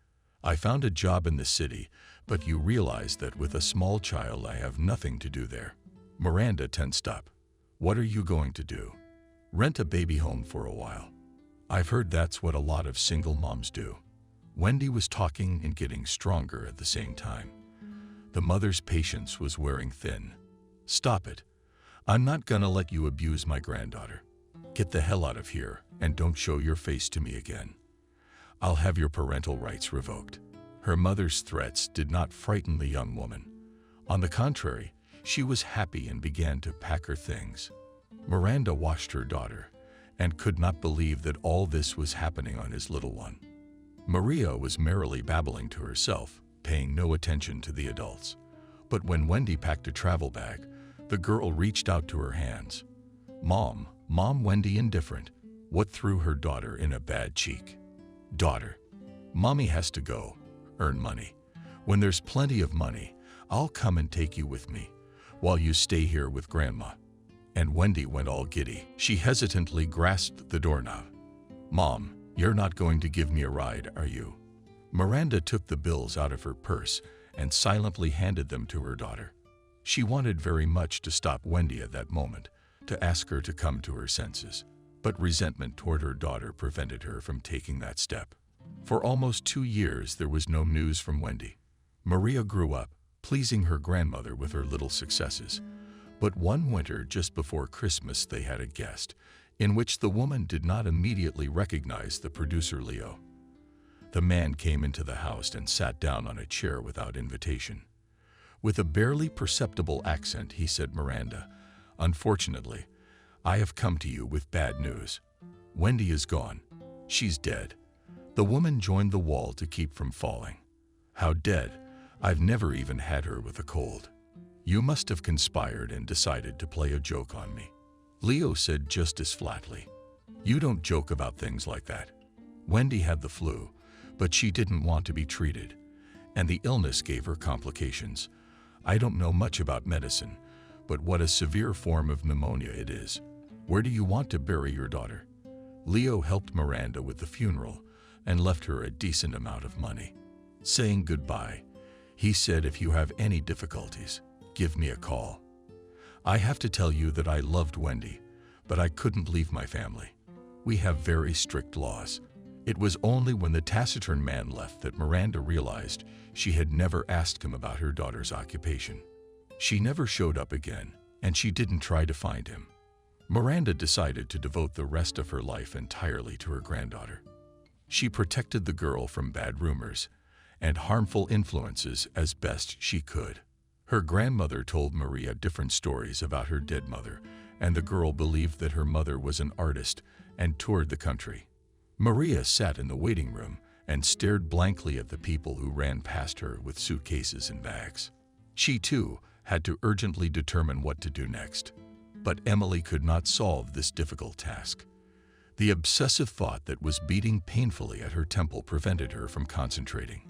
"I found a job in the city, but you realize that with a small child I have nothing to do there." Miranda tensed up. "What are you going to do? Rent a baby home for a while?" "I've heard that's what a lot of single moms do." Wendy was talking and getting stronger at the same time. The mother's patience was wearing thin. "Stop it. I'm not gonna let you abuse my granddaughter. Get the hell out of here and don't show your face to me again. I'll have your parental rights revoked." Her mother's threats did not frighten the young woman. On the contrary, she was happy and began to pack her things. Miranda watched her daughter and could not believe that all this was happening on his little one. Maria was merrily babbling to herself, paying no attention to the adults. But when Wendy packed a travel bag, the girl reached out to her hands. Mom, Wendy indifferent. What threw her daughter in a bad cheek? "Daughter, Mommy has to go, earn money. When there's plenty of money, I'll come and take you with me, while you stay here with Grandma." And Wendy went all giddy. She hesitantly grasped the doorknob. "Mom, you're not going to give me a ride, are you?" Miranda took the bills out of her purse and silently handed them to her daughter. She wanted very much to stop Wendy at that moment, to ask her to come to her senses, but resentment toward her daughter prevented her from taking that step. For almost 2 years there was no news from Wendy. Maria grew up, pleasing her grandmother with her little successes. But one winter just before Christmas they had a guest, in which the woman did not immediately recognize the producer Leo. The man came into the house and sat down on a chair without invitation. With a barely perceptible accent, he said, "Miranda, unfortunately, I have come to you with bad news. Wendy is gone. She's dead." The woman joined the wall to keep from falling. "How dead? I've never even had her with a cold. You must have conspired and decided to play a joke on me." Leo said just as flatly, "You don't joke about things like that. Wendy had the flu, but she didn't want to be treated, and the illness gave her complications. I don't know much about medicine, but what a severe form of pneumonia it is. Where do you want to bury your daughter?" Leo helped Miranda with the funeral and left her a decent amount of money. Saying goodbye, he said, "If you have any difficulties, give me a call. I have to tell you that I loved Wendy, but I couldn't leave my family. We have very strict laws." It was only when the taciturn man left that Miranda realized she had never asked him about her daughter's occupation. She never showed up again, and she didn't try to find him. Miranda decided to devote the rest of her life entirely to her granddaughter. She protected the girl from bad rumors and harmful influences as best she could. Her grandmother told Maria different stories about her dead mother, and the girl believed that her mother was an artist and toured the country. Maria sat in the waiting room and stared blankly at the people who ran past her with suitcases and bags. She, too, had to urgently determine what to do next. But Emily could not solve this difficult task. The obsessive thought that was beating painfully at her temple prevented her from concentrating.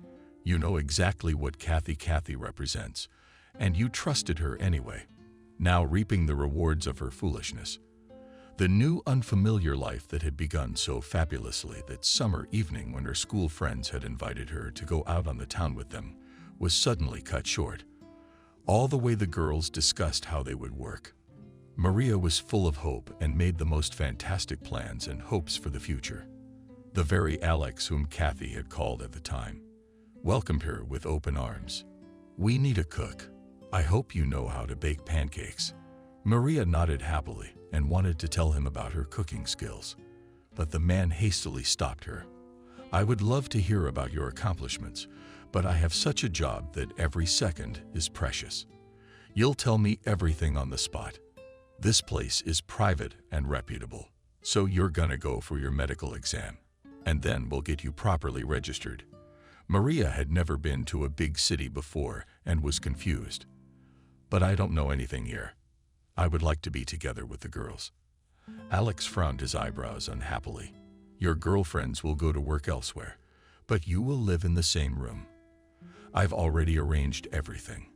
You know exactly what Kathy represents, and you trusted her anyway, now reaping the rewards of her foolishness. The new unfamiliar life that had begun so fabulously that summer evening when her school friends had invited her to go out on the town with them was suddenly cut short. All the way the girls discussed how they would work. Maria was full of hope and made the most fantastic plans and hopes for the future. The very Alex whom Kathy had called at the time welcomed her with open arms. "We need a cook. I hope you know how to bake pancakes." Maria nodded happily and wanted to tell him about her cooking skills, but the man hastily stopped her. "I would love to hear about your accomplishments, but I have such a job that every second is precious. You'll tell me everything on the spot. This place is private and reputable, so you're gonna go for your medical exam, and then we'll get you properly registered." Maria had never been to a big city before and was confused. "But I don't know anything here. I would like to be together with the girls." Alex frowned his eyebrows unhappily. Your girlfriends will go to work elsewhere, but you will live in the same room. I've already arranged everything.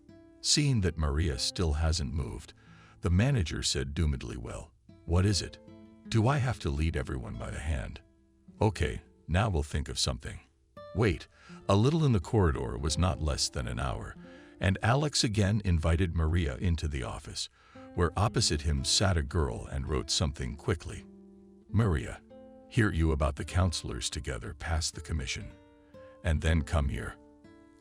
Seeing that Maria still hasn't moved, the manager said doomedly, well, what is it? Do I have to lead everyone by the hand? Okay, now we'll think of something. Wait, a little in the corridor was not less than an hour, and Alex again invited Maria into the office, where opposite him sat a girl and wrote something quickly. Maria, hear you about the counselors together past the commission, and then come here.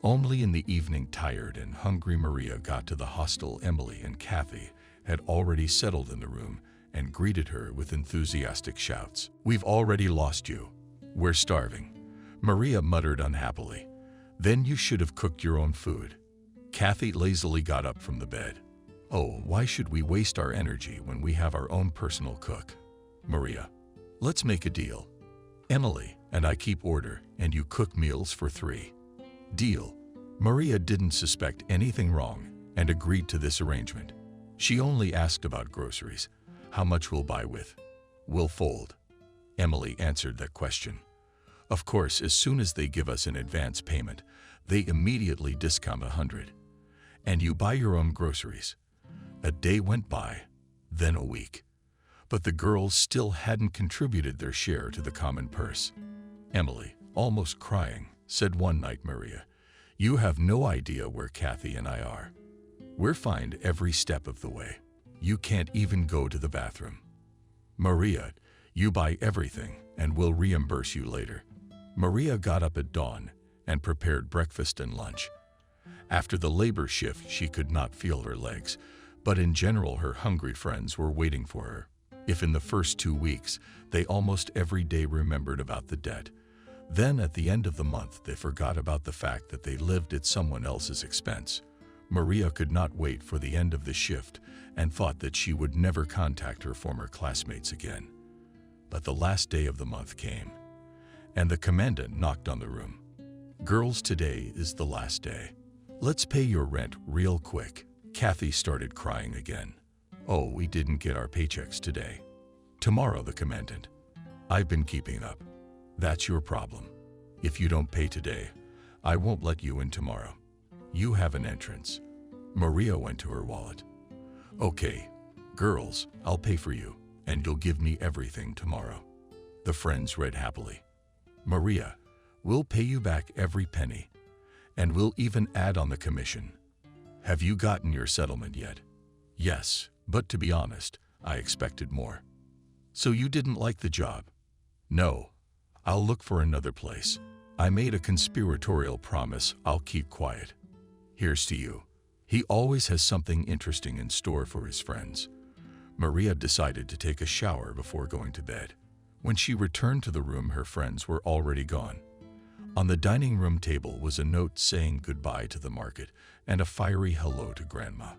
Only in the evening, tired and hungry, Maria got to the hostel. Emily and Kathy had already settled in the room and greeted her with enthusiastic shouts. We've already lost you. We're starving. Maria muttered unhappily. Then you should have cooked your own food. Kathy lazily got up from the bed. Oh, why should we waste our energy when we have our own personal cook? Maria, let's make a deal. Emily and I keep order and you cook meals for 3. Deal. Maria didn't suspect anything wrong and agreed to this arrangement. She only asked about groceries. How much we'll buy with? We'll fold. Emily answered that question. Of course, as soon as they give us an advance payment, they immediately discount 100. And you buy your own groceries. A day went by, then a week. But the girls still hadn't contributed their share to the common purse. Emily, almost crying, said one night, Maria, you have no idea where Kathy and I are. We're fined every step of the way. You can't even go to the bathroom. Maria, you buy everything and we'll reimburse you later. Maria got up at dawn and prepared breakfast and lunch. After the labor shift, she could not feel her legs, but in general her hungry friends were waiting for her. If in the first 2 weeks they almost every day remembered about the debt, then at the end of the month they forgot about the fact that they lived at someone else's expense. Maria could not wait for the end of the shift and thought that she would never contact her former classmates again. But the last day of the month came, and the commandant knocked on the room. Girls, today is the last day. Let's pay your rent real quick. Kathy started crying again. Oh, we didn't get our paychecks today. Tomorrow, the commandant. I've been keeping up. That's your problem. If you don't pay today, I won't let you in tomorrow. You have an entrance. Maria went to her wallet. Okay, girls, I'll pay for you, and you'll give me everything tomorrow. The friends read happily. Maria, we'll pay you back every penny, and we'll even add on the commission. Have you gotten your settlement yet? Yes, but to be honest, I expected more. So you didn't like the job? No. I'll look for another place. I made a conspiratorial promise I'll keep quiet. Here's to you. He always has something interesting in store for his friends. Maria decided to take a shower before going to bed. When she returned to the room, her friends were already gone. On the dining room table was a note saying goodbye to the market and a fiery hello to Grandma.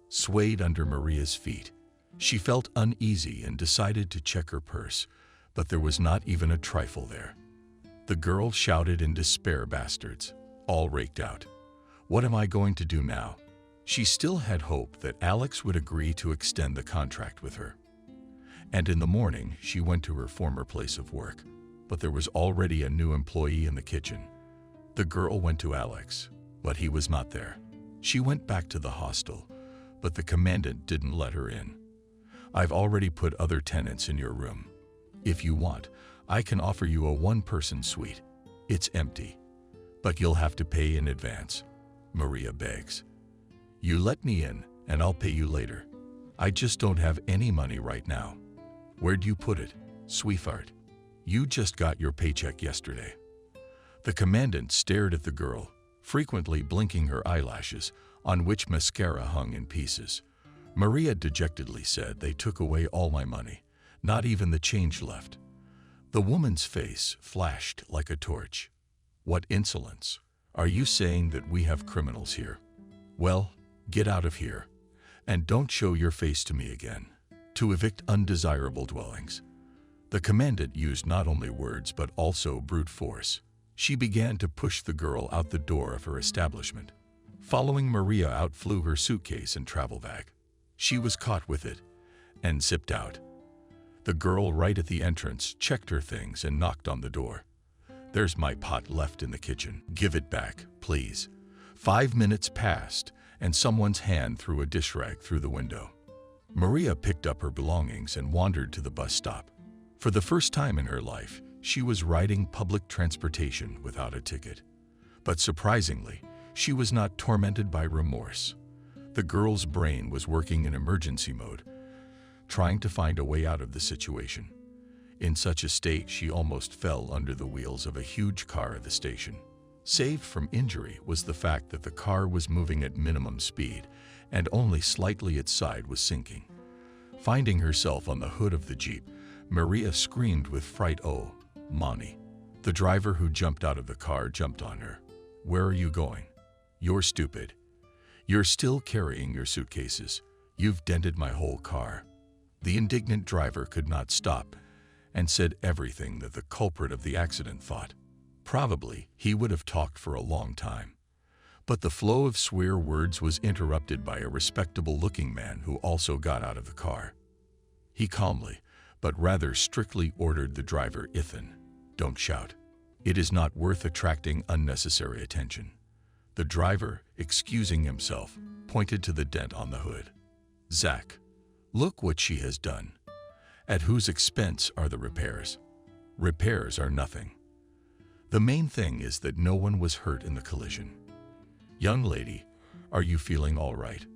Swayed under Maria's feet, she felt uneasy and decided to check her purse, but there was not even a trifle there. The girl shouted in despair, bastards, all raked out. What am I going to do now? She still had hope that Alex would agree to extend the contract with her. And in the morning, she went to her former place of work, but there was already a new employee in the kitchen. The girl went to Alex, but he was not there. She went back to the hostel, but the commandant didn't let her in. I've already put other tenants in your room. If you want, I can offer you a 1-person suite. It's empty, but you'll have to pay in advance. Maria begs. You let me in, and I'll pay you later. I just don't have any money right now. Where'd you put it, sweetheart? You just got your paycheck yesterday. The commandant stared at the girl, frequently blinking her eyelashes, on which mascara hung in pieces. Maria dejectedly said, they took away all my money, not even the change left. The woman's face flashed like a torch. What insolence! Are you saying that we have criminals here? Well, get out of here, and don't show your face to me again. To evict undesirable dwellings. The commandant used not only words but also brute force. She began to push the girl out the door of her establishment. Following Maria out flew her suitcase and travel bag. She was caught with it and zipped out. The girl right at the entrance checked her things and knocked on the door. "There's my pot left in the kitchen. Give it back, please." 5 minutes passed, and someone's hand threw a dish rag through the window. Maria picked up her belongings and wandered to the bus stop. For the first time in her life, she was riding public transportation without a ticket. But surprisingly, she was not tormented by remorse. The girl's brain was working in emergency mode, trying to find a way out of the situation. In such a state, she almost fell under the wheels of a huge car at the station. Saved from injury was the fact that the car was moving at minimum speed, and only slightly its side was sinking. Finding herself on the hood of the Jeep, Maria screamed with fright, "Oh, Monty." The driver who jumped out of the car jumped on her. "Where are you going? You're stupid. You're still carrying your suitcases. You've dented my whole car." The indignant driver could not stop and said everything that the culprit of the accident thought. Probably he would have talked for a long time. But the flow of swear words was interrupted by a respectable-looking man who also got out of the car. He calmly, but rather strictly ordered the driver, "Ethan, don't shout. It is not worth attracting unnecessary attention." The driver, excusing himself, pointed to the dent on the hood. "Zach, look what she has done. At whose expense are the repairs? Repairs are nothing. The main thing is that no one was hurt in the collision. Young lady, are you feeling all right?"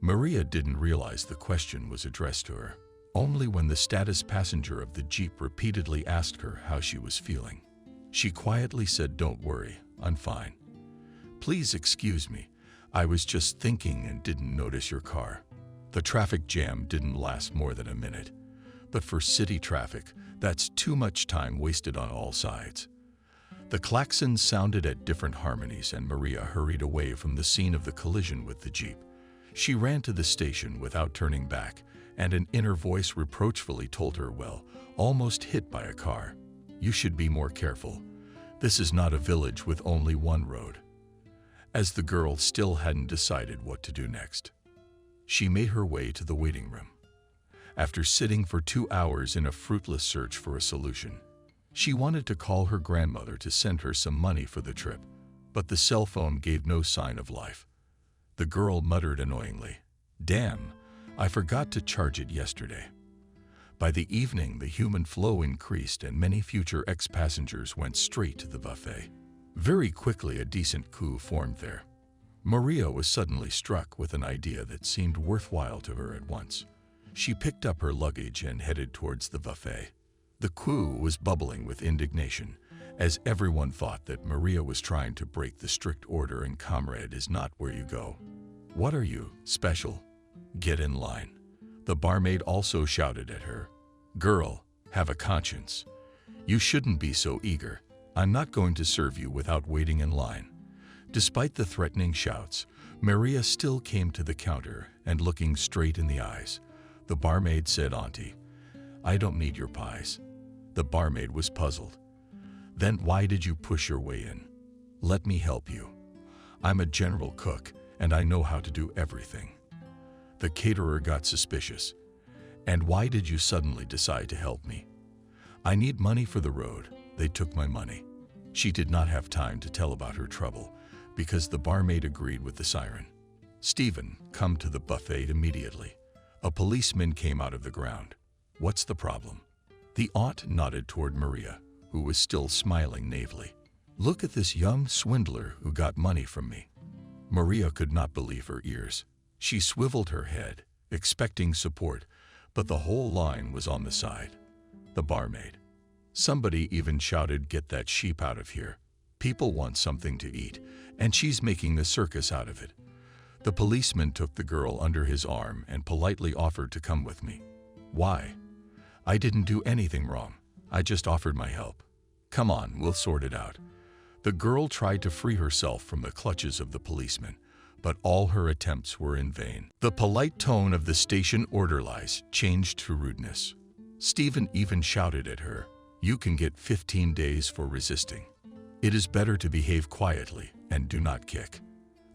Maria didn't realize the question was addressed to her. Only when the status passenger of the Jeep repeatedly asked her how she was feeling. She quietly said, "Don't worry, I'm fine. Please excuse me, I was just thinking and didn't notice your car." The traffic jam didn't last more than a minute, but for city traffic, that's too much time wasted on all sides. The klaxons sounded at different harmonies, and Maria hurried away from the scene of the collision with the Jeep. She ran to the station without turning back, and an inner voice reproachfully told her, "Well, almost hit by a car. You should be more careful. This is not a village with only one road." As the girl still hadn't decided what to do next, she made her way to the waiting room. After sitting for 2 hours in a fruitless search for a solution, she wanted to call her grandmother to send her some money for the trip, but the cell phone gave no sign of life. The girl muttered annoyingly, "Damn, I forgot to charge it yesterday." By the evening, the human flow increased and many future ex-passengers went straight to the buffet. Very quickly, a decent coup formed there. Maria was suddenly struck with an idea that seemed worthwhile to her at once. She picked up her luggage and headed towards the buffet. The crew was bubbling with indignation, as everyone thought that Maria was trying to break the strict order, and "Comrade is not where you go. What are you, special? Get in line." The barmaid also shouted at her, "Girl, have a conscience. You shouldn't be so eager. I'm not going to serve you without waiting in line." Despite the threatening shouts, Maria still came to the counter, and looking straight in the eyes, the barmaid said, "Auntie, I don't need your pies." The barmaid was puzzled. "Then why did you push your way in? Let me help you. I'm a general cook, and I know how to do everything." The caterer got suspicious. "And why did you suddenly decide to help me?" "I need money for the road. They took my money." She did not have time to tell about her trouble, because the barmaid agreed with the siren. "Stephen, come to the buffet immediately." A policeman came out of the ground. "What's the problem?" The aunt nodded toward Maria, who was still smiling naively. "Look at this young swindler who got money from me." Maria could not believe her ears. She swiveled her head, expecting support, but the whole line was on the side. The barmaid. Somebody even shouted, "Get that sheep out of here. People want something to eat, and she's making a circus out of it." The policeman took the girl under his arm and politely offered to come with me. "Why? I didn't do anything wrong. I just offered my help. Come on, we'll sort it out." The girl tried to free herself from the clutches of the policeman, but all her attempts were in vain. The polite tone of the station orderlies changed to rudeness. Stephen even shouted at her, "You can get 15 days for resisting. It is better to behave quietly and do not kick."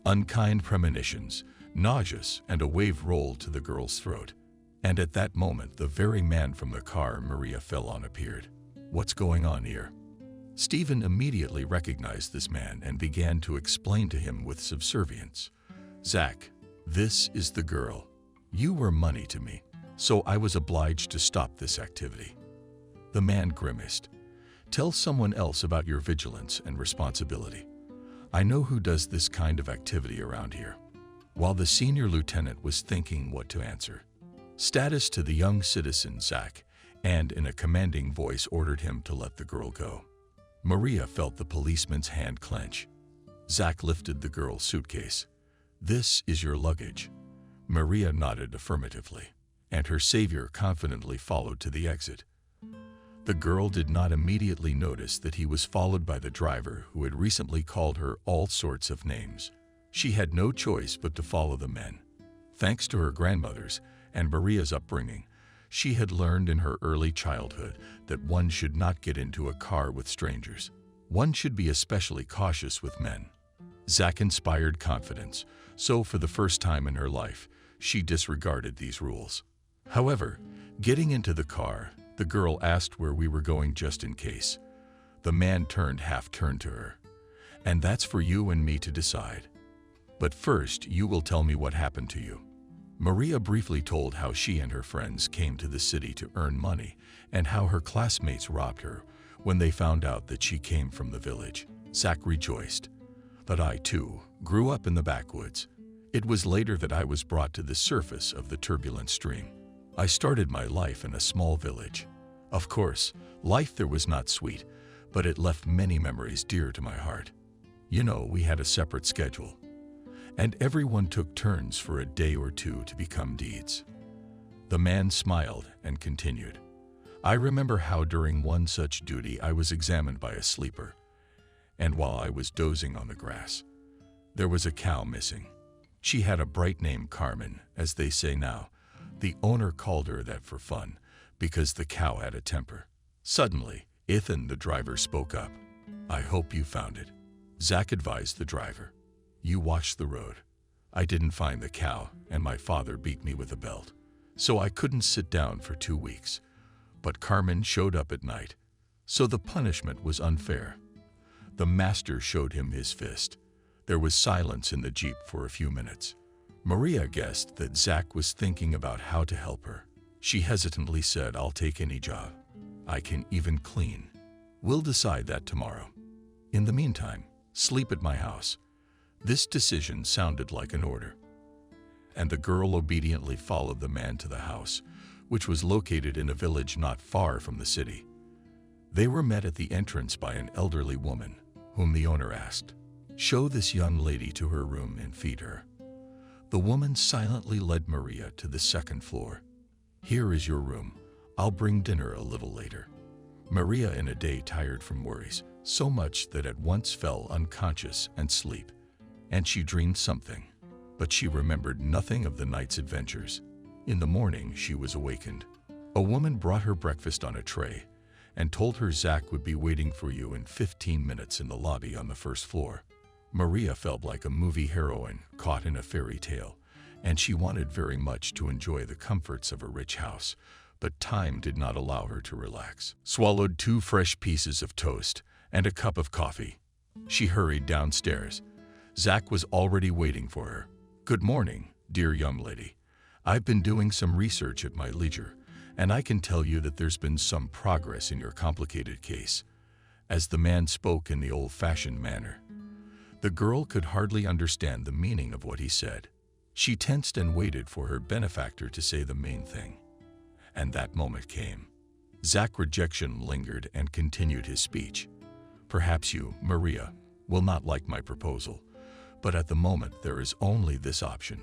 Unkind premonitions, nauseous, and a wave rolled to the girl's throat. And at that moment, the very man from the car Maria fell on appeared. "What's going on here?" Stephen immediately recognized this man and began to explain to him with subservience. "Zach, this is the girl. You were money to me, so I was obliged to stop this activity." The man grimaced. "Tell someone else about your vigilance and responsibility. I know who does this kind of activity around here." While the senior lieutenant was thinking what to answer, status to the young citizen Zach, and in a commanding voice ordered him to let the girl go. Maria felt the policeman's hand clench. Zach lifted the girl's suitcase. "This is your luggage." Maria nodded affirmatively, and her savior confidently followed to the exit. The girl did not immediately notice that he was followed by the driver who had recently called her all sorts of names. She had no choice but to follow the men. Thanks to her grandmother's and Maria's upbringing, she had learned in her early childhood that one should not get into a car with strangers. One should be especially cautious with men. Zach inspired confidence, so for the first time in her life, she disregarded these rules. However, getting into the car, the girl asked where we were going just in case. The man half-turned to her. "And that's for you and me to decide. But first, you will tell me what happened to you." Maria briefly told how she and her friends came to the city to earn money and how her classmates robbed her when they found out that she came from the village. Zach rejoiced. "But I, too, grew up in the backwoods. It was later that I was brought to the surface of the turbulent stream. I started my life in a small village. Of course, life there was not sweet, but it left many memories dear to my heart. You know, we had a separate schedule, and everyone took turns for a day or two to become deeds." The man smiled and continued. "I remember how during one such duty I was examined by a sleeper, and while I was dozing on the grass, there was a cow missing. She had a bright name, Carmen, as they say now. The owner called her that for fun, because the cow had a temper." Suddenly, Ethan, the driver, spoke up. "I hope you found it." Zach advised the driver. "You watch the road. I didn't find the cow, and my father beat me with a belt, so I couldn't sit down for 2 weeks. But Carmen showed up at night, so the punishment was unfair." The master showed him his fist. There was silence in the Jeep for a few minutes. Maria guessed that Zach was thinking about how to help her. She hesitantly said, "I'll take any job. I can even clean. We'll decide that tomorrow. In the meantime, sleep at my house." This decision sounded like an order, and the girl obediently followed the man to the house, which was located in a village not far from the city. They were met at the entrance by an elderly woman, whom the owner asked, "Show this young lady to her room and feed her." The woman silently led Maria to the second floor. "Here is your room. I'll bring dinner a little later." Maria, in a day tired from worries, so much that at once fell unconscious and sleep, and she dreamed something, but she remembered nothing of the night's adventures. In the morning, she was awakened. A woman brought her breakfast on a tray and told her Zach would be waiting for you in 15 minutes in the lobby on the first floor. Maria felt like a movie heroine caught in a fairy tale, and she wanted very much to enjoy the comforts of a rich house, but time did not allow her to relax. Swallowed 2 fresh pieces of toast and a cup of coffee, she hurried downstairs. Zach was already waiting for her. "Good morning, dear young lady. I've been doing some research at my leisure, and I can tell you that there's been some progress in your complicated case." As the man spoke in the old-fashioned manner, the girl could hardly understand the meaning of what he said. She tensed and waited for her benefactor to say the main thing. And that moment came. Zach's rejection lingered and continued his speech. "Perhaps you, Maria, will not like my proposal, but at the moment there is only this option.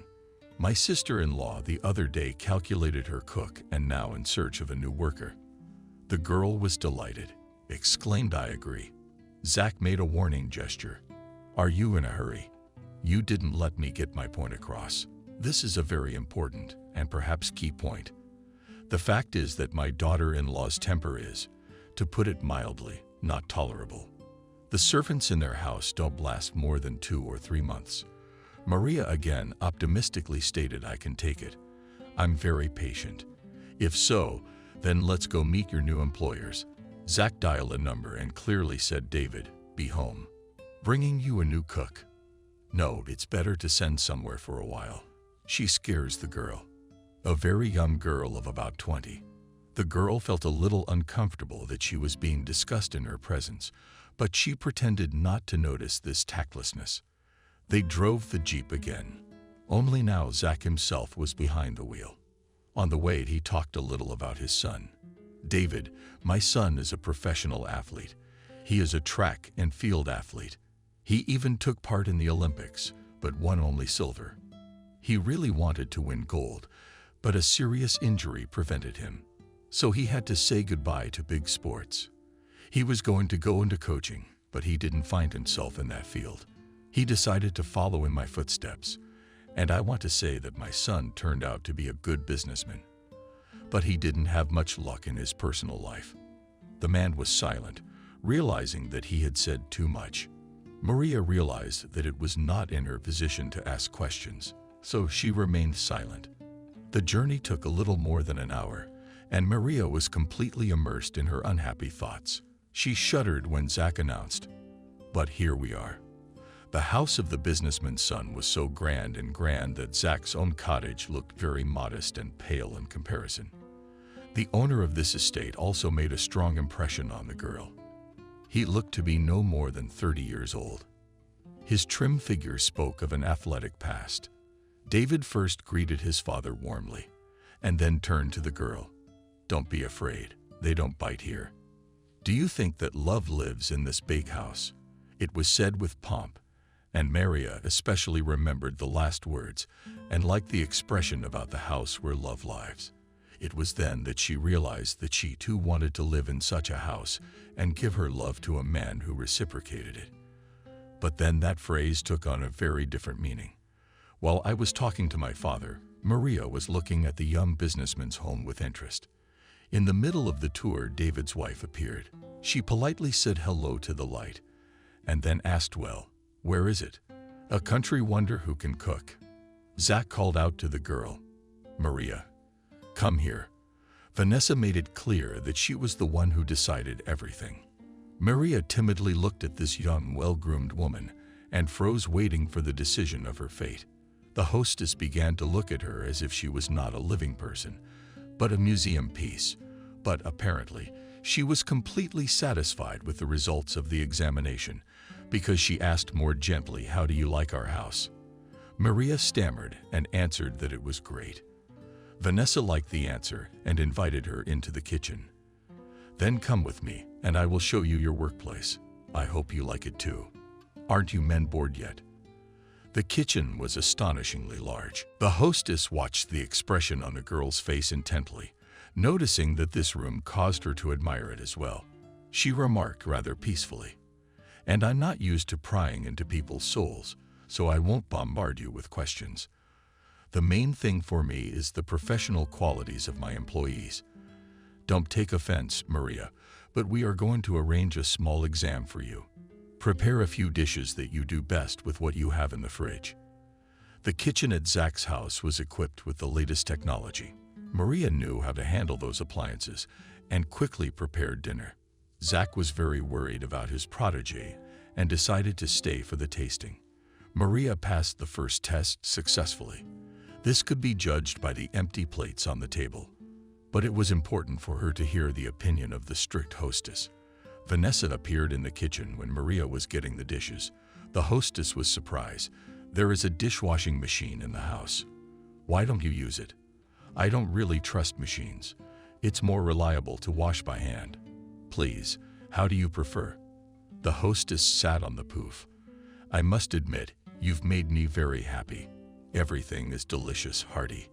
My sister-in-law the other day calculated her cook and now in search of a new worker." The girl was delighted, exclaimed, "I agree." Zach made a warning gesture. "Are you in a hurry? You didn't let me get my point across. This is a very important and perhaps key point. The fact is that my daughter-in-law's temper is, to put it mildly, not tolerable. The servants in their house don't last more than 2 or 3 months. Maria again optimistically stated, "I can take it. I'm very patient. If so, then let's go meet your new employers. Zach dialed a number and clearly said, David, be home. Bringing you a new cook. No, it's better to send somewhere for a while. She scares the girl. A very young girl of about 20. The girl felt a little uncomfortable that she was being discussed in her presence, but she pretended not to notice this tactlessness. They drove the Jeep again. Only now Zach himself was behind the wheel. On the way, he talked a little about his son. David, my son is a professional athlete. He is a track and field athlete. He even took part in the Olympics, but won only silver. He really wanted to win gold, but a serious injury prevented him. So he had to say goodbye to big sports. He was going to go into coaching, but he didn't find himself in that field. He decided to follow in my footsteps, and I want to say that my son turned out to be a good businessman. But he didn't have much luck in his personal life. The man was silent, realizing that he had said too much. Maria realized that it was not in her position to ask questions, so she remained silent. The journey took a little more than an hour, and Maria was completely immersed in her unhappy thoughts. She shuddered when Zach announced, "But here we are." The house of the businessman's son was so grand that Zach's own cottage looked very modest and pale in comparison. The owner of this estate also made a strong impression on the girl. He looked to be no more than 30 years old. His trim figure spoke of an athletic past. David first greeted his father warmly, and then turned to the girl. "Don't be afraid, they don't bite here. Do you think that love lives in this big house?" It was said with pomp, and Maria especially remembered the last words and liked the expression about the house where love lives. It was then that she realized that she too wanted to live in such a house and give her love to a man who reciprocated it. But then that phrase took on a very different meaning. While I was talking to my father, Maria was looking at the young businessman's home with interest. In the middle of the tour, David's wife appeared. She politely said hello to the light, and then asked, "Well, where is it?" "A country wonder who can cook." Zach called out to the girl, "Maria, come here." Vanessa made it clear that she was the one who decided everything. Maria timidly looked at this young, well-groomed woman and froze, waiting for the decision of her fate. The hostess began to look at her as if she was not a living person, but a museum piece. But apparently, she was completely satisfied with the results of the examination, because she asked more gently, "How do you like our house?" Maria stammered and answered that it was great. Vanessa liked the answer and invited her into the kitchen. "Then come with me, and I will show you your workplace. I hope you like it too. Aren't you men bored yet?" The kitchen was astonishingly large. The hostess watched the expression on the girl's face intently, noticing that this room caused her to admire it as well. She remarked rather peacefully, "And I'm not used to prying into people's souls, so I won't bombard you with questions. The main thing for me is the professional qualities of my employees. Don't take offense, Maria, but we are going to arrange a small exam for you. Prepare a few dishes that you do best with what you have in the fridge." The kitchen at Zach's house was equipped with the latest technology. Maria knew how to handle those appliances and quickly prepared dinner. Zach was very worried about his protege and decided to stay for the tasting. Maria passed the first test successfully. This could be judged by the empty plates on the table, but it was important for her to hear the opinion of the strict hostess. Vanessa appeared in the kitchen when Maria was getting the dishes. The hostess was surprised. "There is a dishwashing machine in the house. Why don't you use it?" "I don't really trust machines. It's more reliable to wash by hand." "Please, how do you prefer?" The hostess sat on the poof. "I must admit, you've made me very happy. Everything is delicious, hearty.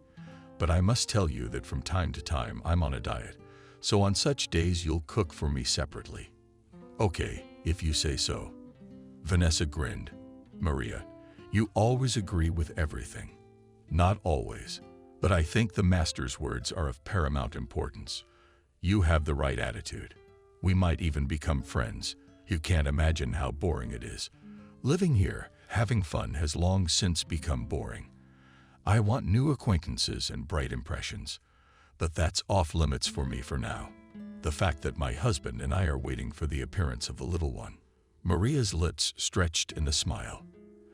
But I must tell you that from time to time I'm on a diet, so on such days you'll cook for me separately." "Okay, if you say so." Vanessa grinned. "Maria, you always agree with everything." "Not always, but I think the master's words are of paramount importance. You have the right attitude. We might even become friends. You can't imagine how boring it is. Living here, having fun has long since become boring. I want new acquaintances and bright impressions, but that's off limits for me for now. The fact that my husband and I are waiting for the appearance of the little one." Maria's lips stretched in a smile.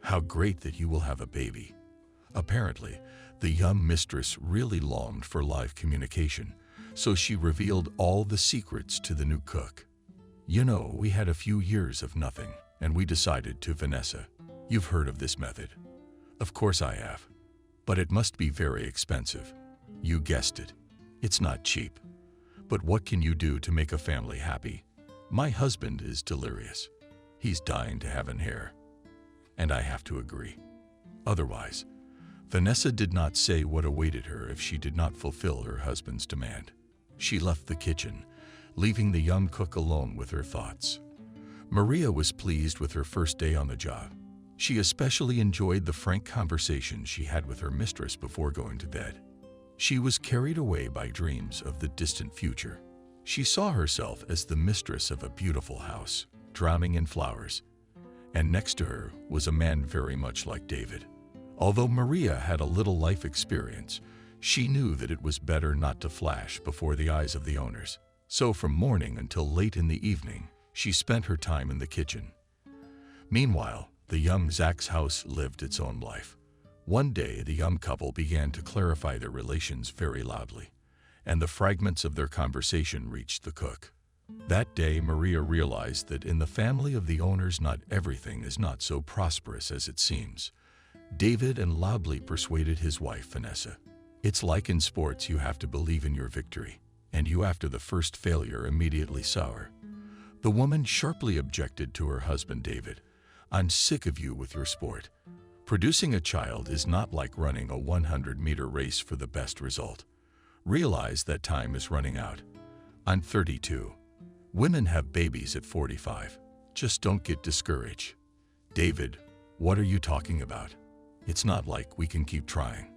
"How great that you will have a baby." Apparently, the young mistress really longed for live communication, so she revealed all the secrets to the new cook. "You know, we had a few years of nothing, and we decided to Vanessa. You've heard of this method." "Of course I have. But it must be very expensive." "You guessed it. It's not cheap. But what can you do to make a family happy? My husband is delirious. He's dying to have an heir. And I have to agree. Otherwise, Vanessa did not say what awaited her if she did not fulfill her husband's demand. She left the kitchen, leaving the young cook alone with her thoughts. Maria was pleased with her first day on the job. She especially enjoyed the frank conversation she had with her mistress before going to bed. She was carried away by dreams of the distant future. She saw herself as the mistress of a beautiful house, drowning in flowers, and next to her was a man very much like David. Although Maria had a little life experience, she knew that it was better not to flash before the eyes of the owners. So from morning until late in the evening, she spent her time in the kitchen. Meanwhile, the young Zach's house lived its own life. One day, the young couple began to clarify their relations very loudly, and the fragments of their conversation reached the cook. That day, Maria realized that in the family of the owners, not everything is not so prosperous as it seems. David and loudly persuaded his wife, Vanessa. "It's like in sports, you have to believe in your victory, and you after the first failure immediately sour." The woman sharply objected to her husband, David. "I'm sick of you with your sport. Producing a child is not like running a 100-meter race for the best result. Realize that time is running out. I'm 32. Women have babies at 45. Just don't get discouraged." "David, what are you talking about? It's not like we can keep trying."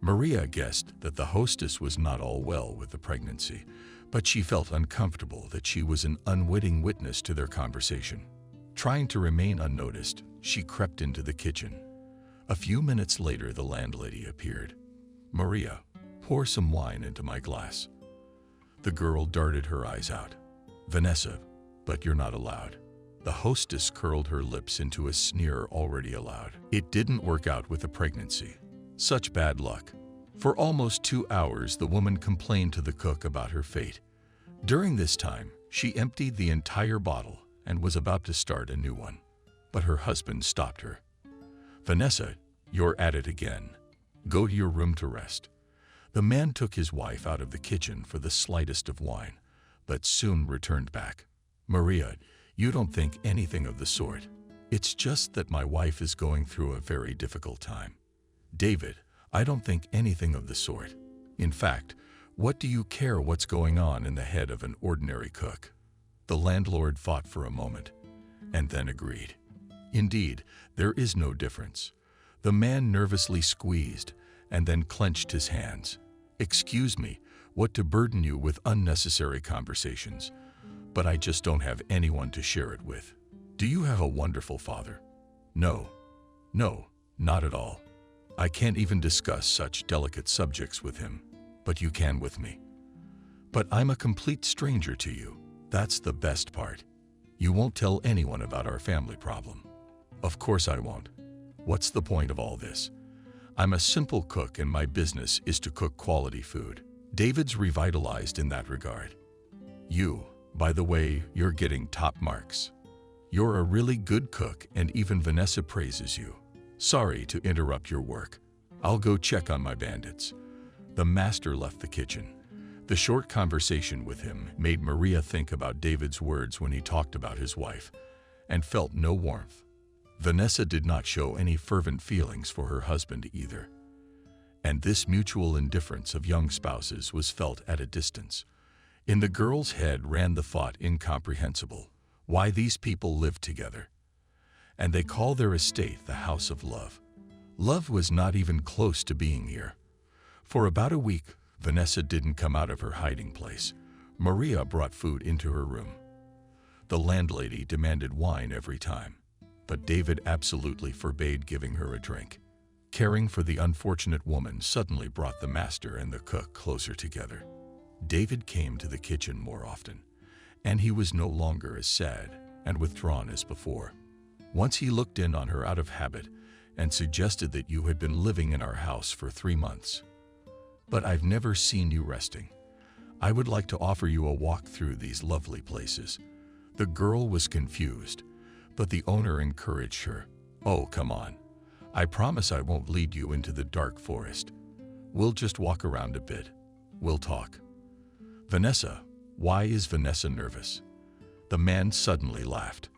Maria guessed that the hostess was not all well with the pregnancy, but she felt uncomfortable that she was an unwitting witness to their conversation. Trying to remain unnoticed, she crept into the kitchen. A few minutes later, the landlady appeared. "Maria, pour some wine into my glass." The girl darted her eyes out. "Vanessa, but you're not allowed." The hostess curled her lips into a sneer already allowed. It didn't work out with the pregnancy. Such bad luck. For almost 2 hours, the woman complained to the cook about her fate. During this time, she emptied the entire bottle and was about to start a new one. But her husband stopped her. "Vanessa, you're at it again. Go to your room to rest." The man took his wife out of the kitchen for the slightest of wine, but soon returned back. "Maria, you don't think anything of the sort. It's just that my wife is going through a very difficult time." "David, I don't think anything of the sort. In fact, what do you care what's going on in the head of an ordinary cook?" The landlord thought for a moment, and then agreed. "Indeed, there is no difference." The man nervously squeezed and then clenched his hands. "Excuse me, what to burden you with unnecessary conversations, but I just don't have anyone to share it with." "Do you have a wonderful father?" No, not at all. I can't even discuss such delicate subjects with him, but you can with me." "But I'm a complete stranger to you. That's the best part. You won't tell anyone about our family problem." "Of course I won't. What's the point of all this? I'm a simple cook and my business is to cook quality food." David's revitalized in that regard. "You, by the way, you're getting top marks. You're a really good cook and even Vanessa praises you. Sorry to interrupt your work. I'll go check on my bandits." The master left the kitchen. The short conversation with him made Maria think about David's words when he talked about his wife, and felt no warmth. Vanessa did not show any fervent feelings for her husband either. And this mutual indifference of young spouses was felt at a distance. In the girl's head ran the thought incomprehensible: why these people lived together? And they call their estate the House of Love. Love was not even close to being here. For about a week, Vanessa didn't come out of her hiding place. Maria brought food into her room. The landlady demanded wine every time, but David absolutely forbade giving her a drink. Caring for the unfortunate woman suddenly brought the master and the cook closer together. David came to the kitchen more often, and he was no longer as sad and withdrawn as before. Once he looked in on her out of habit and suggested that you had been living in our house for 3 months. But I've never seen you resting. I would like to offer you a walk through these lovely places. The girl was confused, but the owner encouraged her. Oh, come on. I promise I won't lead you into the dark forest. We'll just walk around a bit. We'll talk. Vanessa, why is Vanessa nervous? The man suddenly laughed.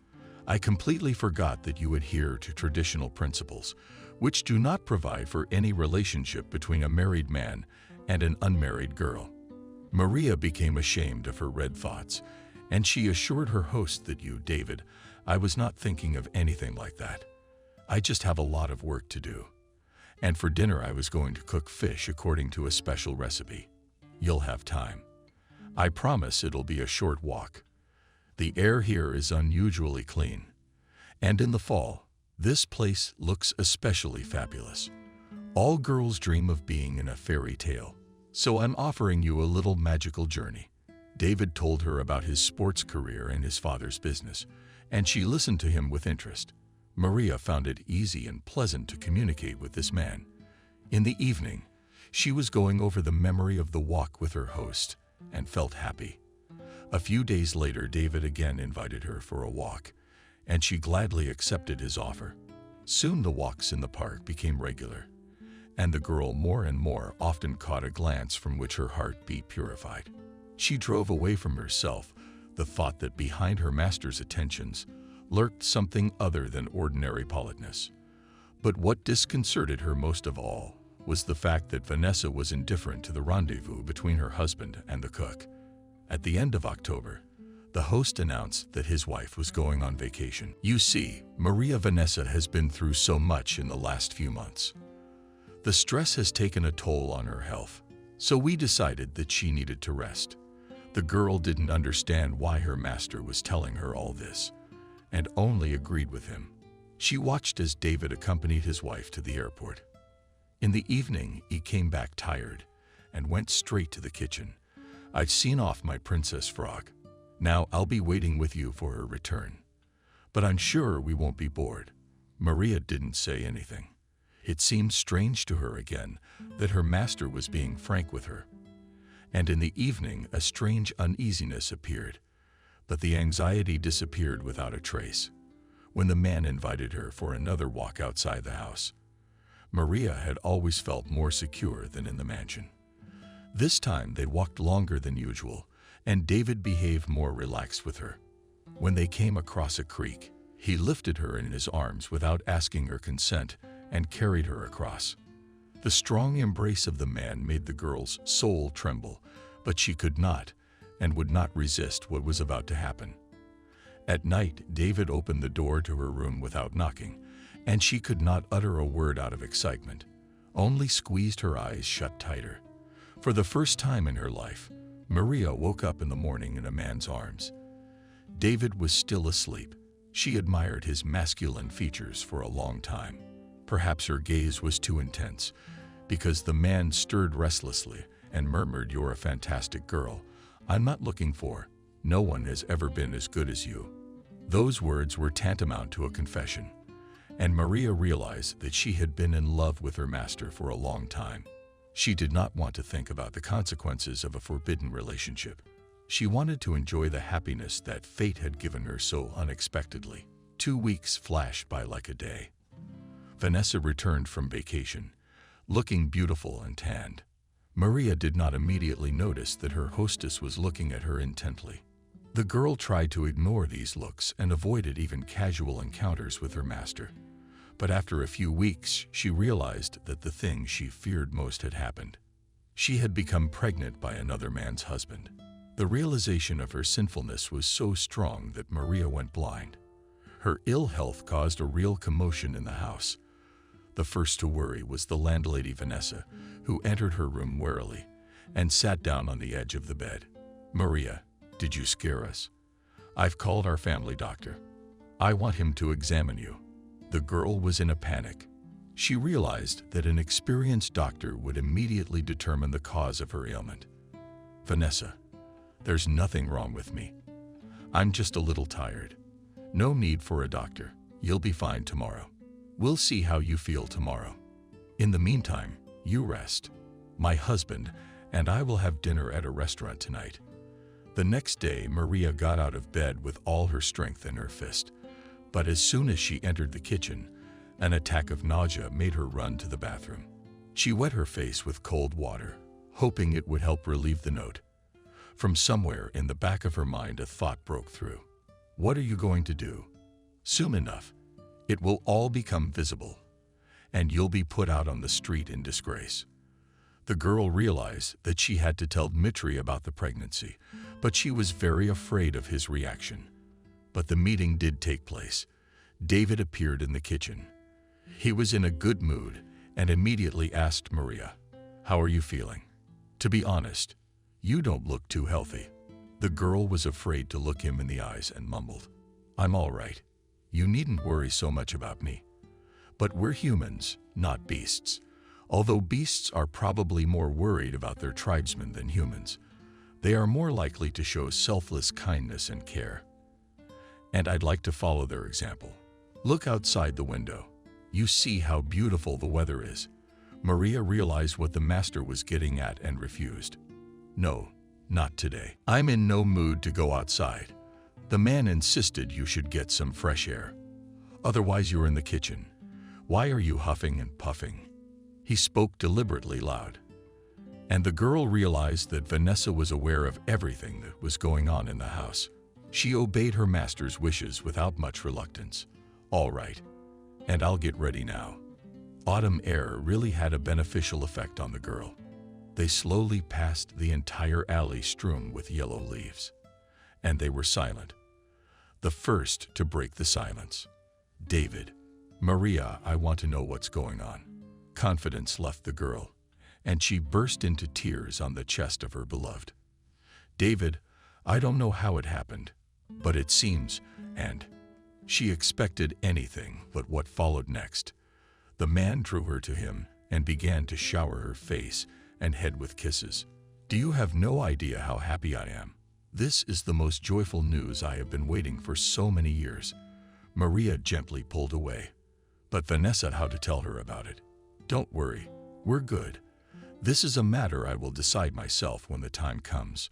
I completely forgot that you adhere to traditional principles, which do not provide for any relationship between a married man and an unmarried girl. Maria became ashamed of her red thoughts, and she assured her host that you, David, I was not thinking of anything like that. I just have a lot of work to do. And for dinner I was going to cook fish according to a special recipe. You'll have time. I promise it'll be a short walk. The air here is unusually clean. And in the fall, this place looks especially fabulous. All girls dream of being in a fairy tale, so I'm offering you a little magical journey. David told her about his sports career and his father's business, and she listened to him with interest. Maria found it easy and pleasant to communicate with this man. In the evening, she was going over the memory of the walk with her host and felt happy. A few days later, David again invited her for a walk, and she gladly accepted his offer. Soon the walks in the park became regular, and the girl more and more often caught a glance from which her heart beat purified. She drove away from herself the thought that behind her master's attentions lurked something other than ordinary politeness. But what disconcerted her most of all was the fact that Vanessa was indifferent to the rendezvous between her husband and the cook. At the end of October, the host announced that his wife was going on vacation. You see, Maria Vanessa has been through so much in the last few months. The stress has taken a toll on her health, so we decided that she needed to rest. The girl didn't understand why her master was telling her all this, and only agreed with him. She watched as David accompanied his wife to the airport. In the evening, he came back tired and went straight to the kitchen. I've seen off my princess frog. Now I'll be waiting with you for her return. But I'm sure we won't be bored. Maria didn't say anything. It seemed strange to her again that her master was being frank with her. And in the evening, a strange uneasiness appeared, but the anxiety disappeared without a trace. When the man invited her for another walk outside the house, Maria had always felt more secure than in the mansion. This time they walked longer than usual, and David behaved more relaxed with her. When they came across a creek, he lifted her in his arms without asking her consent and carried her across. The strong embrace of the man made the girl's soul tremble, but she could not and would not resist what was about to happen. At night, David opened the door to her room without knocking, and she could not utter a word out of excitement, only squeezed her eyes shut tighter. For the first time in her life, Maria woke up in the morning in a man's arms. David was still asleep. She admired his masculine features for a long time. Perhaps her gaze was too intense, because the man stirred restlessly and murmured, "You're a fantastic girl. I'm not looking for. No one has ever been as good as you." Those words were tantamount to a confession, and Maria realized that she had been in love with her master for a long time. She did not want to think about the consequences of a forbidden relationship. She wanted to enjoy the happiness that fate had given her so unexpectedly. 2 weeks flashed by like a day. Vanessa returned from vacation, looking beautiful and tanned. Maria did not immediately notice that her hostess was looking at her intently. The girl tried to ignore these looks and avoided even casual encounters with her master. But after a few weeks, she realized that the thing she feared most had happened. She had become pregnant by another man's husband. The realization of her sinfulness was so strong that Maria went blind. Her ill health caused a real commotion in the house. The first to worry was the landlady Vanessa, who entered her room warily and sat down on the edge of the bed. "Maria, did you scare us? I've called our family doctor. I want him to examine you." The girl was in a panic. She realized that an experienced doctor would immediately determine the cause of her ailment. "Vanessa, there's nothing wrong with me. I'm just a little tired. No need for a doctor. You'll be fine tomorrow. We'll see how you feel tomorrow. In the meantime, you rest. My husband and I will have dinner at a restaurant tonight." The next day, Maria got out of bed with all her strength in her fist. But as soon as she entered the kitchen, an attack of nausea made her run to the bathroom. She wet her face with cold water, hoping it would help relieve the note. From somewhere in the back of her mind, a thought broke through. What are you going to do? Soon enough, it will all become visible, and you'll be put out on the street in disgrace. The girl realized that she had to tell Dmitri about the pregnancy, but she was very afraid of his reaction. But the meeting did take place. David appeared in the kitchen. He was in a good mood and immediately asked Maria, "How are you feeling? To be honest, you don't look too healthy." The girl was afraid to look him in the eyes and mumbled, "I'm all right. You needn't worry so much about me. But we're humans, not beasts. Although beasts are probably more worried about their tribesmen than humans, they are more likely to show selfless kindness and care. And I'd like to follow their example. Look outside the window. You see how beautiful the weather is." Maria realized what the master was getting at and refused. "No, not today. I'm in no mood to go outside. The man insisted you should get some fresh air. Otherwise you're in the kitchen. Why are you huffing and puffing?" He spoke deliberately loud. And the girl realized that Vanessa was aware of everything that was going on in the house. She obeyed her master's wishes without much reluctance. "All right, and I'll get ready now." Autumn air really had a beneficial effect on the girl. They slowly passed the entire alley strewn with yellow leaves. And they were silent. The first to break the silence. "David, Maria, I want to know what's going on." Confidence left the girl, and she burst into tears on the chest of her beloved. "David, I don't know how it happened, but it seems," and she expected anything but what followed next. The man drew her to him and began to shower her face and head with kisses. "Do you have no idea how happy I am? This is the most joyful news I have been waiting for so many years." Maria gently pulled away, but Vanessa had to tell her about it. "Don't worry, we're good. This is a matter I will decide myself when the time comes."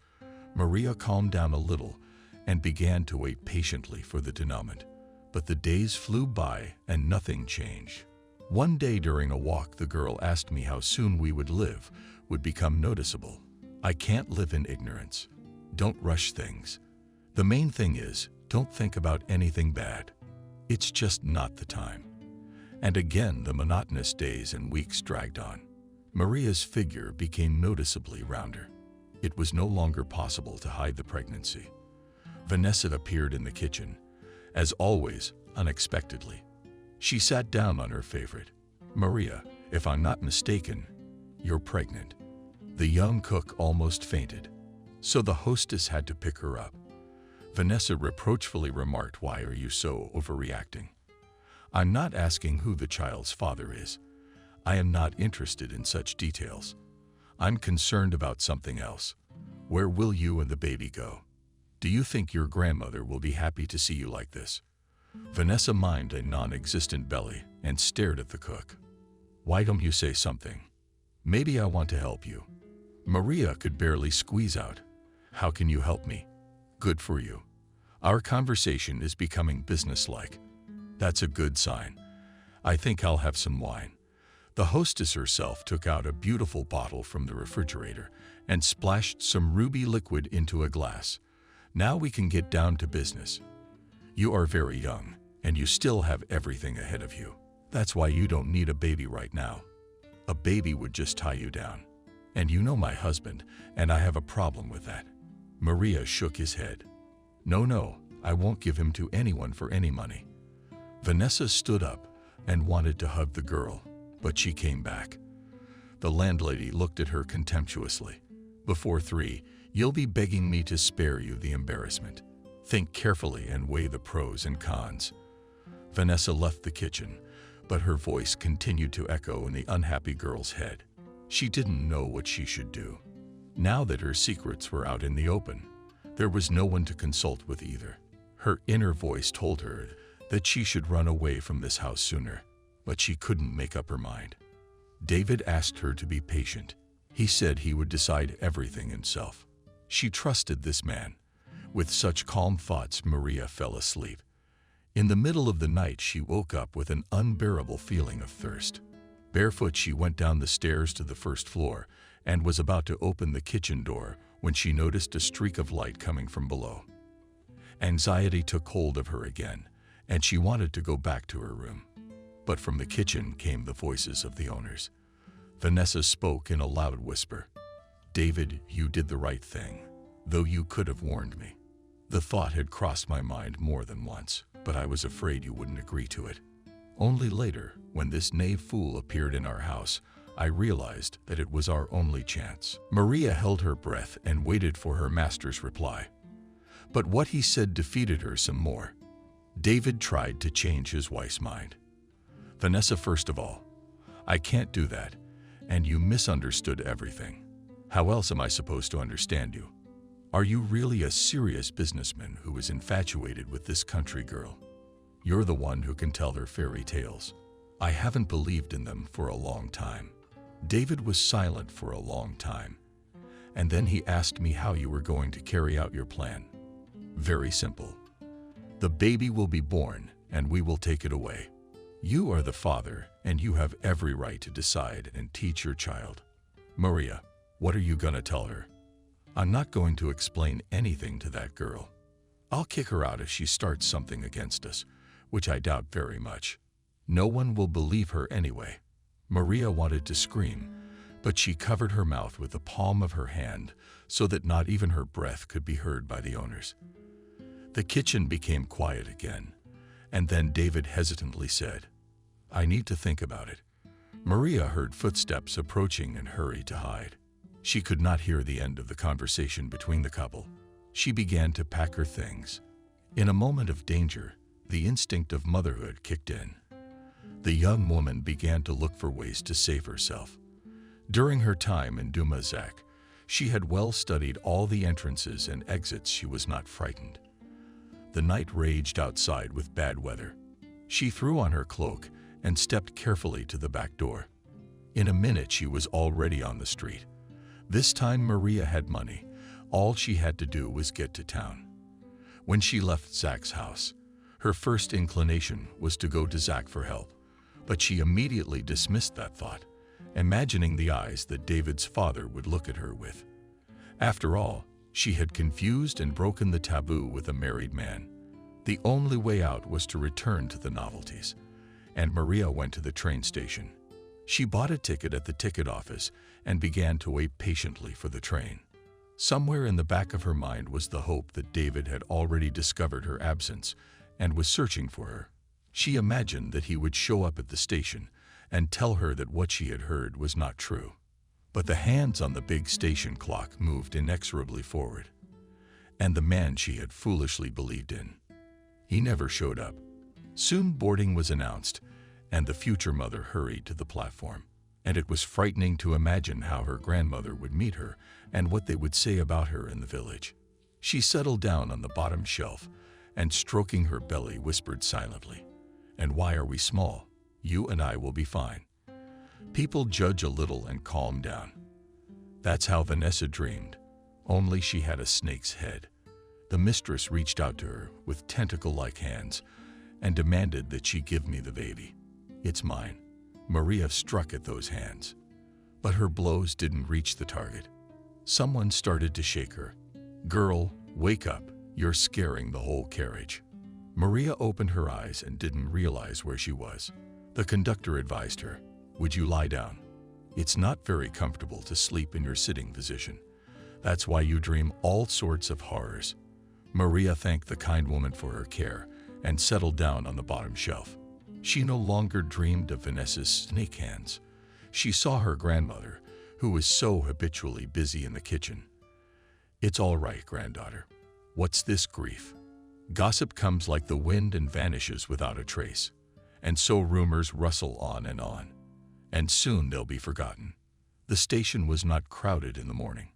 Maria calmed down a little and began to wait patiently for the denouement. But the days flew by and nothing changed. One day during a walk, the girl asked me how soon we would become noticeable. "I can't live in ignorance. Don't rush things. The main thing is, don't think about anything bad. It's just not the time." And again the monotonous days and weeks dragged on. Maria's figure became noticeably rounder. It was no longer possible to hide the pregnancy. Vanessa appeared in the kitchen, as always, unexpectedly. She sat down on her favorite. "Maria, if I'm not mistaken, you're pregnant." The young cook almost fainted, so the hostess had to pick her up. Vanessa reproachfully remarked, "Why are you so overreacting? I'm not asking who the child's father is. I am not interested in such details. I'm concerned about something else. Where will you and the baby go? Do you think your grandmother will be happy to see you like this?" Vanessa mined a non-existent belly and stared at the cook. "Why don't you say something? Maybe I want to help you." Maria could barely squeeze out, "How can you help me?" "Good for you. Our conversation is becoming businesslike. That's a good sign. I think I'll have some wine." The hostess herself took out a beautiful bottle from the refrigerator and splashed some ruby liquid into a glass. "Now we can get down to business. You are very young, and you still have everything ahead of you. That's why you don't need a baby right now. A baby would just tie you down. And you know my husband, and I have a problem with that." Maria shook his head. No, I won't give him to anyone for any money." Vanessa stood up and wanted to hug the girl, but she came back. The landlady looked at her contemptuously. "Before 3, you'll be begging me to spare you the embarrassment. Think carefully and weigh the pros and cons." Vanessa left the kitchen, But her voice continued to echo in the unhappy girl's head. She didn't know what she should do. Now that her secrets were out in the open, there was no one to consult with either. Her inner voice told her that she should run away from this house sooner, but she couldn't make up her mind. David asked her to be patient. He said he would decide everything himself. She trusted this man. With such calm thoughts, Maria fell asleep. In the middle of the night, she woke up with an unbearable feeling of thirst. Barefoot, she went down the stairs to the first floor and was about to open the kitchen door when she noticed a streak of light coming from below. Anxiety took hold of her again, and she wanted to go back to her room. But from the kitchen came the voices of the owners. Vanessa spoke in a loud whisper. "David, you did the right thing, though you could have warned me. The thought had crossed my mind more than once, but I was afraid you wouldn't agree to it. Only later, when this knave fool appeared in our house, I realized that it was our only chance." Maria held her breath and waited for her master's reply. But what he said defeated her some more. David tried to change his wife's mind. "Vanessa, first of all, I can't do that, and you misunderstood everything. How else am I supposed to understand you? Are you really a serious businessman who is infatuated with this country girl? You're the one who can tell her fairy tales. I haven't believed in them for a long time." David was silent for a long time, and then he asked me how you were going to carry out your plan. "Very simple. The baby will be born, and we will take it away. You are the father, and you have every right to decide and teach your child." "Maria, what are you going to tell her?" "I'm not going to explain anything to that girl. I'll kick her out if she starts something against us, which I doubt very much. No one will believe her anyway." Maria wanted to scream, but she covered her mouth with the palm of her hand so that not even her breath could be heard by the owners. The kitchen became quiet again, and then David hesitantly said, "I need to think about it." Maria heard footsteps approaching and hurried to hide. She could not hear the end of the conversation between the couple. She began to pack her things. In a moment of danger, the instinct of motherhood kicked in. The young woman began to look for ways to save herself. During her time in Dumazak, she had well studied all the entrances and exits. She was not frightened. The night raged outside with bad weather. She threw on her cloak and stepped carefully to the back door. In a minute, she was already on the street. This time Maria had money. All she had to do was get to town. When she left Zach's house, her first inclination was to go to Zach for help, but she immediately dismissed that thought, imagining the eyes that David's father would look at her with. After all, she had confused and broken the taboo with a married man. The only way out was to return to the novelties, and Maria went to the train station. She bought a ticket at the ticket office and began to wait patiently for the train. Somewhere in the back of her mind was the hope that David had already discovered her absence and was searching for her. She imagined that he would show up at the station and tell her that what she had heard was not true. But the hands on the big station clock moved inexorably forward, and the man she had foolishly believed in, he never showed up. Soon boarding was announced, and the future mother hurried to the platform, and it was frightening to imagine how her grandmother would meet her and what they would say about her in the village. She settled down on the bottom shelf and, stroking her belly, whispered silently, "And why are we small? You and I will be fine. People judge a little and calm down." That's how Vanessa dreamed, only she had a snake's head. The mistress reached out to her with tentacle-like hands and demanded that she give me the baby. "It's mine." Maria struck at those hands, but her blows didn't reach the target. Someone started to shake her. "Girl, wake up. You're scaring the whole carriage." Maria opened her eyes and didn't realize where she was. The conductor advised her, "Would you lie down? It's not very comfortable to sleep in your sitting position. That's why you dream all sorts of horrors." Maria thanked the kind woman for her care and settled down on the bottom shelf. She no longer dreamed of Vanessa's snake hands. She saw her grandmother, who was so habitually busy in the kitchen. "It's all right, granddaughter. What's this grief? Gossip comes like the wind and vanishes without a trace. And so rumors rustle on, and soon they'll be forgotten. The station was not crowded in the morning.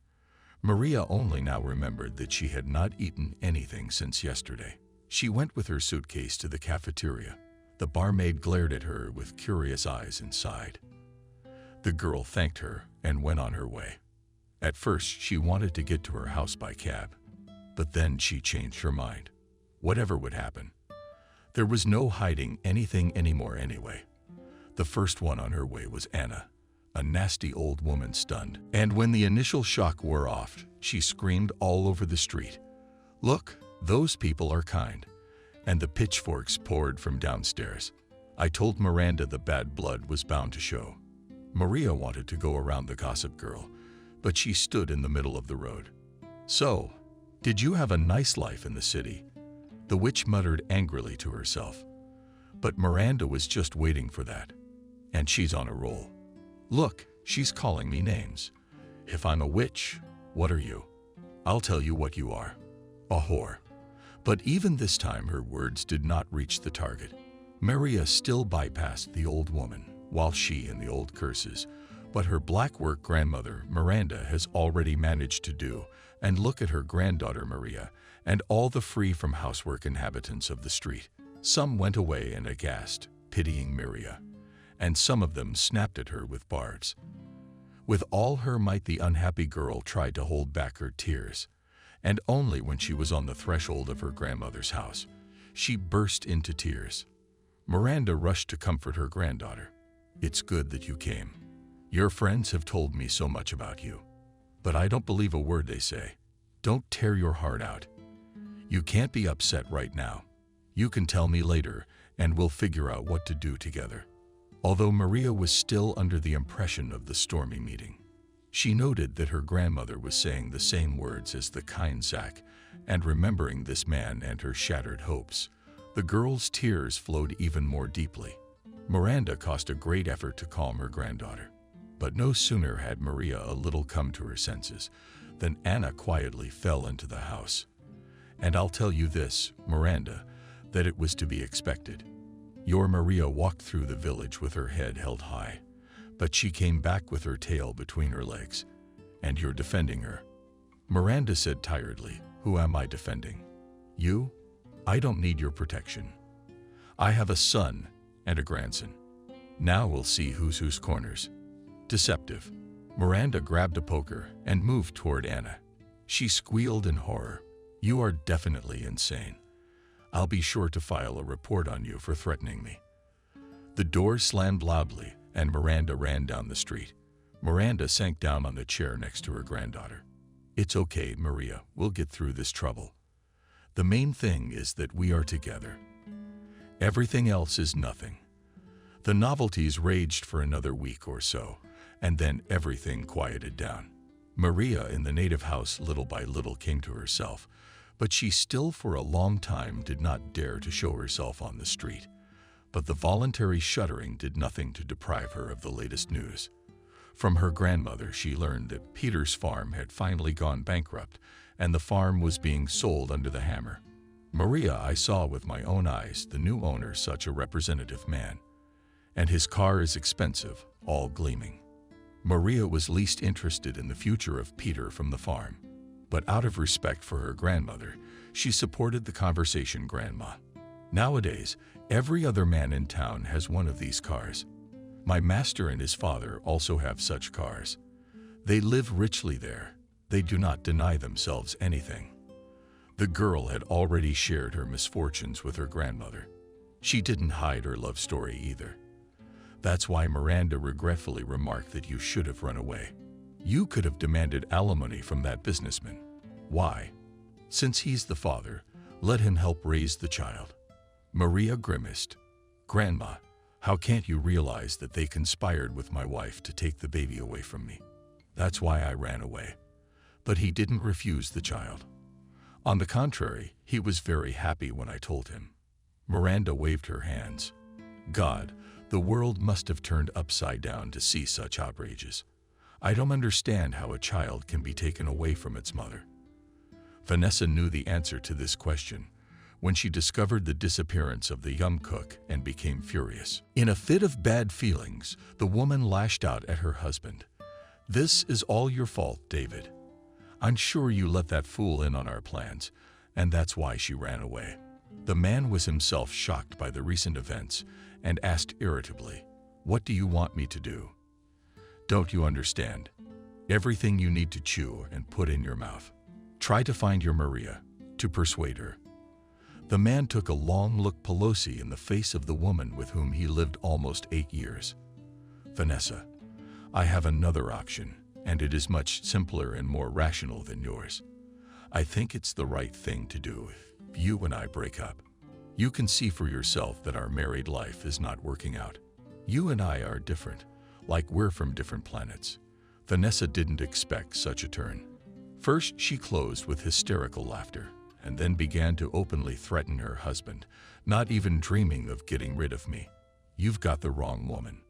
Maria only now remembered that she had not eaten anything since yesterday. She went with her suitcase to the cafeteria. The barmaid glared at her with curious eyes and sighed. The girl thanked her and went on her way. At first, she wanted to get to her house by cab, but then she changed her mind. Whatever would happen, there was no hiding anything anymore anyway. The first one on her way was Anna, a nasty old woman stunned. And when the initial shock wore off, she screamed all over the street, "Look, those people are kind." And the pitchforks poured from downstairs. I told Miranda the bad blood was bound to show. Maria wanted to go around the gossip girl, but she stood in the middle of the road. "So, did you have a nice life in the city?" The witch muttered angrily to herself. But Miranda was just waiting for that. And she's on a roll. "Look, she's calling me names. If I'm a witch, what are you? I'll tell you what you are. A whore." But even this time her words did not reach the target. Maria still bypassed the old woman, while she and the old curses, what her black work grandmother Miranda has already managed to do, and look at her granddaughter Maria, and all the free from housework inhabitants of the street. Some went away and aghast, pitying Maria, and some of them snapped at her with barbs. With all her might the unhappy girl tried to hold back her tears, and only when she was on the threshold of her grandmother's house, she burst into tears. Miranda rushed to comfort her granddaughter. "It's good that you came. Your friends have told me so much about you, but I don't believe a word they say. Don't tear your heart out. You can't be upset right now. You can tell me later, and we'll figure out what to do together." Although Maria was still under the impression of the stormy meeting, she noted that her grandmother was saying the same words as the kind sack, and remembering this man and her shattered hopes, the girl's tears flowed even more deeply. Miranda cost a great effort to calm her granddaughter, but no sooner had Maria a little come to her senses than Anna quietly fell into the house. And I'll tell you this, Miranda, that it was to be expected. Your Maria walked through the village with her head held high, but she came back with her tail between her legs, and you're defending her. Miranda said tiredly, "Who am I defending? You? I don't need your protection. I have a son and a grandson. Now we'll see whose corners." Deceptive. Miranda grabbed a poker and moved toward Anna. She squealed in horror. "You are definitely insane. I'll be sure to file a report on you for threatening me." The door slammed loudly, and Miranda ran down the street. Miranda sank down on the chair next to her granddaughter. "It's okay, Maria. We'll get through this trouble. The main thing is that we are together. Everything else is nothing." The novelties raged for another week or so, and then everything quieted down. Maria in the native house little by little came to herself, but she still for a long time did not dare to show herself on the street. But the voluntary shuddering did nothing to deprive her of the latest news. From her grandmother she learned that Peter's farm had finally gone bankrupt, and the farm was being sold under the hammer. Maria, I saw with my own eyes the new owner, such a representative man. And his car is expensive, all gleaming. Maria was least interested in the future of Peter from the farm, but out of respect for her grandmother, she supported the conversation grandma. Nowadays, every other man in town has one of these cars. My master and his father also have such cars. They live richly there. They do not deny themselves anything. The girl had already shared her misfortunes with her grandmother. She didn't hide her love story either. That's why Miranda regretfully remarked that you should have run away. You could have demanded alimony from that businessman. Why? Since he's the father, let him help raise the child. Maria grimaced. "Grandma, how can't you realize that they conspired with my wife to take the baby away from me? That's why I ran away." But he didn't refuse the child. On the contrary, he was very happy when I told him. Miranda waved her hands. God, the world must have turned upside down to see such outrages. I don't understand how a child can be taken away from its mother. Vanessa knew the answer to this question when she discovered the disappearance of the young cook and became furious. In a fit of bad feelings, the woman lashed out at her husband. "This is all your fault, David. I'm sure you let that fool in on our plans, and that's why she ran away." The man was himself shocked by the recent events and asked irritably, "What do you want me to do? Don't you understand? Everything you need to chew and put in your mouth. Try to find your Maria, to persuade her." The man took a long look Pelosi in the face of the woman with whom he lived almost 8 years. "Vanessa, I have another option, and it is much simpler and more rational than yours. I think it's the right thing to do if you and I break up. You can see for yourself that our married life is not working out. You and I are different, like we're from different planets." Vanessa didn't expect such a turn. First, she closed with hysterical laughter, and then began to openly threaten her husband, "Not even dreaming of getting rid of me. You've got the wrong woman.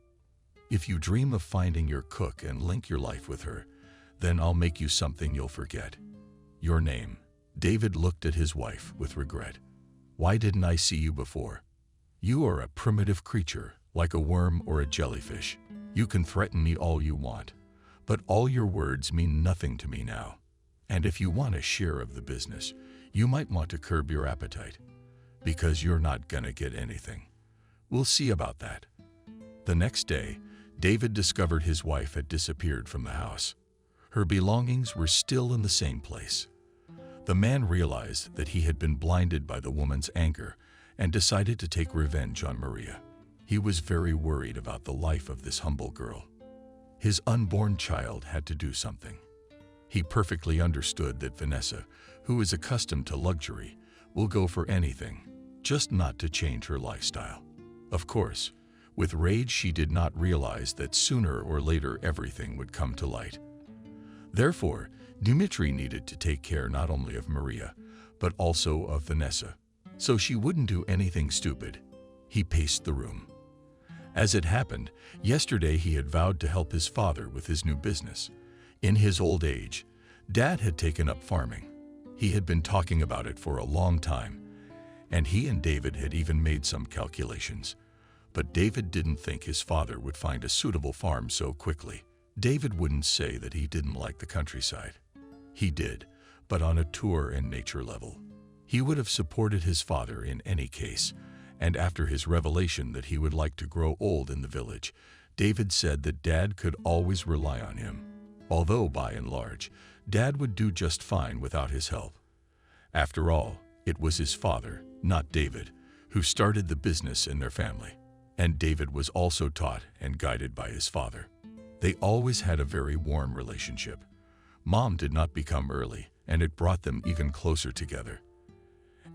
If you dream of finding your cook and link your life with her, then I'll make you something you'll forget. Your name." David looked at his wife with regret. "Why didn't I see you before? You are a primitive creature, like a worm or a jellyfish. You can threaten me all you want, but all your words mean nothing to me now. And if you want a share of the business, you might want to curb your appetite, because you're not gonna get anything. We'll see about that." The next day, David discovered his wife had disappeared from the house. Her belongings were still in the same place. The man realized that he had been blinded by the woman's anger and decided to take revenge on Maria. He was very worried about the life of this humble girl. His unborn child had to do something. He perfectly understood that Vanessa, who is accustomed to luxury, will go for anything, just not to change her lifestyle. Of course, with rage she did not realize that sooner or later everything would come to light. Therefore, Dmitri needed to take care not only of Maria, but also of Vanessa, so she wouldn't do anything stupid. He paced the room. As it happened, yesterday he had vowed to help his father with his new business. In his old age, Dad had taken up farming. He had been talking about it for a long time, and he and David had even made some calculations. But David didn't think his father would find a suitable farm so quickly. David wouldn't say that he didn't like the countryside. He did, but on a tour and nature level. He would have supported his father in any case, and after his revelation that he would like to grow old in the village, David said that Dad could always rely on him. Although, by and large, Dad would do just fine without his help. After all, it was his father, not David, who started the business in their family. And David was also taught and guided by his father. They always had a very warm relationship. Mom did not become early, and it brought them even closer together.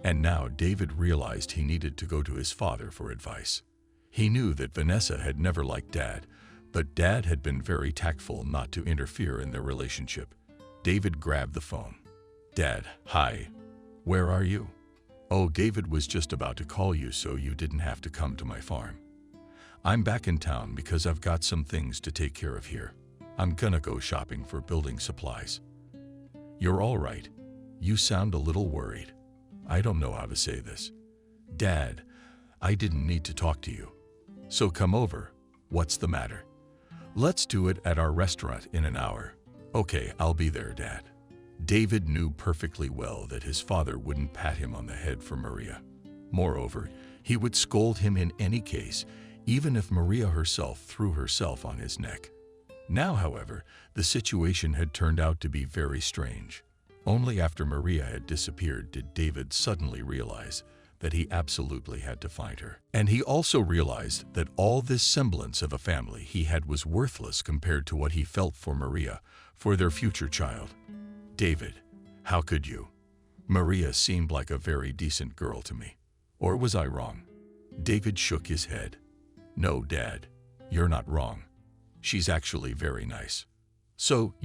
And now David realized he needed to go to his father for advice. He knew that Vanessa had never liked Dad, but Dad had been very tactful not to interfere in their relationship. David grabbed the phone. "Dad, hi. Where are you?" "Oh, David was just about to call you so you didn't have to come to my farm. I'm back in town because I've got some things to take care of here. I'm gonna go shopping for building supplies." "You're all right. You sound a little worried. I don't know how to say this. Dad, I didn't need to talk to you. So come over. What's the matter?" "Let's do it at our restaurant in an hour." "Okay, I'll be there, Dad." David knew perfectly well that his father wouldn't pat him on the head for Maria. Moreover, he would scold him in any case, even if Maria herself threw herself on his neck. Now, however, the situation had turned out to be very strange. Only after Maria had disappeared did David suddenly realize that he absolutely had to find her. And he also realized that all this semblance of a family he had was worthless compared to what he felt for Maria, for their future child. "David, how could you? Maria seemed like a very decent girl to me. Or was I wrong?" David shook his head. "No, Dad, you're not wrong. She's actually very nice. So,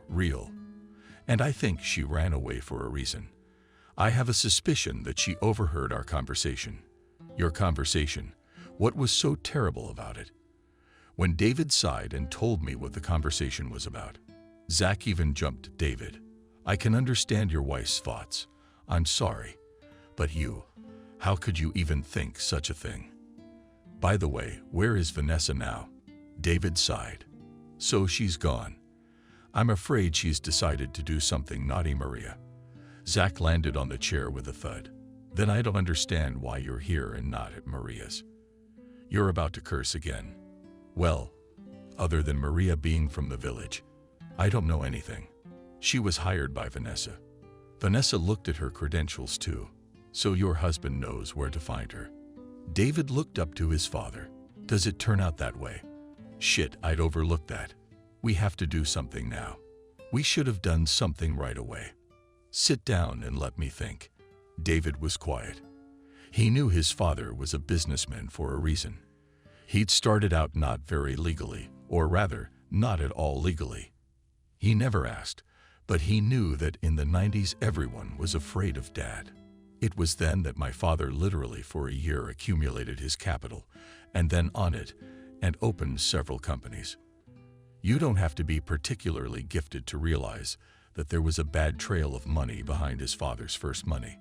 real. And I think she ran away for a reason. I have a suspicion that she overheard our conversation." "Your conversation? What was so terrible about it?" When David sighed and told me what the conversation was about, Zach even jumped. "David, I can understand your wife's thoughts. I'm sorry. But you, how could you even think such a thing? By the way, where is Vanessa now? David sighed. So she's gone. I'm afraid she's decided to do something naughty, Maria. Zach landed on the chair with a thud. Then I don't understand why you're here and not at Maria's. You're about to curse again. Well, other than Maria being from the village, I don't know anything. She was hired by Vanessa. Vanessa looked at her credentials too, so your husband knows where to find her. David looked up to his father. Does it turn out that way? Shit, I'd overlooked that. We have to do something now. We should have done something right away. Sit down and let me think. David was quiet. He knew his father was a businessman for a reason. He'd started out not very legally, or rather, not at all legally. He never asked, but he knew that in the 90s everyone was afraid of Dad. It was then that my father literally for a year accumulated his capital, and then on it, and opened several companies. You don't have to be particularly gifted to realize that there was a bad trail of money behind his father's first money.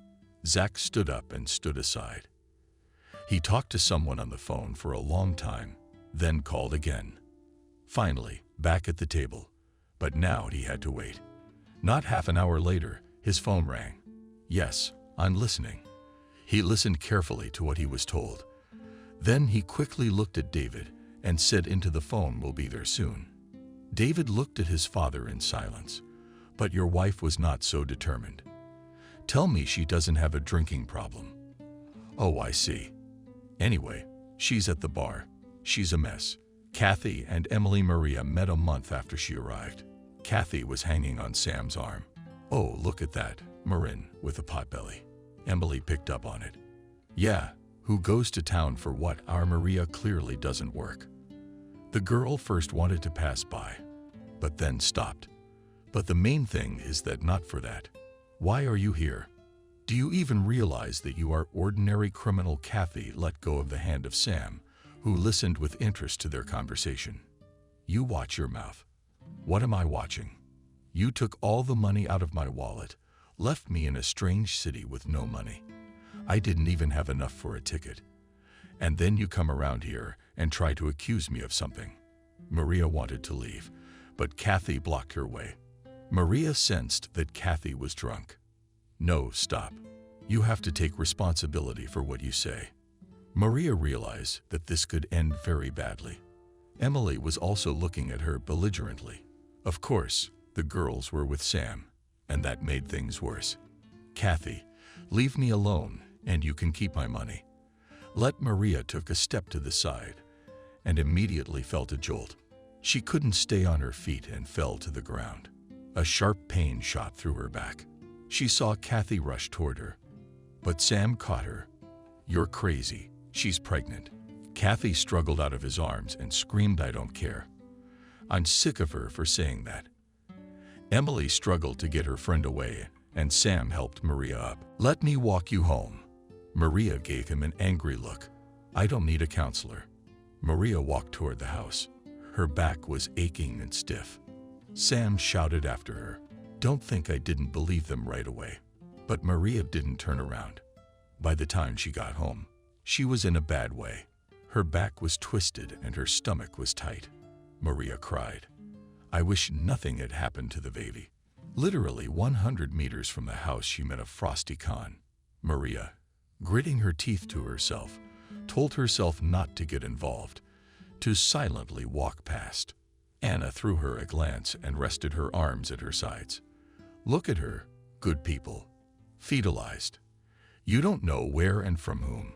Zach stood up and stood aside. He talked to someone on the phone for a long time, then called again. Finally, back at the table, but now he had to wait. Not half an hour later, his phone rang. Yes, I'm listening. He listened carefully to what he was told. Then he quickly looked at David and said into the phone, "We'll be there soon." David looked at his father in silence. But your wife was not so determined. Tell me she doesn't have a drinking problem. Oh, I see. Anyway, she's at the bar. She's a mess. Kathy and Emily Maria met a month after she arrived. Kathy was hanging on Sam's arm. Oh, look at that, Marin, with a potbelly. Emily picked up on it. Yeah, who goes to town for what? Our Maria clearly doesn't work. The girl first wanted to pass by, but then stopped. But the main thing is that not for that. Why are you here? Do you even realize that you are ordinary criminal? Kathy let go of the hand of Sam, who listened with interest to their conversation. You watch your mouth. What am I watching? You took all the money out of my wallet, left me in a strange city with no money. I didn't even have enough for a ticket. And then you come around here and try to accuse me of something. Maria wanted to leave, but Kathy blocked her way. Maria sensed that Kathy was drunk. No, stop. You have to take responsibility for what you say. Maria realized that this could end very badly. Emily was also looking at her belligerently. Of course, the girls were with Sam, and that made things worse. Kathy, leave me alone, and you can keep my money. Maria took a step to the side, and immediately felt a jolt. She couldn't stay on her feet and fell to the ground. A sharp pain shot through her back. She saw Kathy rush toward her, but Sam caught her. You're crazy. She's pregnant. Kathy struggled out of his arms and screamed, I don't care. I'm sick of her for saying that. Emily struggled to get her friend away, and Sam helped Maria up. Let me walk you home. Maria gave him an angry look. I don't need a counselor. Maria walked toward the house. Her back was aching and stiff. Sam shouted after her. Don't think I didn't believe them right away. But Maria didn't turn around. By the time she got home, she was in a bad way. Her back was twisted and her stomach was tight. Maria cried. I wish nothing had happened to the baby. Literally 100 meters from the house, she met a frosty con. Maria, gritting her teeth to herself, told herself not to get involved, to silently walk past. Anna threw her a glance and rested her arms at her sides. Look at her, good people. Fetalized. You don't know where and from whom.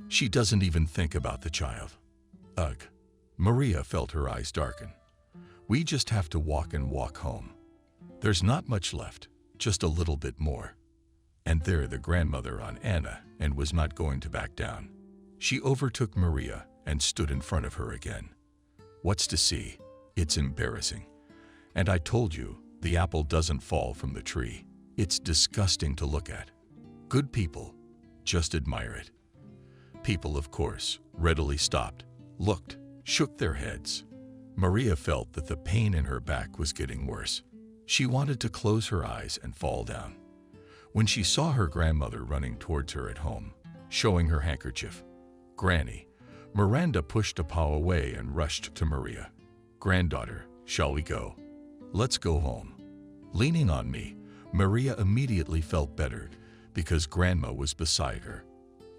She doesn't even think about the child. Ugh. Maria felt her eyes darken. We just have to walk and walk home. There's not much left, just a little bit more. And there the grandmother on Anna and was not going to back down. She overtook Maria and stood in front of her again. What's to see? It's embarrassing. And I told you, the apple doesn't fall from the tree. It's disgusting to look at. Good people, just admire it. People, of course, readily stopped, looked, shook their heads. Maria felt that the pain in her back was getting worse. She wanted to close her eyes and fall down. When she saw her grandmother running towards her at home, showing her handkerchief, "Granny," Miranda pushed a paw away and rushed to Maria. "Granddaughter, shall we go? Let's go home." Leaning on me, Maria immediately felt better because Grandma was beside her.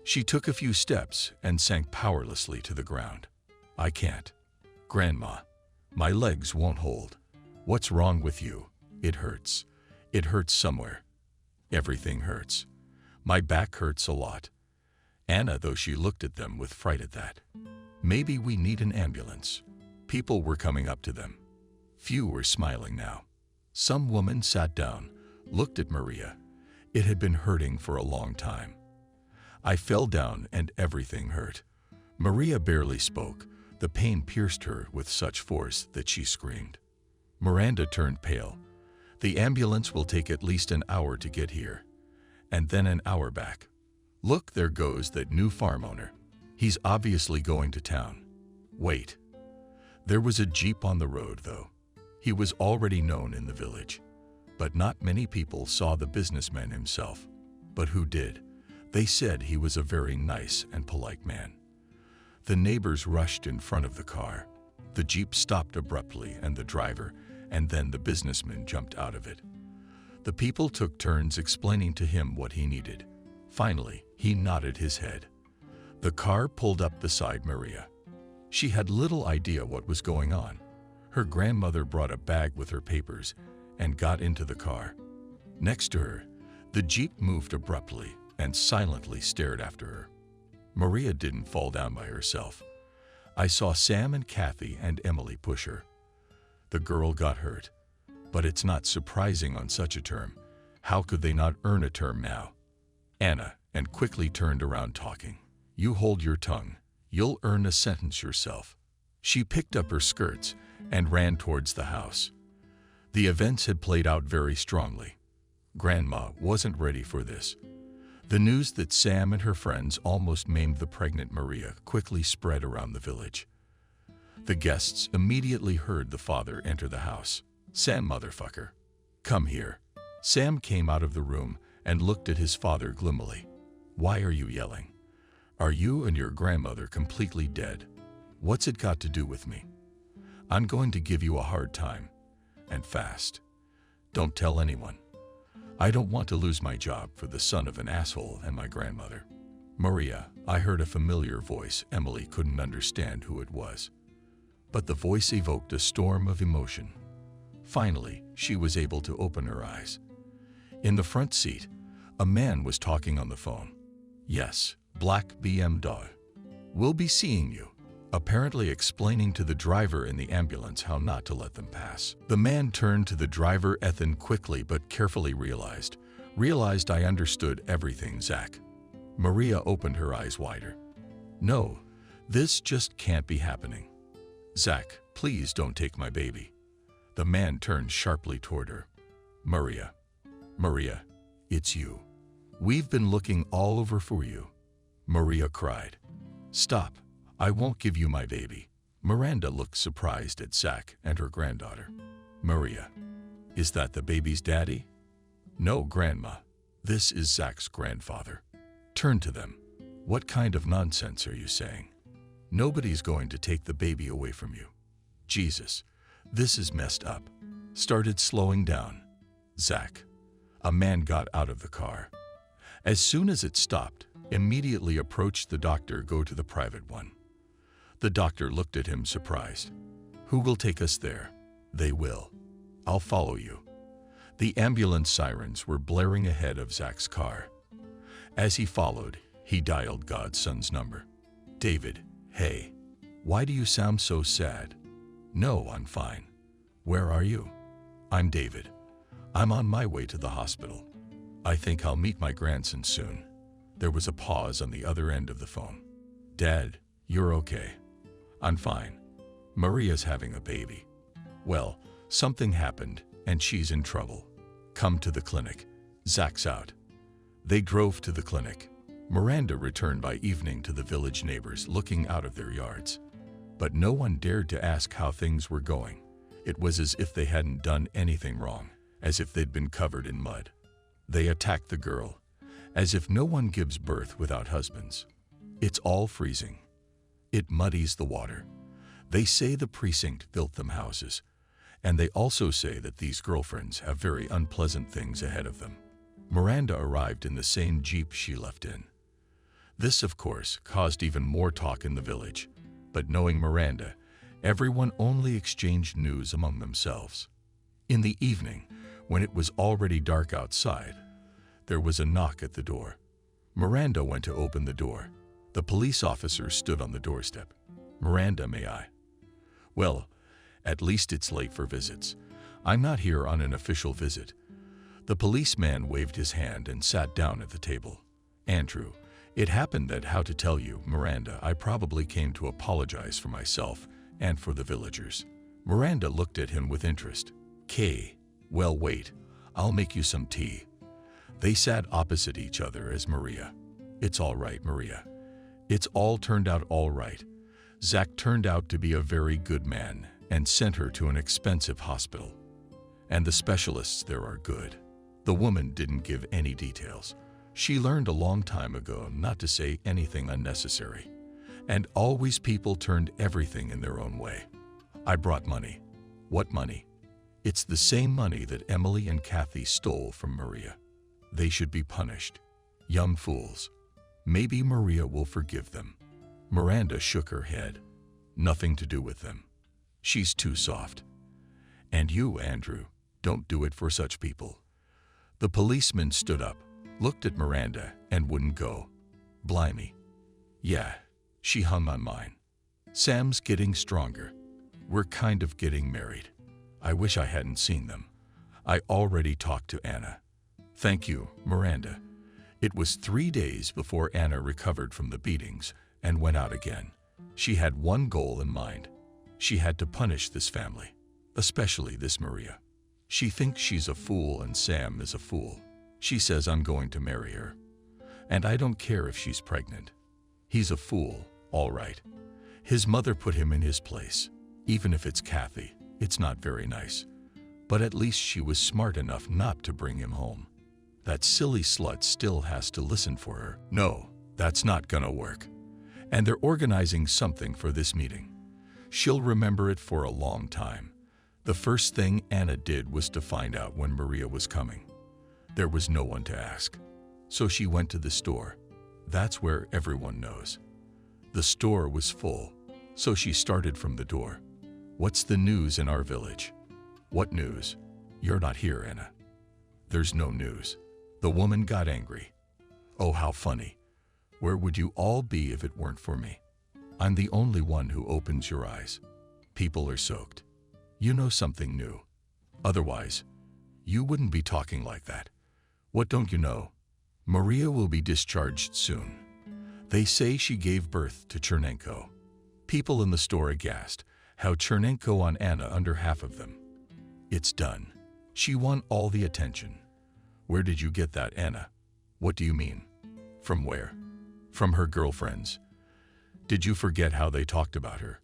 She took a few steps and sank powerlessly to the ground. "I can't. Grandma, my legs won't hold." "What's wrong with you?" "It hurts. It hurts somewhere." "Everything hurts. My back hurts a lot." Anna, though she looked at them with fright at that. "Maybe we need an ambulance." People were coming up to them. Few were smiling now. Some woman sat down, looked at Maria. It had been hurting for a long time. I fell down and everything hurt. Maria barely spoke. The pain pierced her with such force that she screamed. Miranda turned pale. "The ambulance will take at least an hour to get here, and then an hour back. Look, there goes that new farm owner. He's obviously going to town." "Wait." There was a jeep on the road, though. He was already known in the village, but not many people saw the businessman himself. But who did? They said he was a very nice and polite man. The neighbors rushed in front of the car. The jeep stopped abruptly, and the driver and then the businessman jumped out of it. The people took turns explaining to him what he needed. Finally, he nodded his head. The car pulled up beside Maria. She had little idea what was going on. Her grandmother brought a bag with her papers and got into the car. Next to her, the jeep moved abruptly and silently stared after her. Maria didn't fall down by herself. I saw Sam and Kathy and Emily push her. The girl got hurt, but it's not surprising on such a term. How could they not earn a term now? Anna and quickly turned around talking. "You hold your tongue. You'll earn a sentence yourself." She picked up her skirts and ran towards the house. The events had played out very strongly. Grandma wasn't ready for this. The news that Sam and her friends almost maimed the pregnant Maria quickly spread around the village. The guests immediately heard the father enter the house. "Sam, motherfucker, come here." Sam came out of the room and looked at his father gloomily. "Why are you yelling? Are you and your grandmother completely dead? What's it got to do with me? I'm going to give you a hard time, and fast. Don't tell anyone. I don't want to lose my job for the son of an asshole and my grandmother." "Maria," I heard a familiar voice. Emily couldn't understand who it was, but the voice evoked a storm of emotion. Finally, she was able to open her eyes. In the front seat, a man was talking on the phone. "Yes, black BMW. We'll be seeing you," apparently explaining to the driver in the ambulance how not to let them pass. The man turned to the driver Ethan quickly but carefully realized I understood everything. "Zach." Maria opened her eyes wider. "No, this just can't be happening. Zach, please don't take my baby." The man turned sharply toward her. Maria, it's you. We've been looking all over for you." Maria cried. "Stop. I won't give you my baby." Miranda looked surprised at Zach and her granddaughter. "Maria, is that the baby's daddy?" "No, Grandma. This is Zach's grandfather." Turn to them. "What kind of nonsense are you saying? Nobody's going to take the baby away from you. Jesus, this is messed up." Started slowing down. "Zach." A man got out of the car. As soon as it stopped, immediately approached the doctor. "Go to the private one." The doctor looked at him surprised. "Who will take us there?" "They will. I'll follow you." The ambulance sirens were blaring ahead of Zach's car. As he followed, he dialed God's son's number. "David, hey. Why do you sound so sad?" "No, I'm fine. Where are you?" "I'm David. I'm on my way to the hospital. I think I'll meet my grandson soon." There was a pause on the other end of the phone. "Dad, you're okay?" "I'm fine. Maria's having a baby." "Well, something happened and she's in trouble. Come to the clinic. Zach's out." They drove to the clinic. Miranda returned by evening to the village neighbors looking out of their yards. But no one dared to ask how things were going. It was as if they hadn't done anything wrong, as if they'd been covered in mud. They attack the girl, as if no one gives birth without husbands. It's all freezing. It muddies the water. They say the precinct built them houses, and they also say that these girlfriends have very unpleasant things ahead of them. Miranda arrived in the same Jeep she left in. This, of course, caused even more talk in the village, but knowing Miranda, everyone only exchanged news among themselves. In the evening, when it was already dark outside, there was a knock at the door. Miranda went to open the door. The police officer stood on the doorstep. "Miranda, may I?" "Well, at least it's late for visits. I'm not here on an official visit." The policeman waved his hand and sat down at the table. "Andrew, it happened that, how to tell you, Miranda, I probably came to apologize for myself and for the villagers." Miranda looked at him with interest. Well, wait, I'll make you some tea." They sat opposite each other as Maria. "It's all right, Maria. It's all turned out all right. Zach turned out to be a very good man and sent her to an expensive hospital. And the specialists there are good." The woman didn't give any details. She learned a long time ago not to say anything unnecessary. And always people turned everything in their own way. "I brought money." "What money?" "It's the same money that Emily and Kathy stole from Maria. They should be punished. Young fools. Maybe Maria will forgive them." Miranda shook her head. "Nothing to do with them. She's too soft. And you, Andrew, don't do it for such people." The policeman stood up, looked at Miranda, and wouldn't go. "Blimey. Yeah, she hung on mine. Sam's getting stronger. We're kind of getting married. I wish I hadn't seen them. I already talked to Anna." "Thank you, Miranda." It was 3 days before Anna recovered from the beatings and went out again. She had one goal in mind. She had to punish this family, especially this Maria. She thinks she's a fool and Sam is a fool. She says I'm going to marry her. And I don't care if she's pregnant. He's a fool, all right. His mother put him in his place. Even if it's Kathy, it's not very nice. But at least she was smart enough not to bring him home. That silly slut still has to listen for her. No, that's not gonna work. And they're organizing something for this meeting. She'll remember it for a long time. The first thing Anna did was to find out when Maria was coming. There was no one to ask. So she went to the store. That's where everyone knows. The store was full, so she started from the door. "What's the news in our village?" "What news? You're not here, Anna." "There's no news." The woman got angry. "Oh, how funny. Where would you all be if it weren't for me? I'm the only one who opens your eyes. People are soaked. You know something new. Otherwise, you wouldn't be talking like that. What don't you know? Maria will be discharged soon. They say she gave birth to Chernenko." People in the store aghast. How Chernenko on Anna under half of them. "It's done. She won all the attention." "Where did you get that, Anna?" "What do you mean? From where?" "From her girlfriends. Did you forget how they talked about her?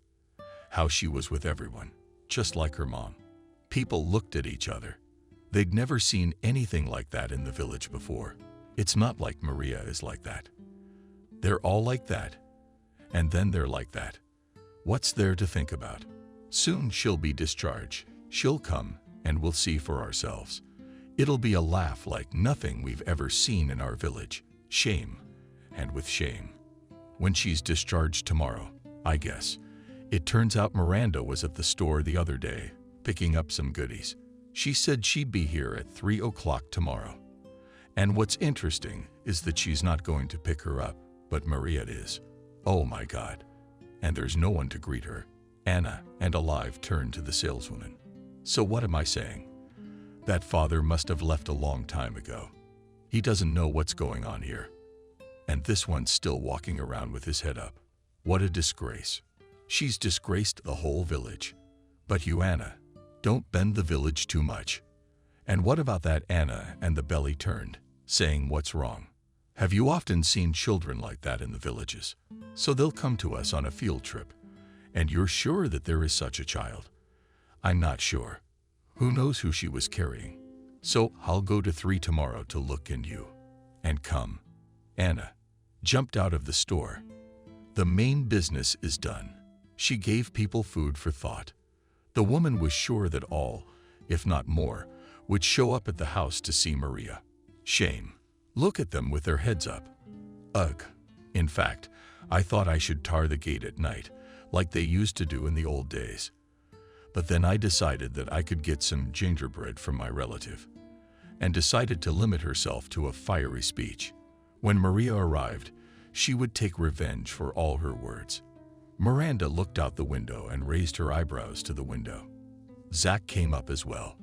How she was with everyone, just like her mom." People looked at each other. They'd never seen anything like that in the village before. It's not like Maria is like that. They're all like that. And then they're like that. What's there to think about? Soon she'll be discharged. She'll come, and we'll see for ourselves. It'll be a laugh like nothing we've ever seen in our village. Shame. And with shame. When she's discharged tomorrow, I guess. It turns out Miranda was at the store the other day, picking up some goodies. She said she'd be here at 3 o'clock tomorrow. And what's interesting is that she's not going to pick her up, but Maria is. Oh my God. And there's no one to greet her. Anna and Alive turned to the saleswoman. "So what am I saying? That father must have left a long time ago. He doesn't know what's going on here. And this one's still walking around with his head up. What a disgrace. She's disgraced the whole village. But you, Anna, don't bend the village too much. And what about that Anna and the belly turned, saying what's wrong? Have you often seen children like that in the villages? So they'll come to us on a field trip. And you're sure that there is such a child?" "I'm not sure. Who knows who she was carrying? So I'll go to 3 tomorrow to look and you. And come. Anna jumped out of the store. The main business is done. She gave people food for thought. The woman was sure that all, if not more, would show up at the house to see Maria. Shame. Look at them with their heads up. Ugh. In fact, I thought I should tar the gate at night, like they used to do in the old days. But then I decided that I could get some gingerbread from my relative, and decided to limit herself to a fiery speech. When Maria arrived, she would take revenge for all her words. Miranda looked out the window and raised her eyebrows to the window. Zach came up as well.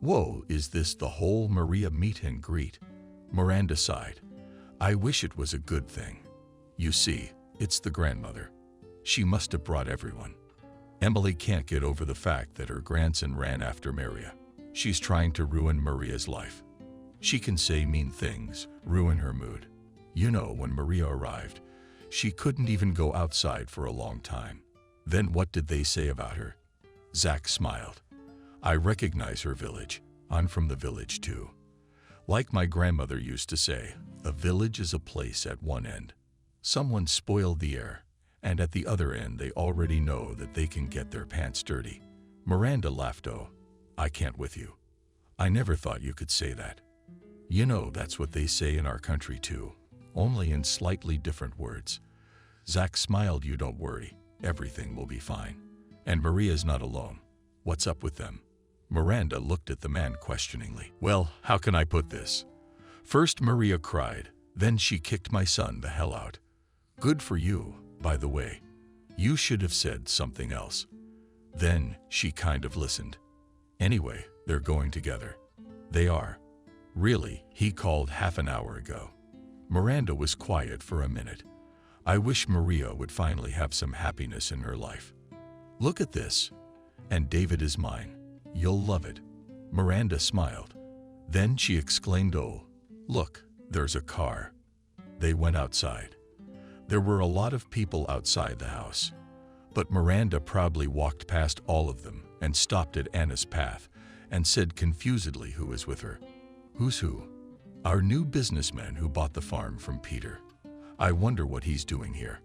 Whoa, is this the whole Maria meet and greet? Miranda sighed. I wish it was a good thing. You see, it's the grandmother. She must have brought everyone. Emily can't get over the fact that her grandson ran after Maria. She's trying to ruin Maria's life. She can say mean things, ruin her mood. You know, when Maria arrived, she couldn't even go outside for a long time. Then what did they say about her? Zach smiled. I recognize her village. I'm from the village too. Like my grandmother used to say, a village is a place at one end. Someone spoiled the air, and at the other end they already know that they can get their pants dirty. Miranda laughed. Oh, I can't with you. I never thought you could say that. You know, that's what they say in our country too, only in slightly different words. Zach smiled. You don't worry, everything will be fine. And Maria's not alone. What's up with them? Miranda looked at the man questioningly. Well, how can I put this? First Maria cried, then she kicked my son the hell out. Good for you, by the way. You should have said something else. Then she kind of listened. Anyway, they're going together. They are. Really, he called half an hour ago. Miranda was quiet for a minute. I wish Maria would finally have some happiness in her life. Look at this. And David is mine. You'll love it. Miranda smiled. Then she exclaimed, oh, look, there's a car. They went outside. There were a lot of people outside the house, but Miranda proudly walked past all of them and stopped at Anna's path and said confusedly who was with her. Who's who? Our new businessman who bought the farm from Peter. I wonder what he's doing here.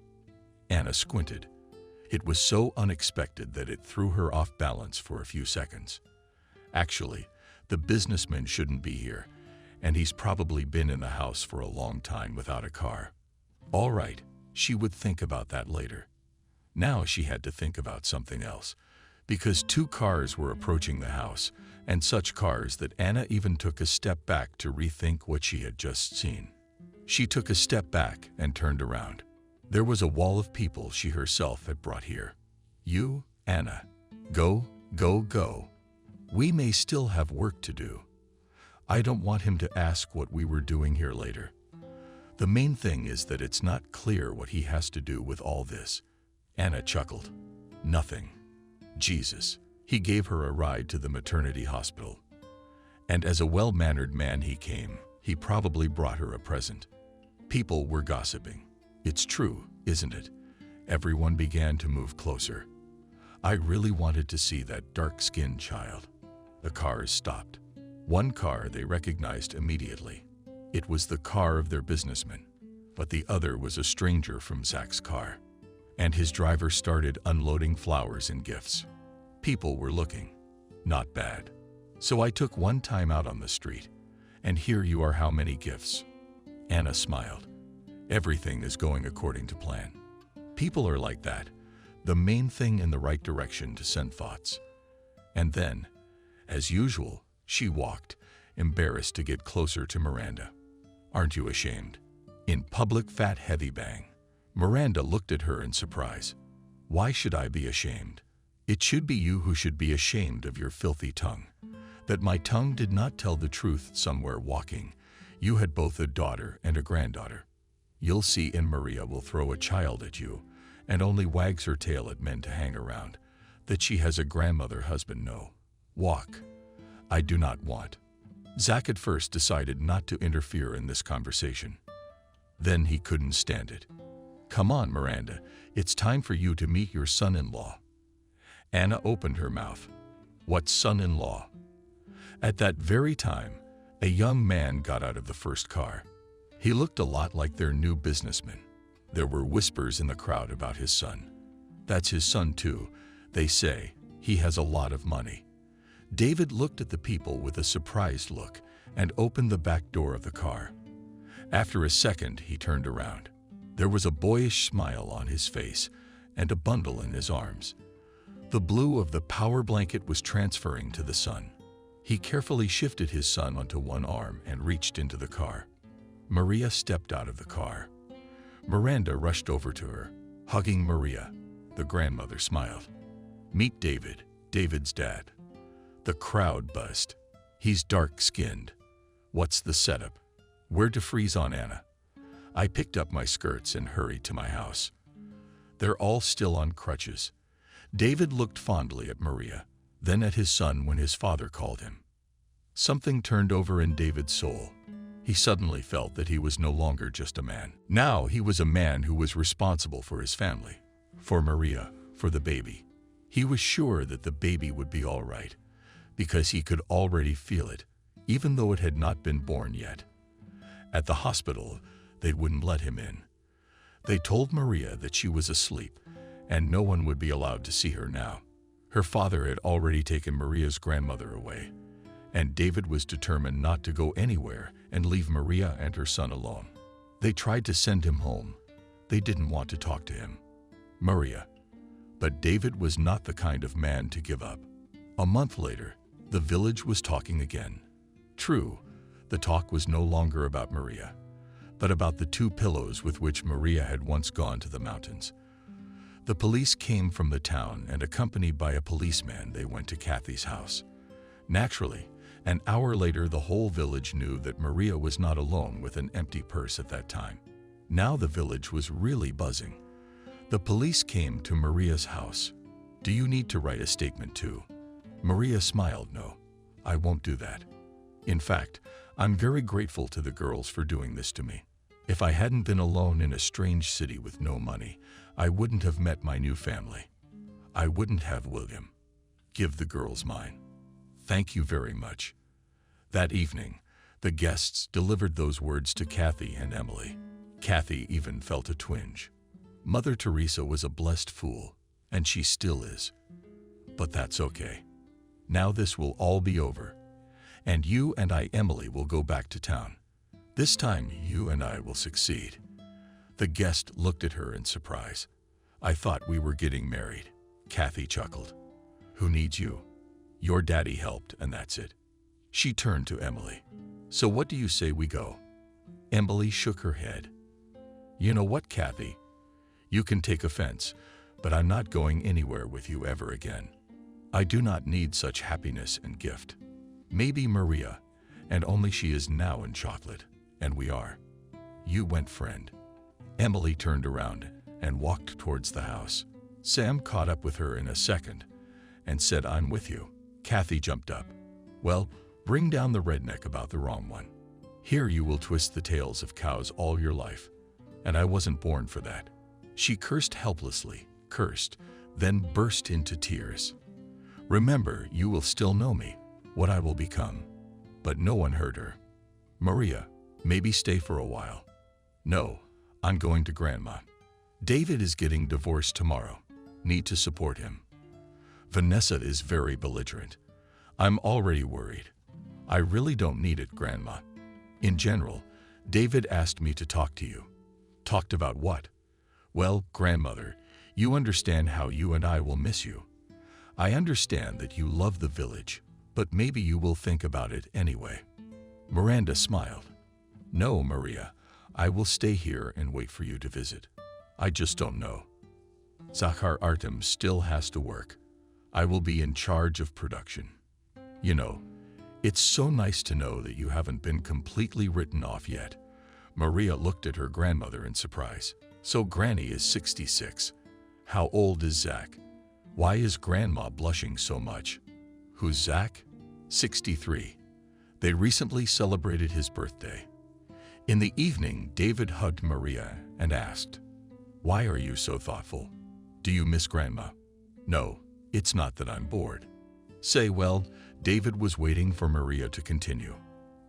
Anna squinted. It was so unexpected that it threw her off balance for a few seconds. Actually, the businessman shouldn't be here, and he's probably been in the house for a long time without a car. All right, she would think about that later. Now she had to think about something else, because 2 cars were approaching the house, and such cars that Anna even took a step back to rethink what she had just seen. She took a step back and turned around. There was a wall of people she herself had brought here. You, Anna, go, go, go. We may still have work to do. I don't want him to ask what we were doing here later. The main thing is that it's not clear what he has to do with all this. Anna chuckled. Nothing. Jesus. He gave her a ride to the maternity hospital. And as a well-mannered man he came, he probably brought her a present. People were gossiping. It's true, isn't it? Everyone began to move closer. I really wanted to see that dark-skinned child. The cars stopped. One car they recognized immediately. It was the car of their businessman, but the other was a stranger from Zach's car. And his driver started unloading flowers and gifts. People were looking. Not bad. So I took one time out on the street, and here you are. How many gifts? Anna smiled. Everything is going according to plan. People are like that. The main thing in the right direction to send thoughts. And then, as usual, she walked, embarrassed to get closer to Miranda. Aren't you ashamed? In public, fat, heavy bang. Miranda looked at her in surprise. Why should I be ashamed? It should be you who should be ashamed of your filthy tongue. That my tongue did not tell the truth somewhere walking. You had both a daughter and a granddaughter. You'll see, and Maria will throw a child at you and only wags her tail at men to hang around. That she has a grandmother husband. No. Walk. I do not want. Zach at first decided not to interfere in this conversation. Then he couldn't stand it. Come on, Miranda, it's time for you to meet your son-in-law. Anna opened her mouth. What son-in-law? At that very time, a young man got out of the first car. He looked a lot like their new businessman. There were whispers in the crowd about his son. That's his son too, they say. He has a lot of money. David looked at the people with a surprised look and opened the back door of the car. After a second, he turned around. There was a boyish smile on his face and a bundle in his arms. The blue of the power blanket was transferring to the son. He carefully shifted his son onto one arm and reached into the car. Maria stepped out of the car. Miranda rushed over to her, hugging Maria. The grandmother smiled. "Meet David, David's dad." The crowd buzzed. "He's dark-skinned. What's the setup? We're to freeze on Anna." I picked up my skirts and hurried to my house. They're all still on crutches. David looked fondly at Maria, then at his son when his father called him. Something turned over in David's soul. He suddenly felt that he was no longer just a man. Now he was a man who was responsible for his family, for Maria, for the baby. He was sure that the baby would be all right, because he could already feel it, even though it had not been born yet. At the hospital, they wouldn't let him in. They told Maria that she was asleep, and no one would be allowed to see her now. Her father had already taken Maria's grandmother away, and David was determined not to go anywhere and leave Maria and her son alone. They tried to send him home. They didn't want to talk to him. Maria. But David was not the kind of man to give up. A month later, the village was talking again. True, the talk was no longer about Maria, but about the 2 pillows with which Maria had once gone to the mountains. The police came from the town, and accompanied by a policeman, they went to Kathy's house. Naturally, an hour later, the whole village knew that Maria was not alone with an empty purse at that time. Now the village was really buzzing. The police came to Maria's house. "Do you need to write a statement too?" Maria smiled. "No, I won't do that. In fact, I'm very grateful to the girls for doing this to me. If I hadn't been alone in a strange city with no money, I wouldn't have met my new family. I wouldn't have William. Give the girls mine. Thank you very much." That evening, the guests delivered those words to Kathy and Emily. Kathy even felt a twinge. Mother Teresa was a blessed fool, and she still is. But that's okay. Now this will all be over, and you and I, Emily, will go back to town. This time, you and I will succeed. The guest looked at her in surprise. "I thought we were getting married." Kathy chuckled. "Who needs you? Your daddy helped, and that's it." She turned to Emily. "So what do you say we go?" Emily shook her head. "You know what, Kathy? You can take offense, but I'm not going anywhere with you ever again. I do not need such happiness and gift. Maybe Maria, and only she is now in chocolate, and we are. You went, friend." Emily turned around and walked towards the house. Sam caught up with her in a second and said, "I'm with you." Kathy jumped up. "Well, bring down the redneck about the wrong one. Here you will twist the tails of cows all your life, and I wasn't born for that." She cursed helplessly, then burst into tears. "Remember, you will still know me, what I will become." But no one heard her. "Maria, maybe stay for a while." "No, I'm going to Grandma. David is getting divorced tomorrow. Need to support him." Vanessa is very belligerent. "I'm already worried. I really don't need it, Grandma. In general, David asked me to talk to you." "Talked about what?" "Well, Grandmother, you understand how you and I will miss you. I understand that you love the village, but maybe you will think about it anyway." Miranda smiled. "No, Maria, I will stay here and wait for you to visit. I just don't know. Zachar Artem still has to work. I will be in charge of production. You know, it's so nice to know that you haven't been completely written off yet." Maria looked at her grandmother in surprise. "So Granny is 66. How old is Zach? Why is Grandma blushing so much?" "Who's Zach?" 63. They recently celebrated his birthday. In the evening, David hugged Maria and asked, "Why are you so thoughtful? Do you miss Grandma?" "No, it's not that I'm bored. Say, well, David was waiting for Maria to continue.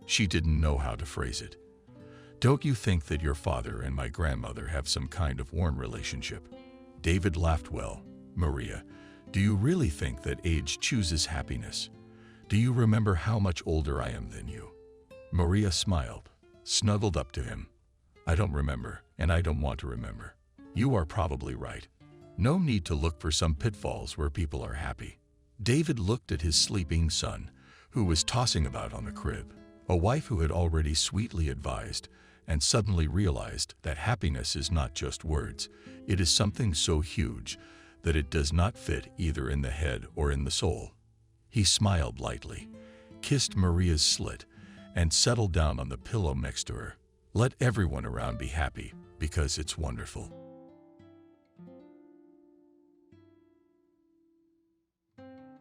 She didn't know how to phrase it. Don't you think that your father and my grandmother have some kind of warm relationship? David laughed. Well, Maria, do you really think that age chooses happiness? Do you remember how much older I am than you? Maria smiled, snuggled up to him. I don't remember, and I don't want to remember. You are probably right. No need to look for some pitfalls where people are happy. David looked at his sleeping son, who was tossing about on the crib, a wife who had already sweetly advised, and suddenly realized that happiness is not just words. It is something so huge that it does not fit either in the head or in the soul. He smiled lightly, kissed Maria's slit, and settled down on the pillow next to her. Let everyone around be happy, because it's wonderful.